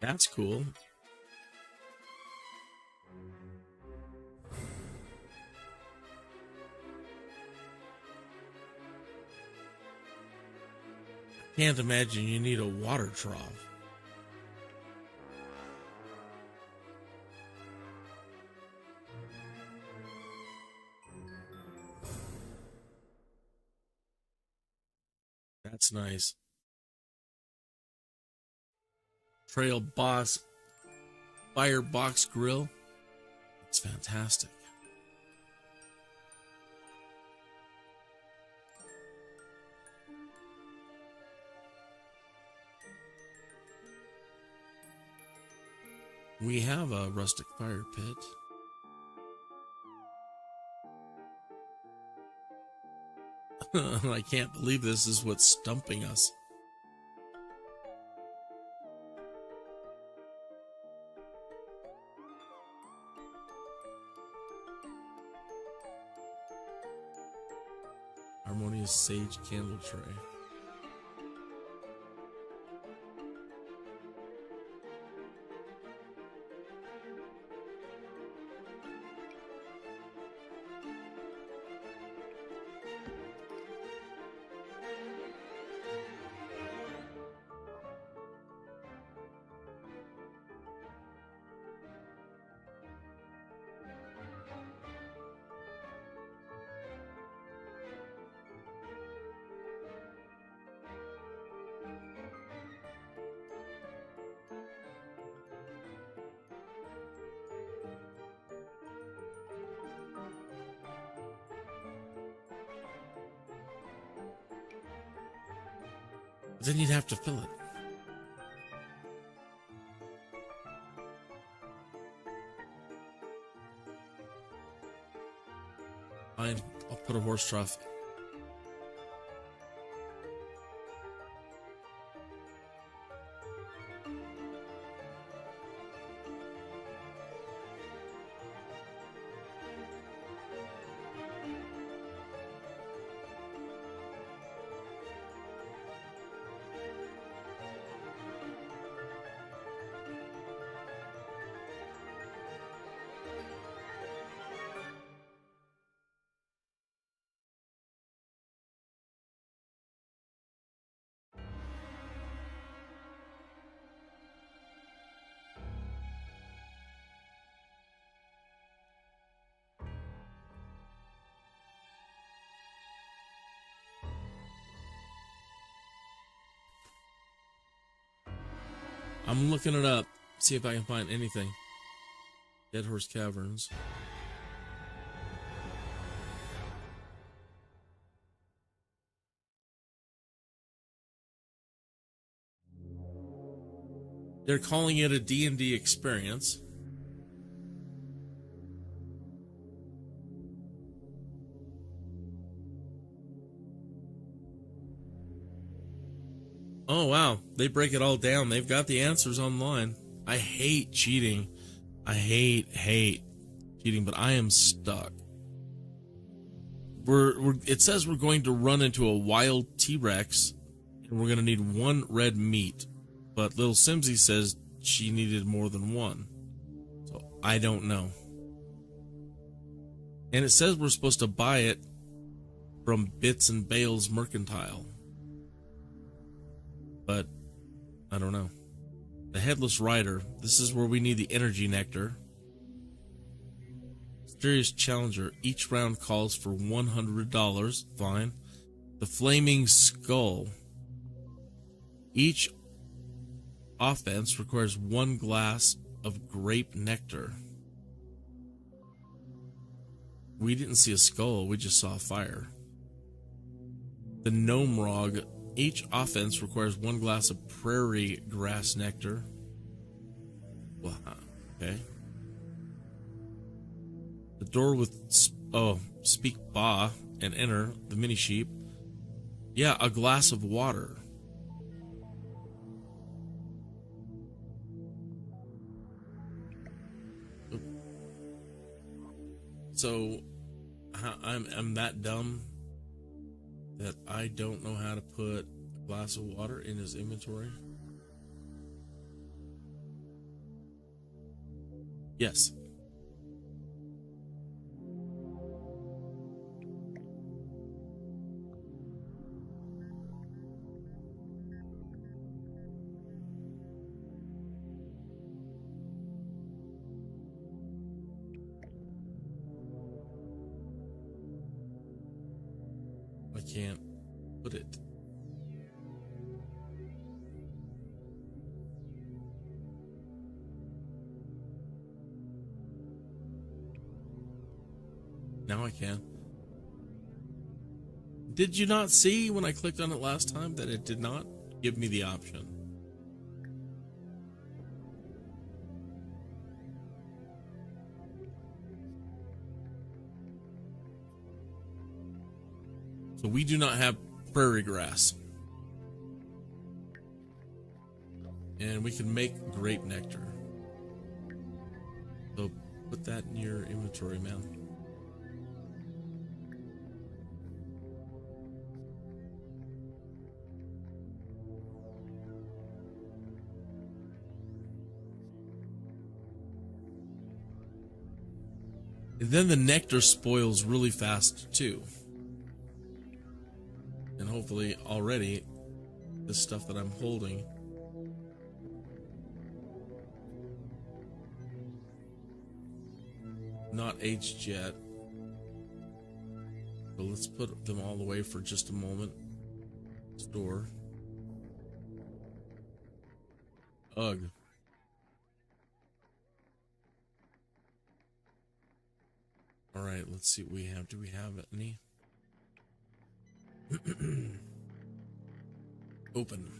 That's cool. Can't imagine you need a water trough. That's nice. Trail Boss Firebox Grill. It's fantastic. We have a rustic fire pit. I can't believe this is what's stumping us. Our Harmonious sage candle tray. Then you'd have to fill it. Fine, I'll put a horse trough. I'm looking it up, see if I can find anything. Dead Horse Caverns. They're calling it a D&D experience. Oh, wow. They break it all down. They've got the answers online. I hate cheating. I hate cheating, but I am stuck. It says we're going to run into a wild T-Rex, and we're going to need one red meat. But Little Simsy says she needed more than one. So I don't know. And it says we're supposed to buy it from Bits and Bales Mercantile. But I don't know. The Headless Rider. This is where we need the Energy Nectar. Mysterious Challenger. Each round calls for $100. Fine. The Flaming Skull. Each offense requires 1 glass of grape nectar. We didn't see a skull. We just saw a fire. The Gnome Rog. Each offense requires 1 glass of prairie grass nectar. Well, okay. The door with, speak ba and enter, the mini sheep. Yeah, a glass of water. So, I'm that dumb that I don't know how to put a glass of water in his inventory. Yes. I can't put it. Now I can. Did you not see when I clicked on it last time that it did not give me the option? So we do not have prairie grass. And we can make grape nectar. So put that in your inventory, man. And then the nectar spoils really fast too. And hopefully already this stuff that I'm holding not aged yet. So let's put them all away for just a moment. Store. Ugh. All right, let's see what we have. Do we have any? Open.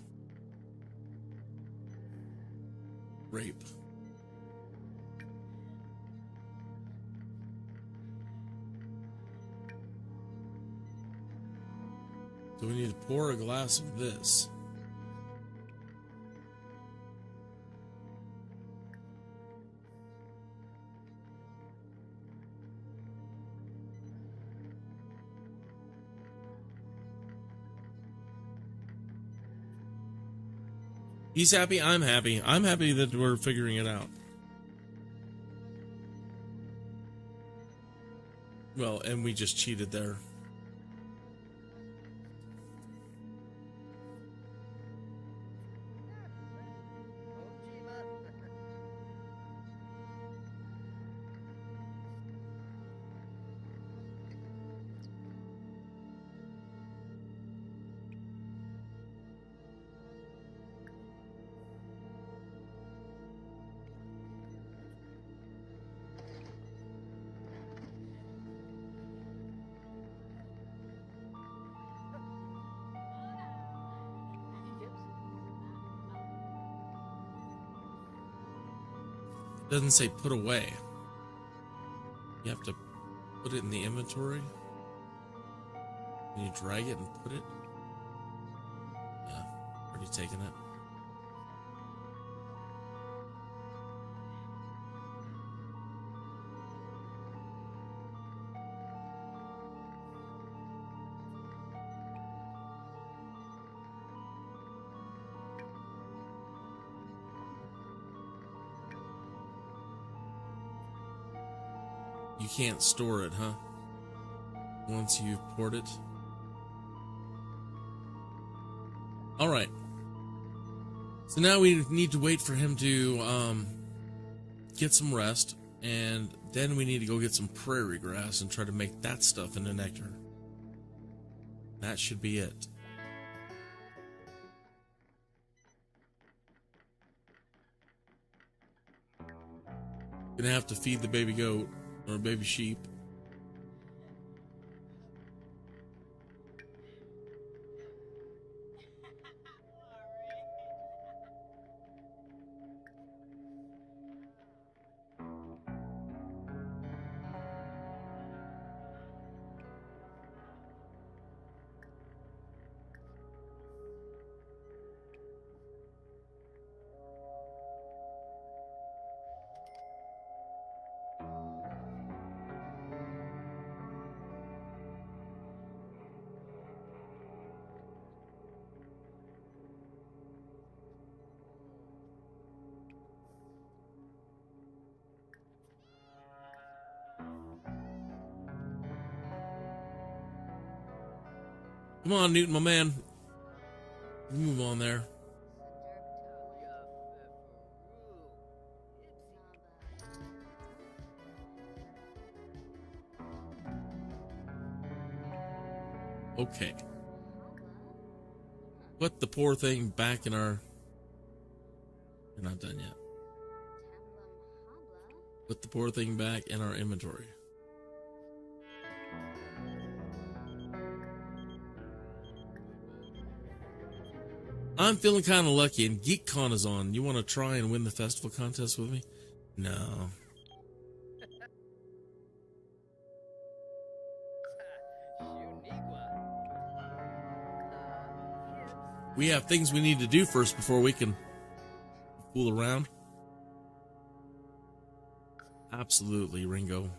Rape. So we need to pour a glass of this. He's happy, I'm happy. I'm happy that we're figuring it out. Well, and we just cheated there. It doesn't say put away. You have to put it in the inventory. And you drag it and put it. Yeah, already taken it. You can't store it, huh? Once you've poured it. All right. So now we need to wait for him to get some rest, and then we need to go get some prairie grass and try to make that stuff into nectar. That should be it. Gonna have to feed the baby goat. Or baby sheep. Come on, Newton, my man. Move on there. Okay. Put the poor thing back in our... We're not done yet. Put the poor thing back in our inventory. I'm feeling kind of lucky, and GeekCon is on. You want to try and win the festival contest with me? No. We have things we need to do first before we can fool around. Absolutely, Ringo.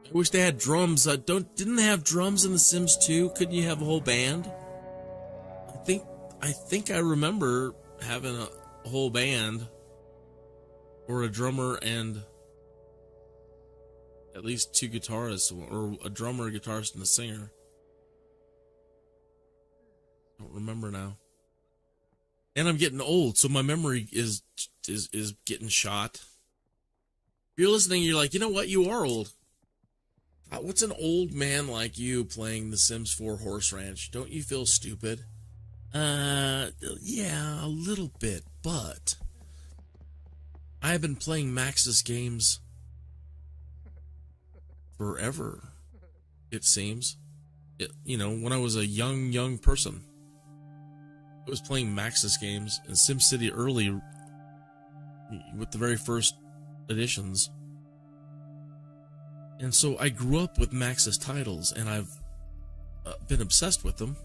I wish they had drums. Didn't they have drums in The Sims 2? Couldn't you have a whole band? I think I remember having a whole band or a drummer and at least 2 guitarists, or a drummer, a guitarist, and a singer. I don't remember now. And I'm getting old, so my memory is getting shot. If you're listening, you're like, you know what? You are old. What's an old man like you playing The Sims 4 Horse Ranch? Don't you feel stupid? Yeah, a little bit, but I've been playing Maxis games forever, it seems. When I was a young person, I was playing Maxis games in SimCity early with the very first editions. And so I grew up with Maxis titles, and I've been obsessed with them.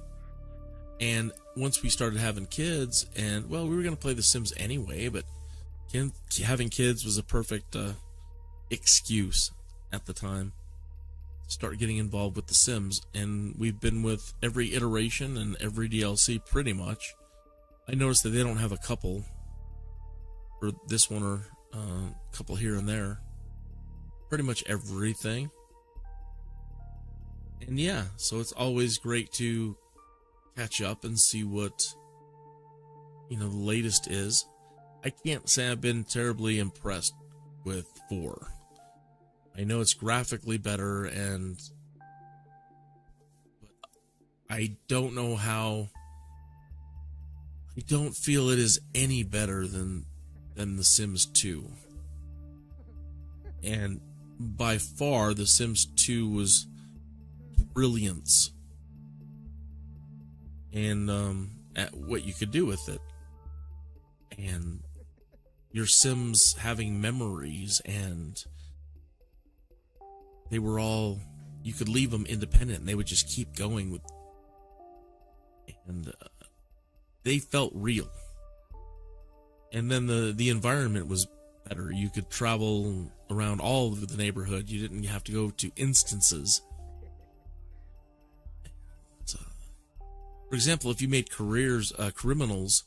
And once we started having kids, and, well, we were going to play The Sims anyway, but having kids was a perfect excuse at the time to start getting involved with The Sims. And we've been with every iteration and every DLC pretty much. I noticed that they don't have a couple for this one, or a couple here and there. Pretty much everything. And yeah, so it's always great to catch up and see what, the latest is. I can't say I've been terribly impressed with 4. I know it's graphically better, and I don't know how. I don't feel it is any better than The Sims 2. And by far, The Sims 2 was brilliance and at what you could do with it, and your Sims having memories, and they were all, you could leave them independent and they would just keep going with, and they felt real. And then the environment was better. You could travel around all over the neighborhood. You didn't have to go to instances. For example, if you made criminals,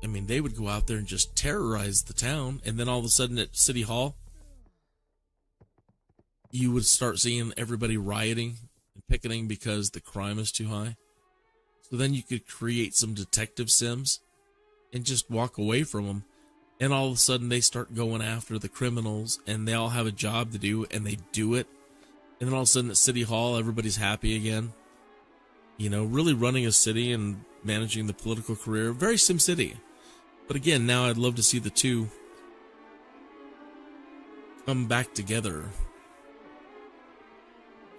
I mean, they would go out there and just terrorize the town, and then all of a sudden at City Hall, you would start seeing everybody rioting and picketing because the crime is too high. So then you could create some detective Sims and just walk away from them, and all of a sudden they start going after the criminals, and they all have a job to do, and they do it. And then all of a sudden at City Hall, everybody's happy again. Really running a city and managing the political career. Very SimCity. But again, now I'd love to see the two come back together.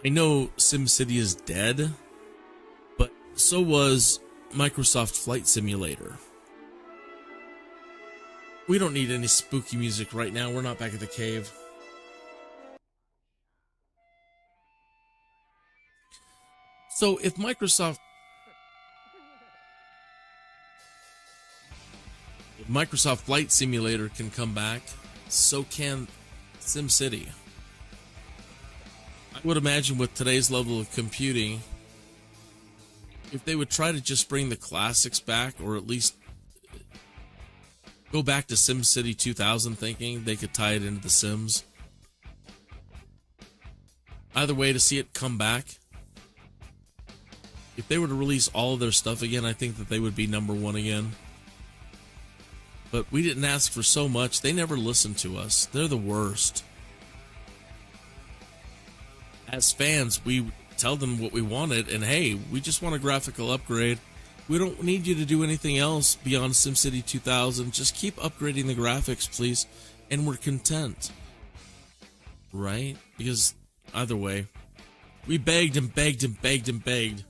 I know SimCity is dead, but so was Microsoft Flight Simulator. We don't need any spooky music right now. We're not back at the cave. So if Microsoft Flight Simulator can come back, so can SimCity. I would imagine with today's level of computing, if they would try to just bring the classics back, or at least go back to SimCity 2000 thinking, they could tie it into The Sims. Either way, to see it come back, if they were to release all of their stuff again, I think that they would be number one again. But we didn't ask for so much. They never listened to us. They're the worst. As fans, we tell them what we wanted, and hey, we just want a graphical upgrade. We don't need you to do anything else beyond SimCity 2000. Just keep upgrading the graphics, please, and we're content. Right? Because either way, we begged and begged and begged and begged.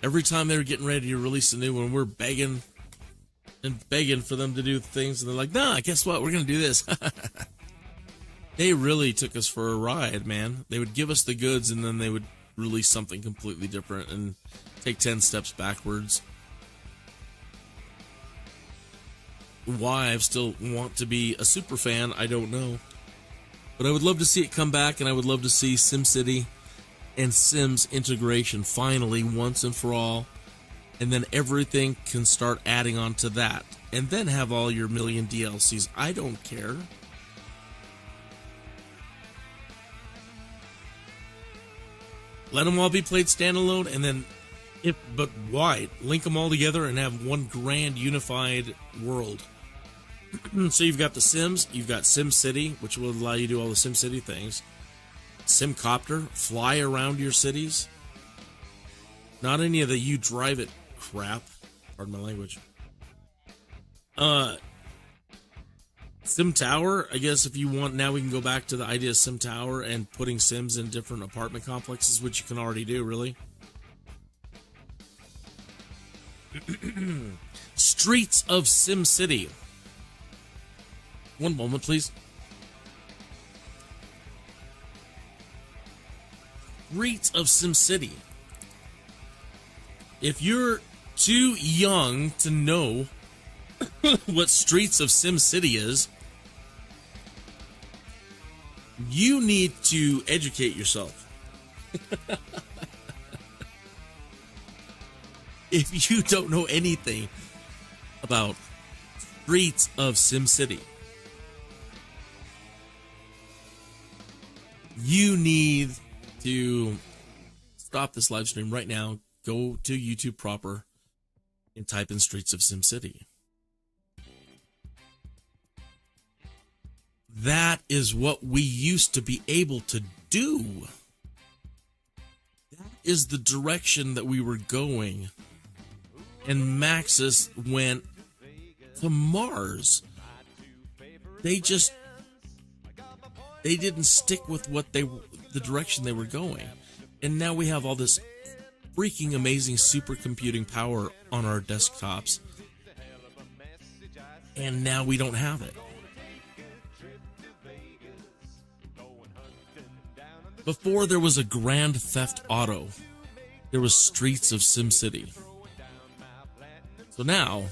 Every time they were getting ready to release a new one, we're begging and begging for them to do things, and they're like, nah, guess what? We're going to do this. They really took us for a ride, man. They would give us the goods, and then they would release something completely different and take 10 steps backwards. Why I still want to be a super fan, I don't know. But I would love to see it come back, and I would love to see SimCity and Sims integration finally, once and for all, and then everything can start adding on to that, and then have all your million DLCs. I don't care. let them all be played standalone, and then, but why? Link them all together and have one grand unified world. So you've got the Sims, you've got SimCity, which will allow you to do all the SimCity things. SimCopter, fly around your cities. Not any of the you drive it crap. Pardon my language. Sim Tower, I guess if you want, now we can go back to the idea of Sim Tower and putting Sims in different apartment complexes, which you can already do, really. Streets of SimCity. One moment, please. Streets of SimCity. If you're too young to know what Streets of SimCity is, you need to educate yourself. If you don't know anything about Streets of SimCity, you need to stop this live stream right now, go to YouTube proper, and type in Streets of SimCity. That is what we used to be able to do. That is the direction that we were going. And Maxis went to Mars. They didn't stick with what the direction they were going. And now we have all this freaking amazing supercomputing power on our desktops. And now we don't have it. Before there was a Grand Theft Auto, there was Streets of SimCity. So now,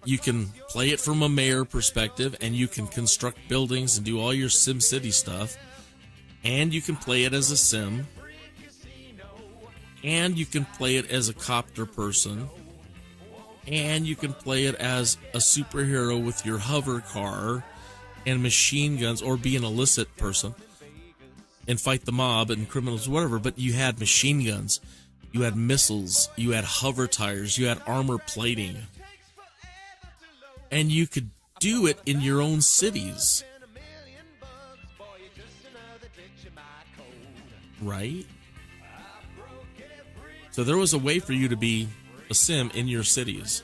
you can play it from a mayor perspective, and you can construct buildings and do all your SimCity stuff, and you can play it as a sim, and you can play it as a copter person, and you can play it as a superhero with your hover car and machine guns, or be an illicit person and fight the mob and criminals, whatever. But you had machine guns, you had missiles, you had hover tires, you had armor plating, and you could do it in your own cities, right? So there was a way for you to be a sim in your cities.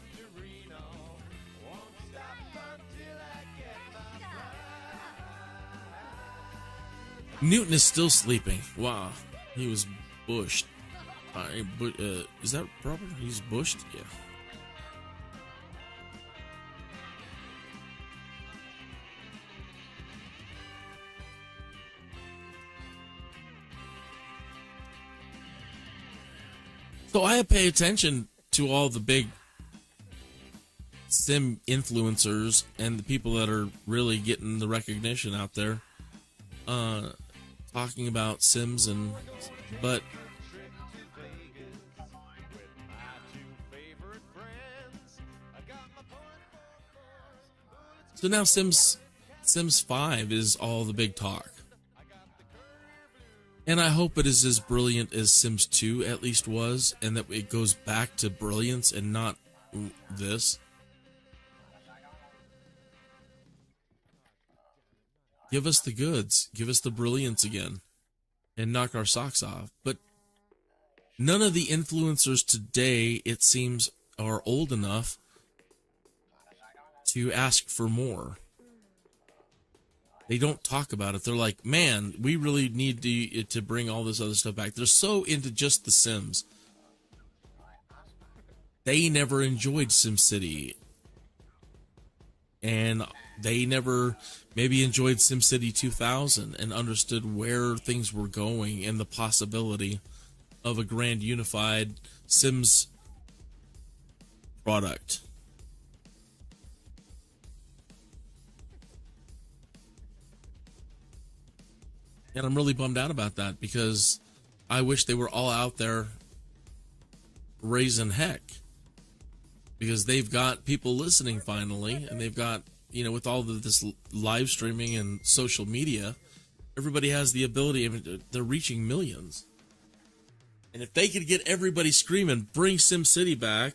Newton is still sleeping. Wow, he was bushed. Is that proper? He's bushed? Yeah. So I pay attention to all the big sim influencers and the people that are really getting the recognition out there, talking about Sims, but so now Sims 5 is all the big talk. And I hope it is as brilliant as Sims 2 at least was, and that it goes back to brilliance and not this. Give us the goods. Give us the brilliance again. And knock our socks off. But none of the influencers today, it seems, are old enough to ask for more. They don't talk about it. They're like, man, we really need to bring all this other stuff back. They're so into just the Sims. They never enjoyed SimCity. And they never maybe enjoyed SimCity 2000 and understood where things were going and the possibility of a grand unified Sims product. And I'm really bummed out about that, because I wish they were all out there raising heck, because they've got people listening finally, and they've got, with all of this live streaming and social media, everybody has the ability, they're reaching millions. And if they could get everybody screaming, bring SimCity back.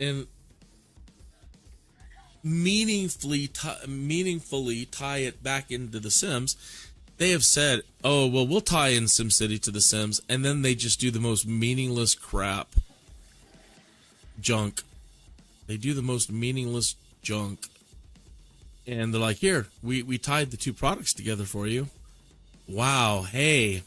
And meaningfully tie it back into The Sims. They have said, oh, well, we'll tie in SimCity to The Sims, and then they just do the most meaningless crap. Junk. They do the most meaningless junk. And they're like, here, we tied the two products together for you. Wow, hey.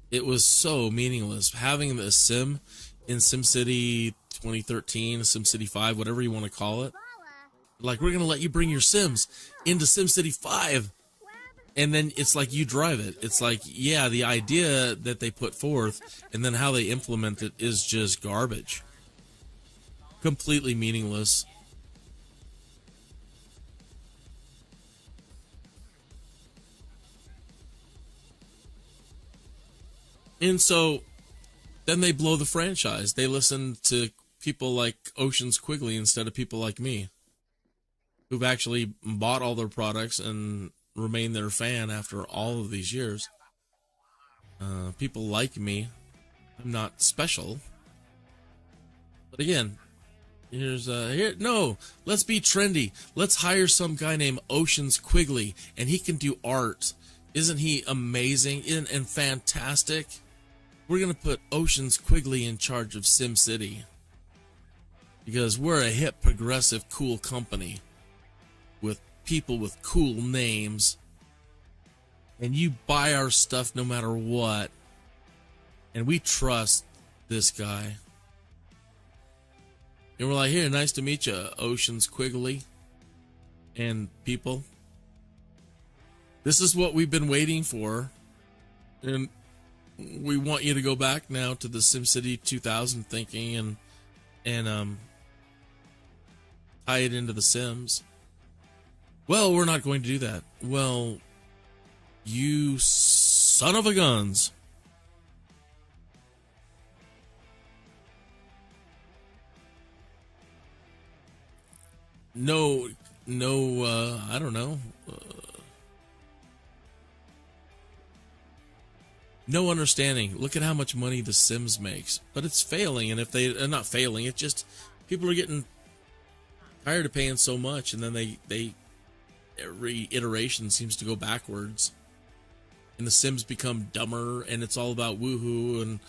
It was so meaningless. Having the sim in SimCity 2013, SimCity 5, whatever you want to call it. Like, we're going to let you bring your Sims into SimCity 5. And then it's like you drive it. It's like, yeah, the idea that they put forth and then how they implement it is just garbage. Completely meaningless. And so then they blow the franchise. They listen to people like Ocean's Quigley instead of people like me, who've actually bought all their products and remain their fan after all of these years. People like me. I'm not special. But again, let's be trendy. Let's hire some guy named Ocean's Quigley, and he can do art. Isn't he amazing and fantastic? We're going to put Ocean's Quigley in charge of SimCity. Because we're a hip, progressive, cool company with people with cool names. And you buy our stuff no matter what. And we trust this guy. And we're like, here, nice to meet you, Ocean's Quigley and people. This is what we've been waiting for. And we want you to go back now to the SimCity 2000 thinking and tie it into the Sims. Well, we're not going to do that. Well, you son of a guns. No, I don't know. No understanding. Look at how much money The Sims makes. But it's failing, and if they're not failing, it's just people are getting tired of paying so much, and then they every iteration seems to go backwards. And The Sims become dumber, and it's all about woohoo and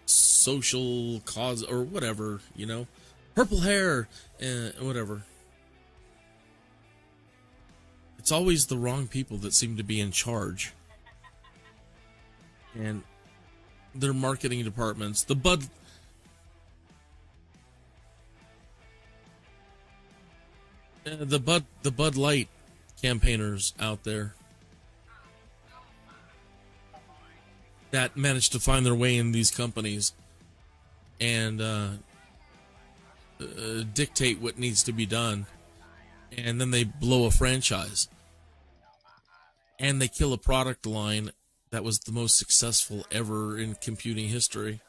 social cause or whatever, you know. Purple hair, whatever. It's always the wrong people that seem to be in charge. And their marketing departments, the Bud Light campaigners out there that managed to find their way in these companies and dictate what needs to be done, and then they blow a franchise and they kill a product line that was the most successful ever in computing history.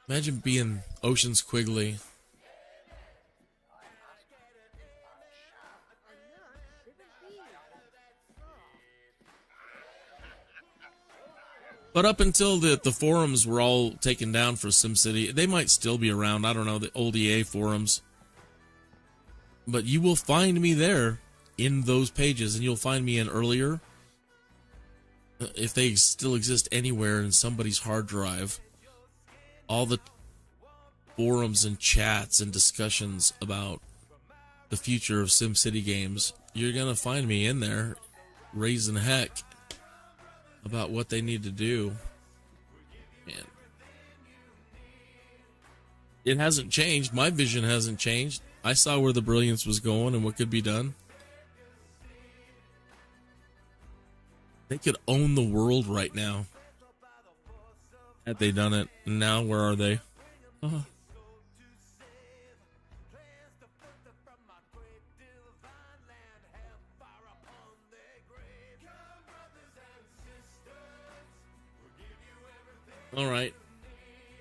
Imagine being Ocean's Quigley. But up until the forums were all taken down for SimCity, they might still be around. I don't know, the old EA forums. But you will find me there in those pages, and you'll find me in earlier, if they still exist anywhere in somebody's hard drive, all the forums and chats and discussions about the future of SimCity games, you're going to find me in there raising heck about what they need to do. And it hasn't changed. My vision hasn't changed. I saw where the brilliance was going and what could be done. They could own the world right now had they done it. And now where are they? All right.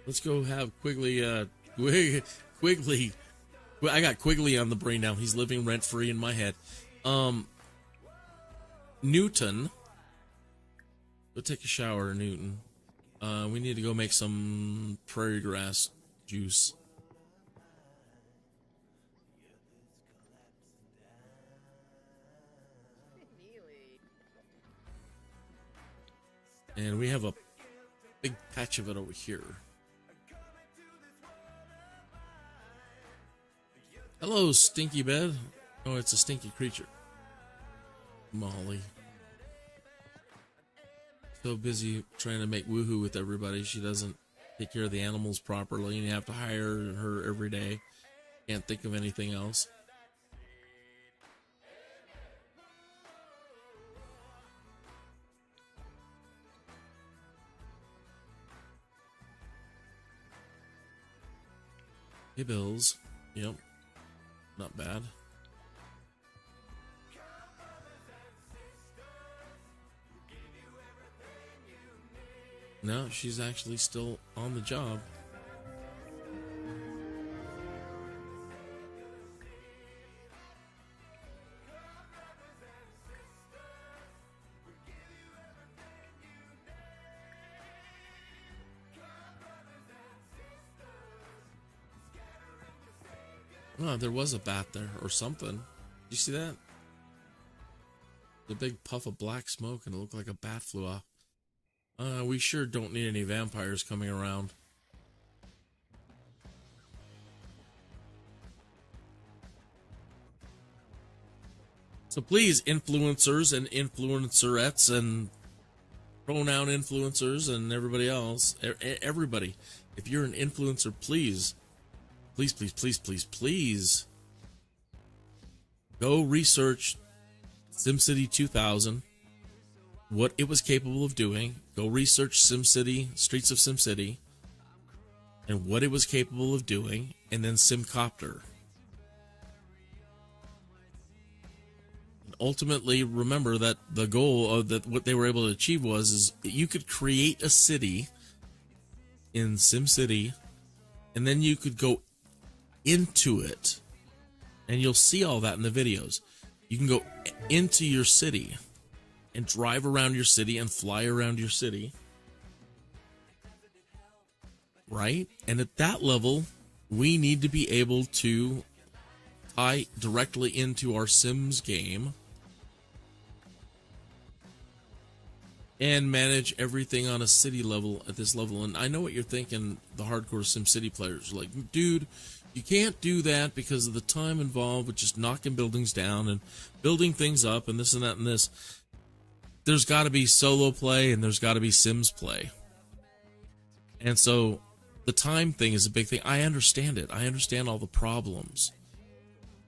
Let's go have Quigley, Quigley. I got Quigley on the brain now. He's living rent-free in my head. Newton. Go take a shower, Newton. We need to go make some prairie grass juice. And we have a big patch of it over here. Hello, stinky bed. Oh, it's a stinky creature. Molly. So busy trying to make woohoo with everybody, she doesn't take care of the animals properly, and you have to hire her every day. Can't think of anything else. Hey, Bills. Yep. Not bad. No, she's actually still on the job. Oh, there was a bat there or something. Did you see that? The big puff of black smoke and it looked like a bat flew off. We sure don't need any vampires coming around. So please, influencers and influencerettes and pronoun influencers and everybody else, everybody, if you're an influencer, please, go research SimCity 2000, what it was capable of doing. Go research SimCity, Streets of SimCity, and what it was capable of doing, and then Simcopter. And ultimately, remember that the goal of that what they were able to achieve was you could create a city in SimCity, and then you could go into it, and you'll see all that in the videos. You can go into your city and drive around your city and fly around your city, right? And at that level, we need to be able to tie directly into our Sims game and manage everything on a city level at this level. And I know what you're thinking, the hardcore SimCity players are like, dude, you can't do that because of the time involved with just knocking buildings down and building things up and this and that and this. There's got to be solo play and there's got to be Sims play. And so the time thing is a big thing. I understand it. I understand all the problems.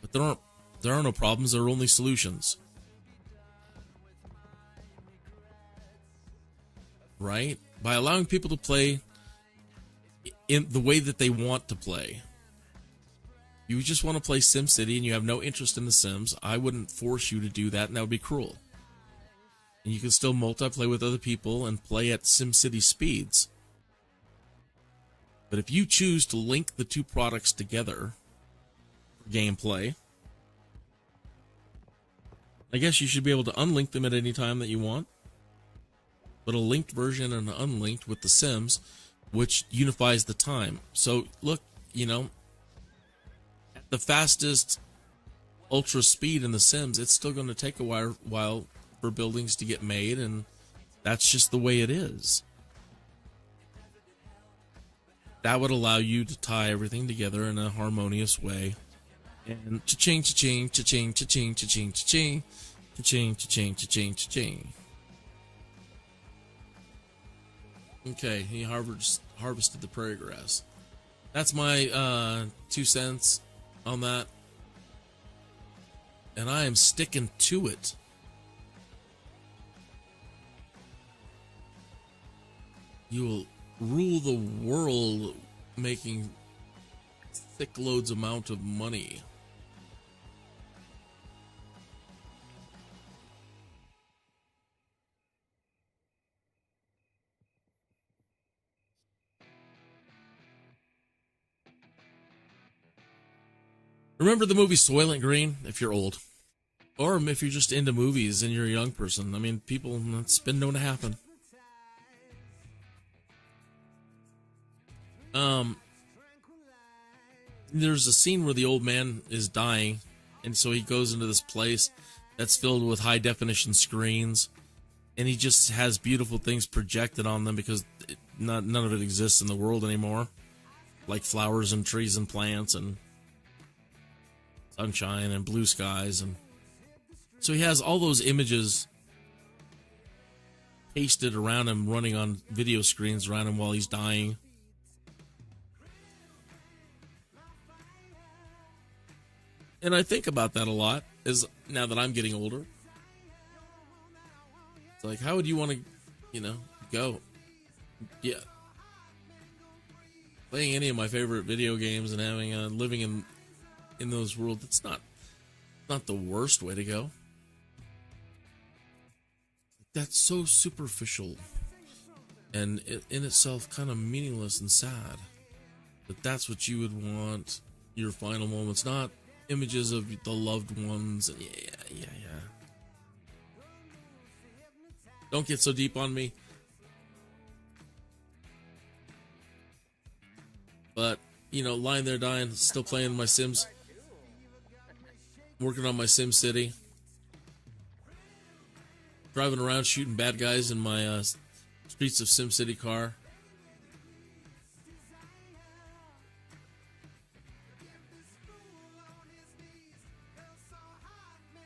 But there are no problems, there are only solutions. Right? By allowing people to play in the way that they want to play. You just want to play SimCity and you have no interest in the Sims, I wouldn't force you to do that, and that would be cruel. And you can still multiplayer with other people and play at SimCity speeds. But if you choose to link the two products together for gameplay, I guess you should be able to unlink them at any time that you want. But a linked version and an unlinked with the Sims, which unifies the time. So look, you know, at the fastest ultra speed in the Sims, it's still going to take a while for buildings to get made, and that's just the way it is. That would allow you to tie everything together in a harmonious way. And cha-ching, cha-ching, cha-ching, cha-ching, cha-ching, cha-ching, cha-ching, cha-ching, cha-ching, cha-ching. Okay, he harvested the prairie grass. That's my 2 cents on that. And I am sticking to it. You will rule the world making thick loads amount of money. Remember the movie Soylent Green, if you're old? Or if you're just into movies and you're a young person. I mean, people, it's been known to happen. There's a scene where the old man is dying, and so he goes into this place that's filled with high definition screens, and he just has beautiful things projected on them because none of it exists in the world anymore, like flowers and trees and plants and sunshine and blue skies. And so he has all those images pasted around him, running on video screens around him while he's dying. And I think about that a lot, is now that I'm getting older. It's like, how would you want to, go? Yeah. Playing any of my favorite video games and having living in those worlds, it's not the worst way to go. That's so superficial and in itself kind of meaningless and sad. But that's what you would want your final moments, not images of the loved ones. Yeah. Don't get so deep on me. But, lying there dying, still playing my Sims. Working on my Sim City. Driving around shooting bad guys in my Streets of Sim City car.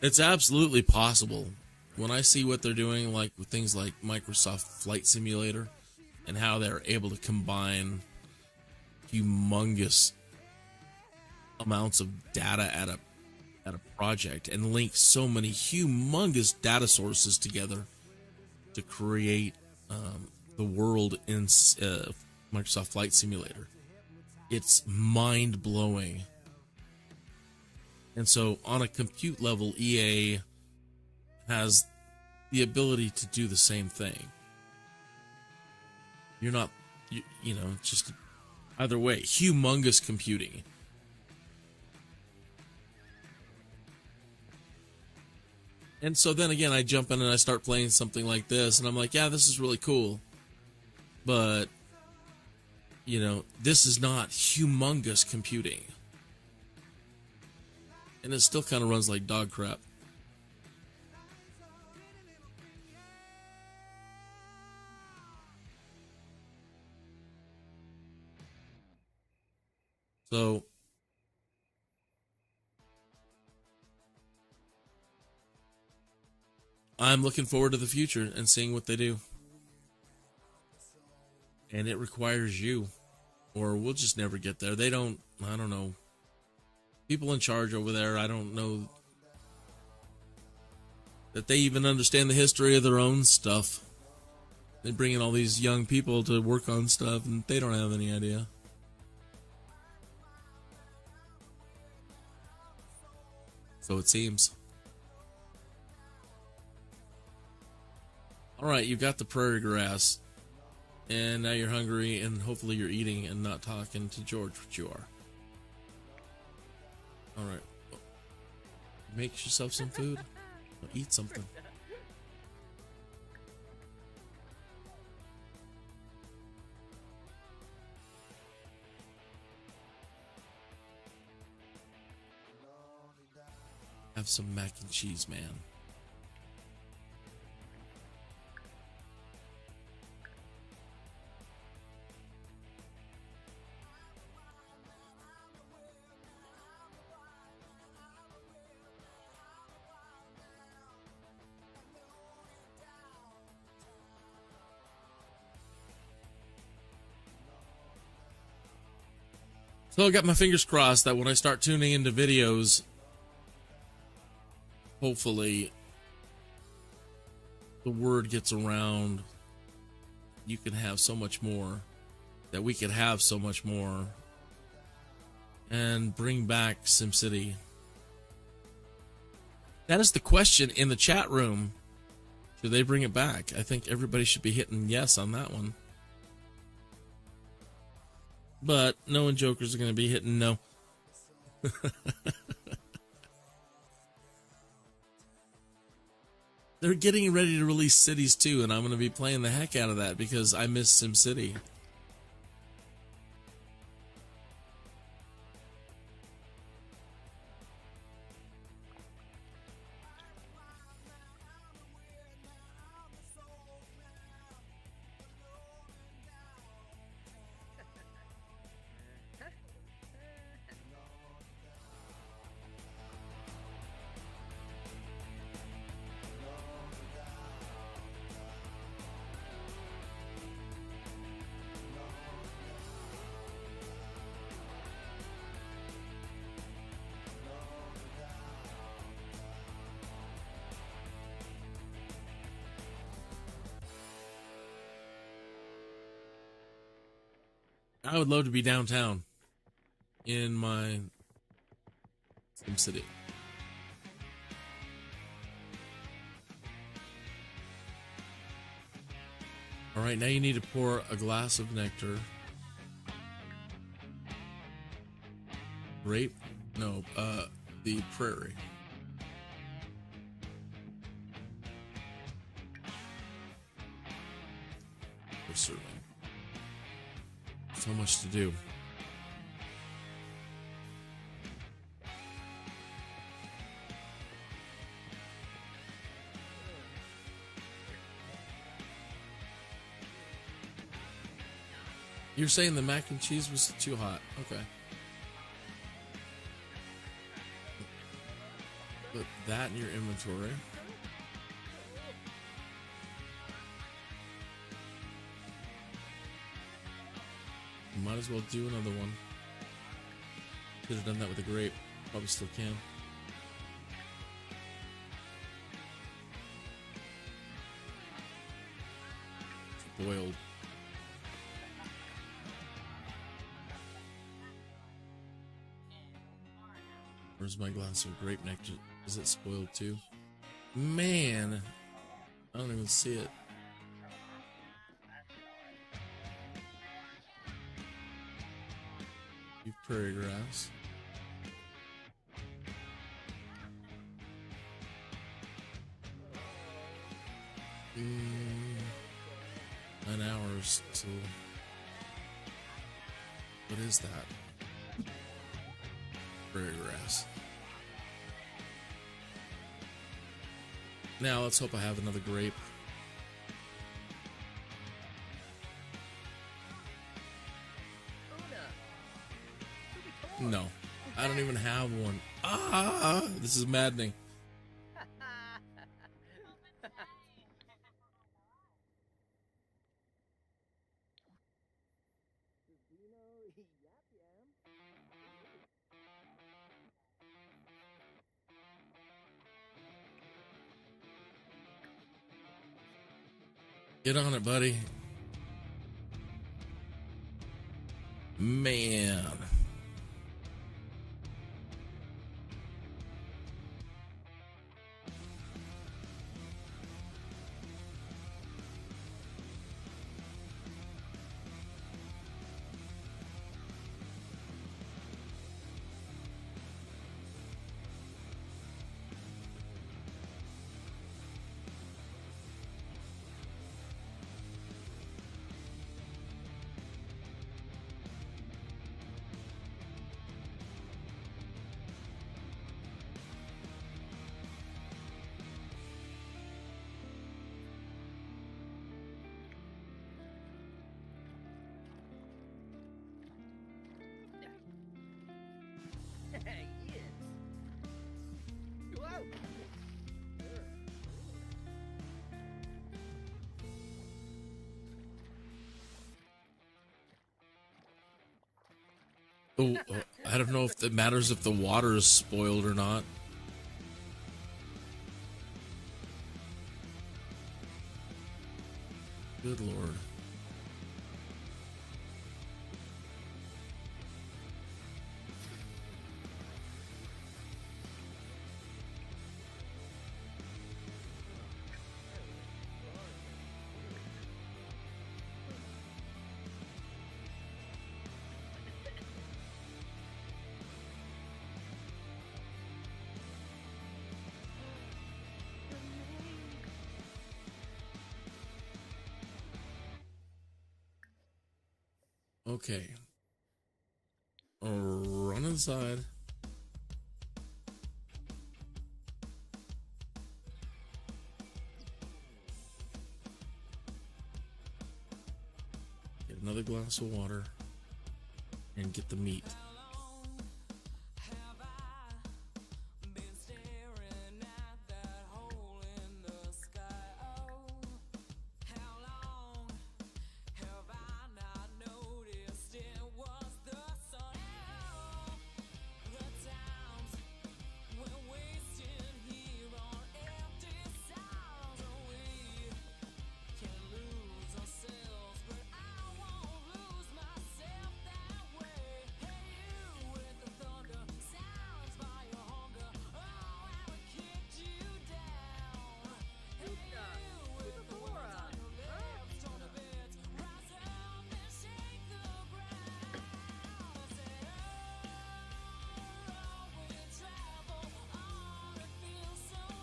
It's absolutely possible. When I see what they're doing, like with things like Microsoft Flight Simulator, and how they're able to combine humongous amounts of data at a project and link so many humongous data sources together to create the world in Microsoft Flight Simulator. It's mind-blowing. And so on a compute level, EA has the ability to do the same thing. You're not, just either way, humongous computing. And so then again, I jump in and I start playing something like this, and I'm like, yeah, this is really cool. But, this is not humongous computing. And it still kind of runs like dog crap. So, I'm looking forward to the future and seeing what they do. And it requires you, or we'll just never get there. I don't know. People in charge over there, I don't know that they even understand the history of their own stuff. They bring in all these young people to work on stuff, and they don't have any idea. So it seems. Alright, you've got the prairie grass, and now you're hungry, and hopefully you're eating and not talking to George, which you are. Alright. Make yourself some food. Eat something. Have some mac and cheese, man. So I got my fingers crossed that when I start tuning into videos, hopefully the word gets around. You can have so much more, that we could have so much more, and bring back SimCity. That is the question in the chat room. Should they bring it back? I think everybody should be hitting yes on that one. But no one jokers are going to be hitting no. They're getting ready to release Cities 2, and I'm going to be playing the heck out of that because I miss SimCity. I would love to be downtown in my SimCity. All right, now you need to pour a glass of nectar. Grape? No, the prairie. For serving. So much to do. You're saying the mac and cheese was too hot. Okay. Put that in your inventory. Might as well do another one. Could have done that with a grape. Probably still can. It's boiled. Where's my glass of grape nectar? Is it spoiled too? Man, I don't even see it. Prairie grass. Nine hours till. What is that? Prairie grass. Now let's hope I have another grape. No, I don't even have one. Ah, this is maddening. Get on it, buddy. Man. Oh, I don't know if it matters if the water is spoiled or not. Good Lord. Okay. Run inside. Get another glass of water and get the meat.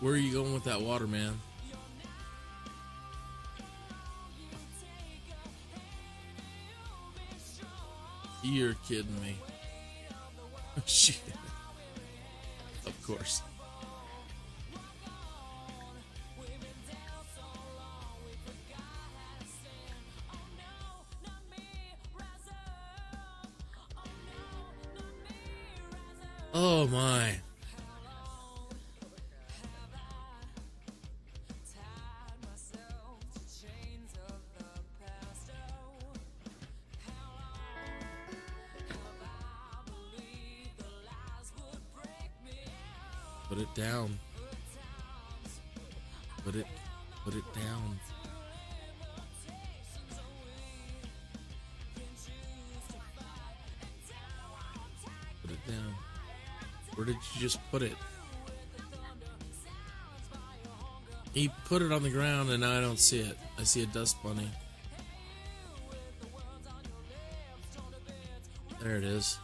Where are you going with that water, man? You're kidding me. Shit. Of course. Oh my. Put it down. Put it down. Put it down. Where did you just put it? He put it on the ground and now I don't see it. I see a dust bunny. There it is.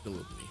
Kill with me.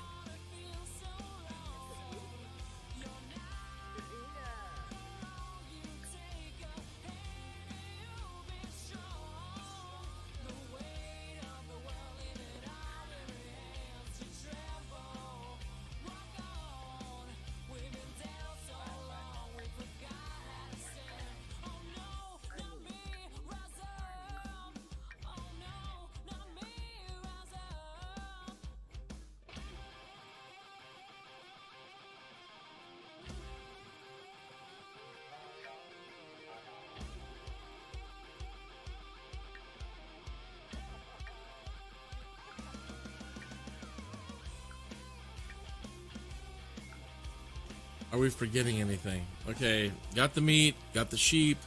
Are we forgetting anything? Okay, got the meat, got the sheep,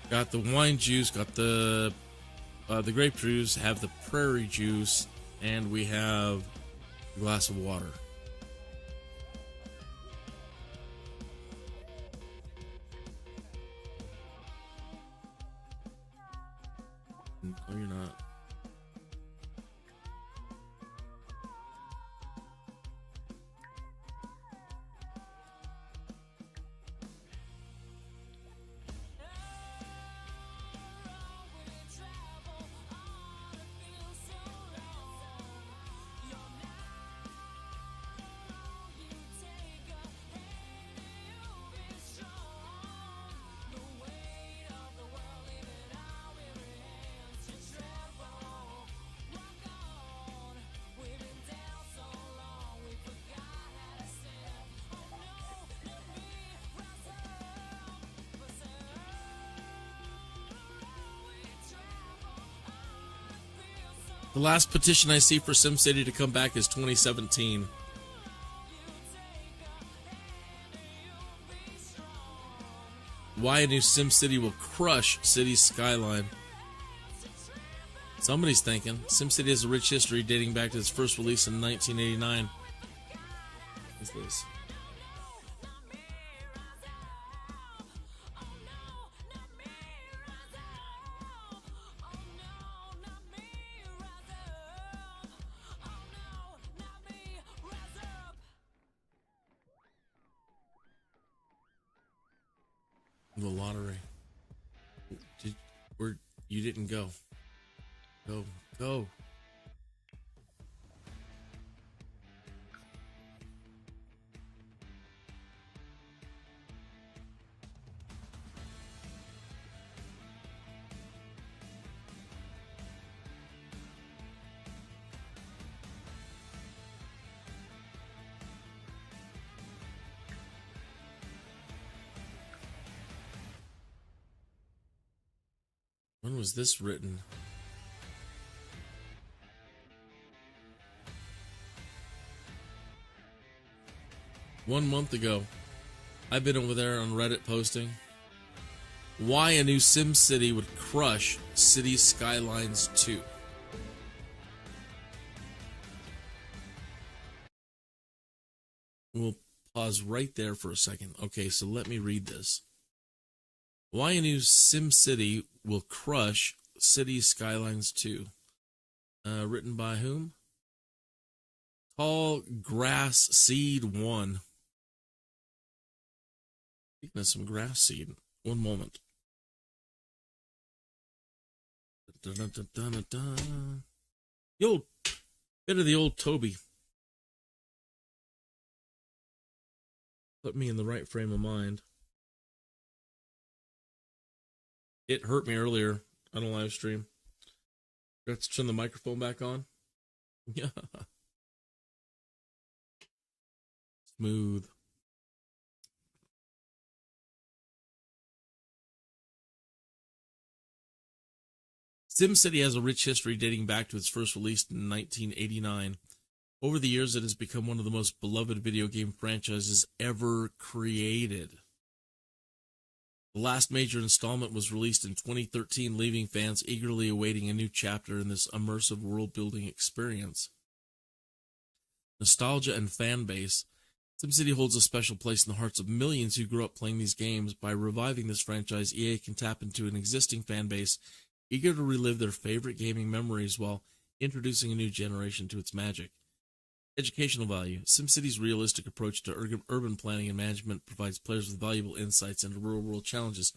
got the wine juice, got the grape juice, have the prairie juice, and we have a glass of water. No, you're not. The last petition I see for SimCity to come back is 2017. Why a new SimCity will crush Cities Skyline. Somebody's thinking. SimCity has a rich history dating back to its first release in 1989. What's this? the lottery. You didn't go. Go. When was this written? One month ago. I've been over there on Reddit posting why a new Sim City would crush City Skylines 2. We'll pause right there for a second. Okay, so let me read this. Why a new Sim City will crush City Skylines 2. Written by whom? Tall Grass Seed 1. Speaking of some grass seed, one moment. The old bit of the old Toby. Put me in the right frame of mind. It hurt me earlier on a live stream. Let's turn the microphone back on. Yeah. Smooth. SimCity has a rich history dating back to its first release in 1989. Over the years, it has become one of the most beloved video game franchises ever created. The last major installment was released in 2013, leaving fans eagerly awaiting a new chapter in this immersive world-building experience. Nostalgia and fan base. SimCity holds a special place in the hearts of millions who grew up playing these games. By reviving this franchise, EA can tap into an existing fan base eager to relive their favorite gaming memories while introducing a new generation to its magic. Educational value. SimCity's realistic approach to urban planning and management provides players with valuable insights into real-world challenges.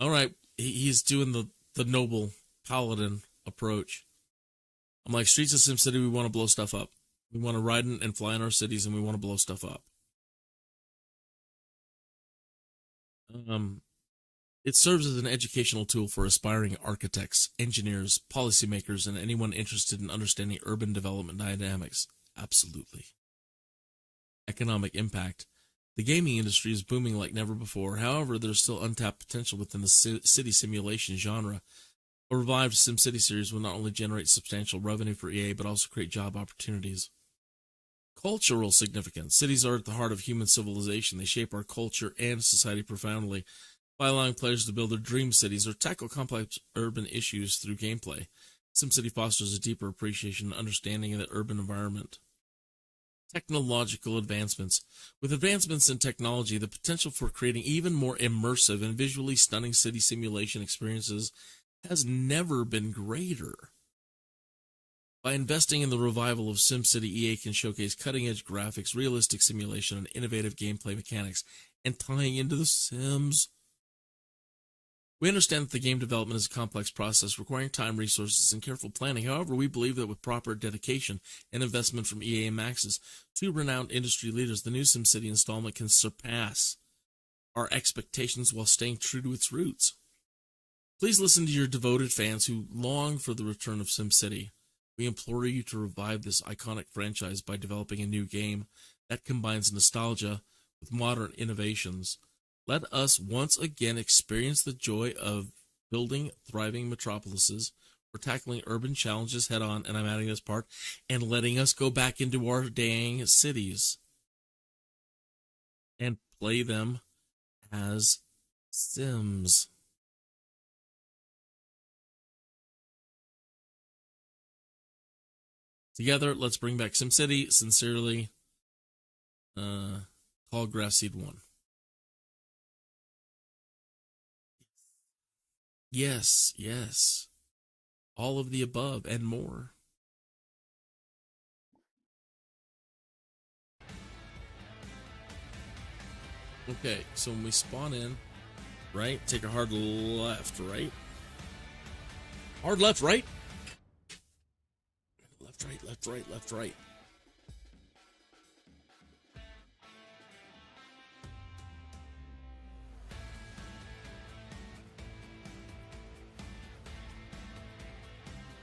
All right, he's doing the noble paladin approach. I'm like, streets of SimCity, we want to blow stuff up. We want to ride in and fly in our cities, and we want to blow stuff up. It serves as an educational tool for aspiring architects, engineers, policymakers, and anyone interested in understanding urban development dynamics. Absolutely. Economic impact. The gaming industry is booming like never before. However, there's still untapped potential within the city simulation genre. A revived SimCity series will not only generate substantial revenue for EA, but also create job opportunities. Cultural significance. Cities are at the heart of human civilization. They shape our culture and society profoundly by allowing players to build their dream cities or tackle complex urban issues through gameplay. SimCity fosters a deeper appreciation and understanding of the urban environment. Technological advancements. With advancements in technology, the potential for creating even more immersive and visually stunning city simulation experiences has never been greater. By investing in the revival of SimCity, EA can showcase cutting-edge graphics, realistic simulation, and innovative gameplay mechanics, and tying into The Sims. We understand that the game development is a complex process requiring time, resources, and careful planning. However, we believe that with proper dedication and investment from EA and Maxis, two renowned industry leaders, the new SimCity installment can surpass our expectations while staying true to its roots. Please listen to your devoted fans who long for the return of SimCity. We implore you to revive this iconic franchise by developing a new game that combines nostalgia with modern innovations. Let us once again experience the joy of building thriving metropolises, or tackling urban challenges head on, and I'm adding this part, and letting us go back into our dang cities and play them as Sims. Together, let's bring back SimCity. Sincerely, Tall Grass Seed 1. Yes, yes. All of the above and more. Okay, so when we spawn in, right? Take a hard left, right? Hard left, right? Left, right, left, right, left, right.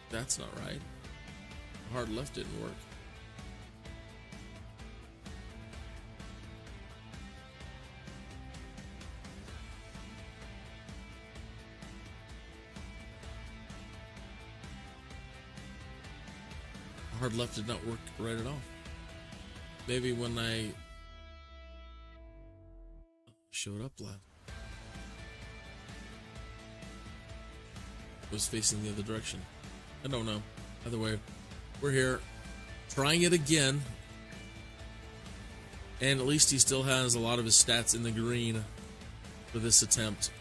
That's not right. Hard left didn't work. Hard left did not work right at all. Maybe when I showed up left, it was facing the other direction. I don't know. Either way, we're here trying it again. And at least he still has a lot of his stats in the green for this attempt.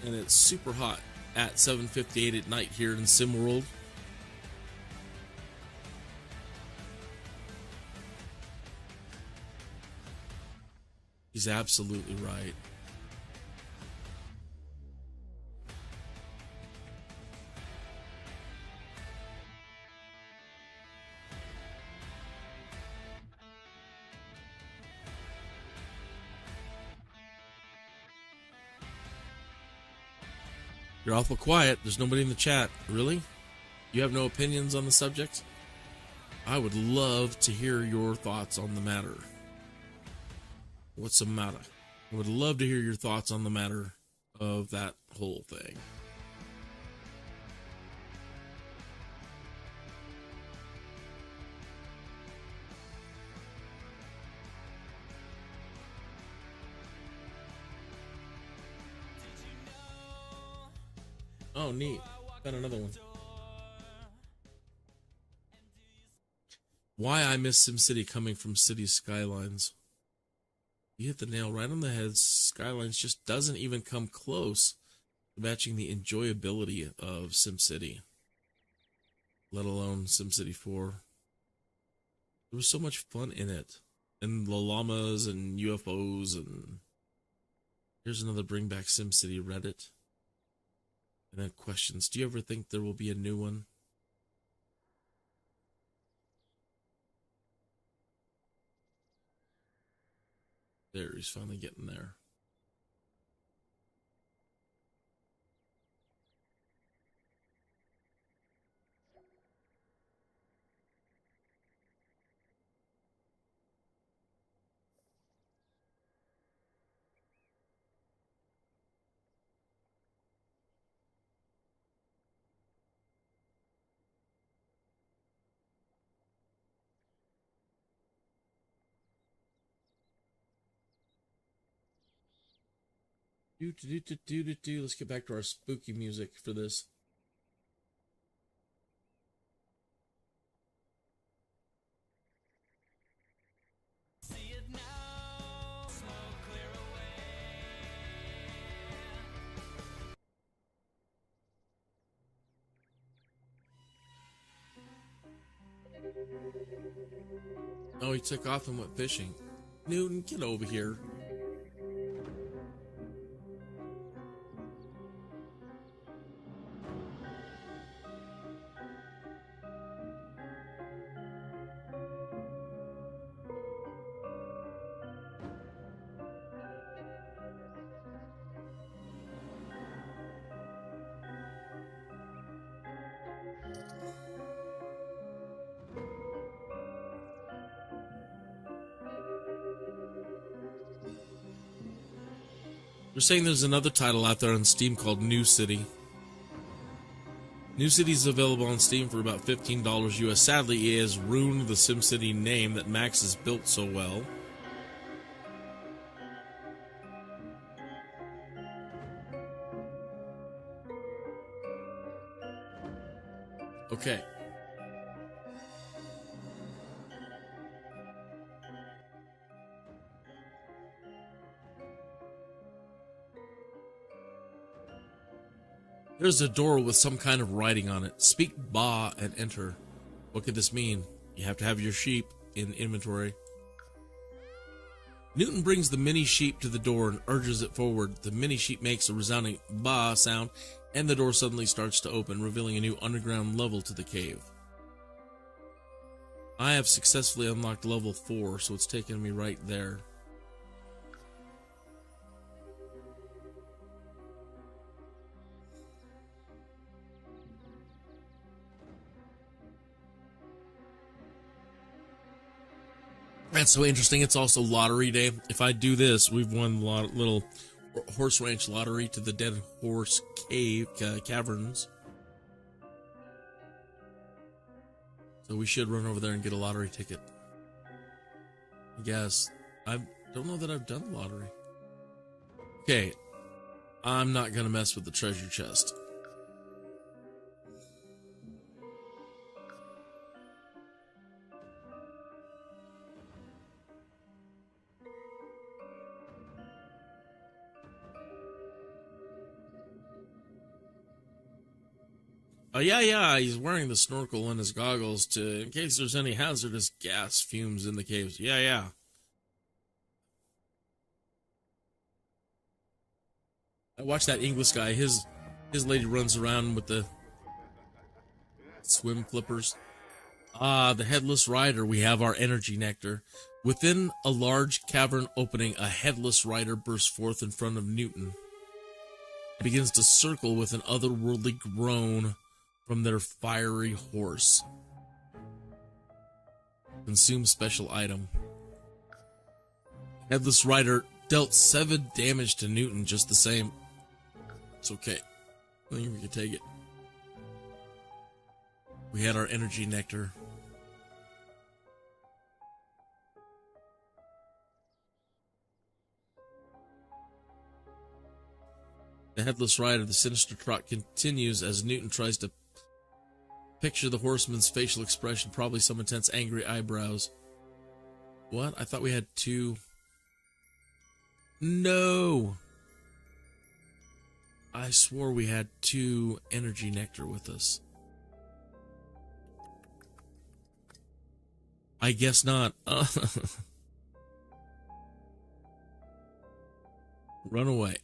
And it's super hot at 7:58 at night here in SimWorld. He's absolutely right. You're awful quiet. There's nobody in the chat. Really? You have no opinions on the subject? I would love to hear your thoughts on the matter. What's the matter? I would love to hear your thoughts on the matter of that whole thing. Oh, neat. Got another one. Why I miss SimCity coming from city skylines. You hit the nail right on the head. Skylines just doesn't even come close to matching the enjoyability of SimCity, let alone SimCity 4. There was so much fun in it. And the llamas and UFOs and... Here's another Bring Back SimCity Reddit. And then questions. Do you ever think there will be a new one? There, he's finally getting there. Let's get back to our spooky music for this. See it now, smoke clear away. Oh, he took off and went fishing. Newton, get over here. They're saying there's another title out there on Steam called New City. New City is available on Steam for about $15 US. Sadly, it has ruined the SimCity name that Max has built so well. Okay. There's a door with some kind of writing on it. Speak ba and enter. What could this mean? You have to have your sheep in inventory. Newton brings the mini sheep to the door and urges it forward. The mini sheep makes a resounding "ba" sound, and the door suddenly starts to open, revealing a new underground level to the cave. I have successfully unlocked level 4, so it's taking me right there. That's so interesting. It's also lottery day. If I do this, we've won the little horse ranch lottery to the Dead Horse Caverns. So we should run over there and get a lottery ticket. I guess. I don't know that I've done the lottery. Okay. I'm not going to mess with the treasure chest. Oh, yeah, he's wearing the snorkel and his goggles in case there's any hazardous gas fumes in the caves. Yeah. I watched that English guy. His lady runs around with the swim flippers. The headless rider. We have our energy nectar. Within a large cavern opening, a headless rider bursts forth in front of Newton. He begins to circle with an otherworldly groan from their fiery horse. Consume special item. Headless Rider dealt 7 damage to Newton just the same. It's okay. I think we can take it. We had our energy nectar. The Headless Rider, the sinister trot continues as Newton tries to picture the horseman's facial expression, probably some intense angry eyebrows. What? I thought we had 2. No! I swore we had 2 energy nectar with us. I guess not. Run away.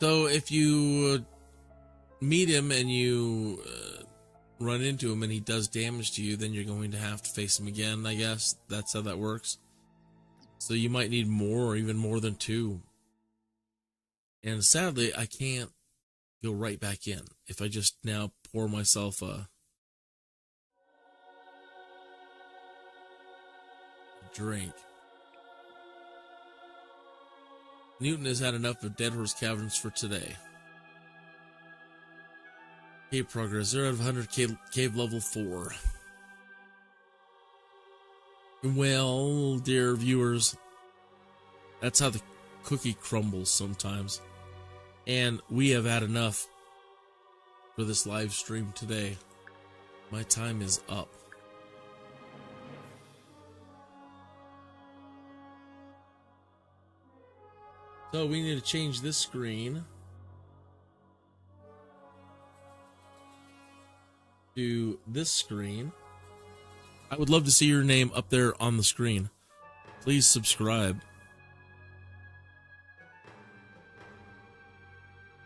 So if you meet him and you run into him and he does damage to you, then you're going to have to face him again, I guess. That's how that works. So you might need more or even more than 2. And sadly, I can't go right back in. If I just now pour myself a drink. Newton has had enough of Dead Horse Caverns for today. Cave progress, 0 out of 100, cave level 4. Well, dear viewers, that's how the cookie crumbles sometimes. And we have had enough for this live stream today. My time is up. So we need to change this screen to this screen. I would love to see your name up there on the screen. Please subscribe.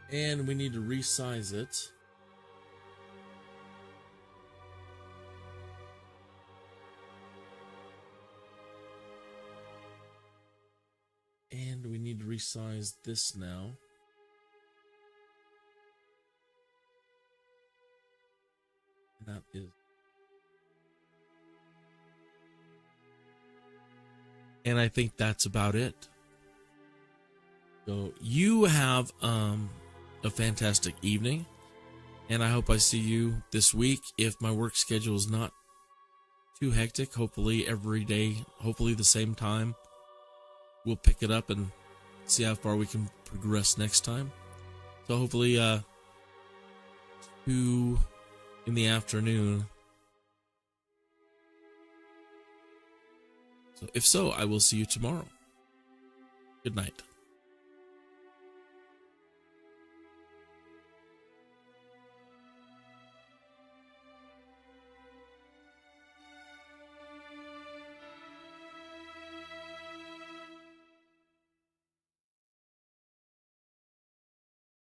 And we need to resize it. And we need to resize this now. And that is. And I think that's about it. So you have a fantastic evening. And I hope I see you this week. If my work schedule is not too hectic, hopefully every day, hopefully the same time. We'll pick it up and see how far we can progress next time. So hopefully 2 in the afternoon. So if so, I will see you tomorrow. Good night.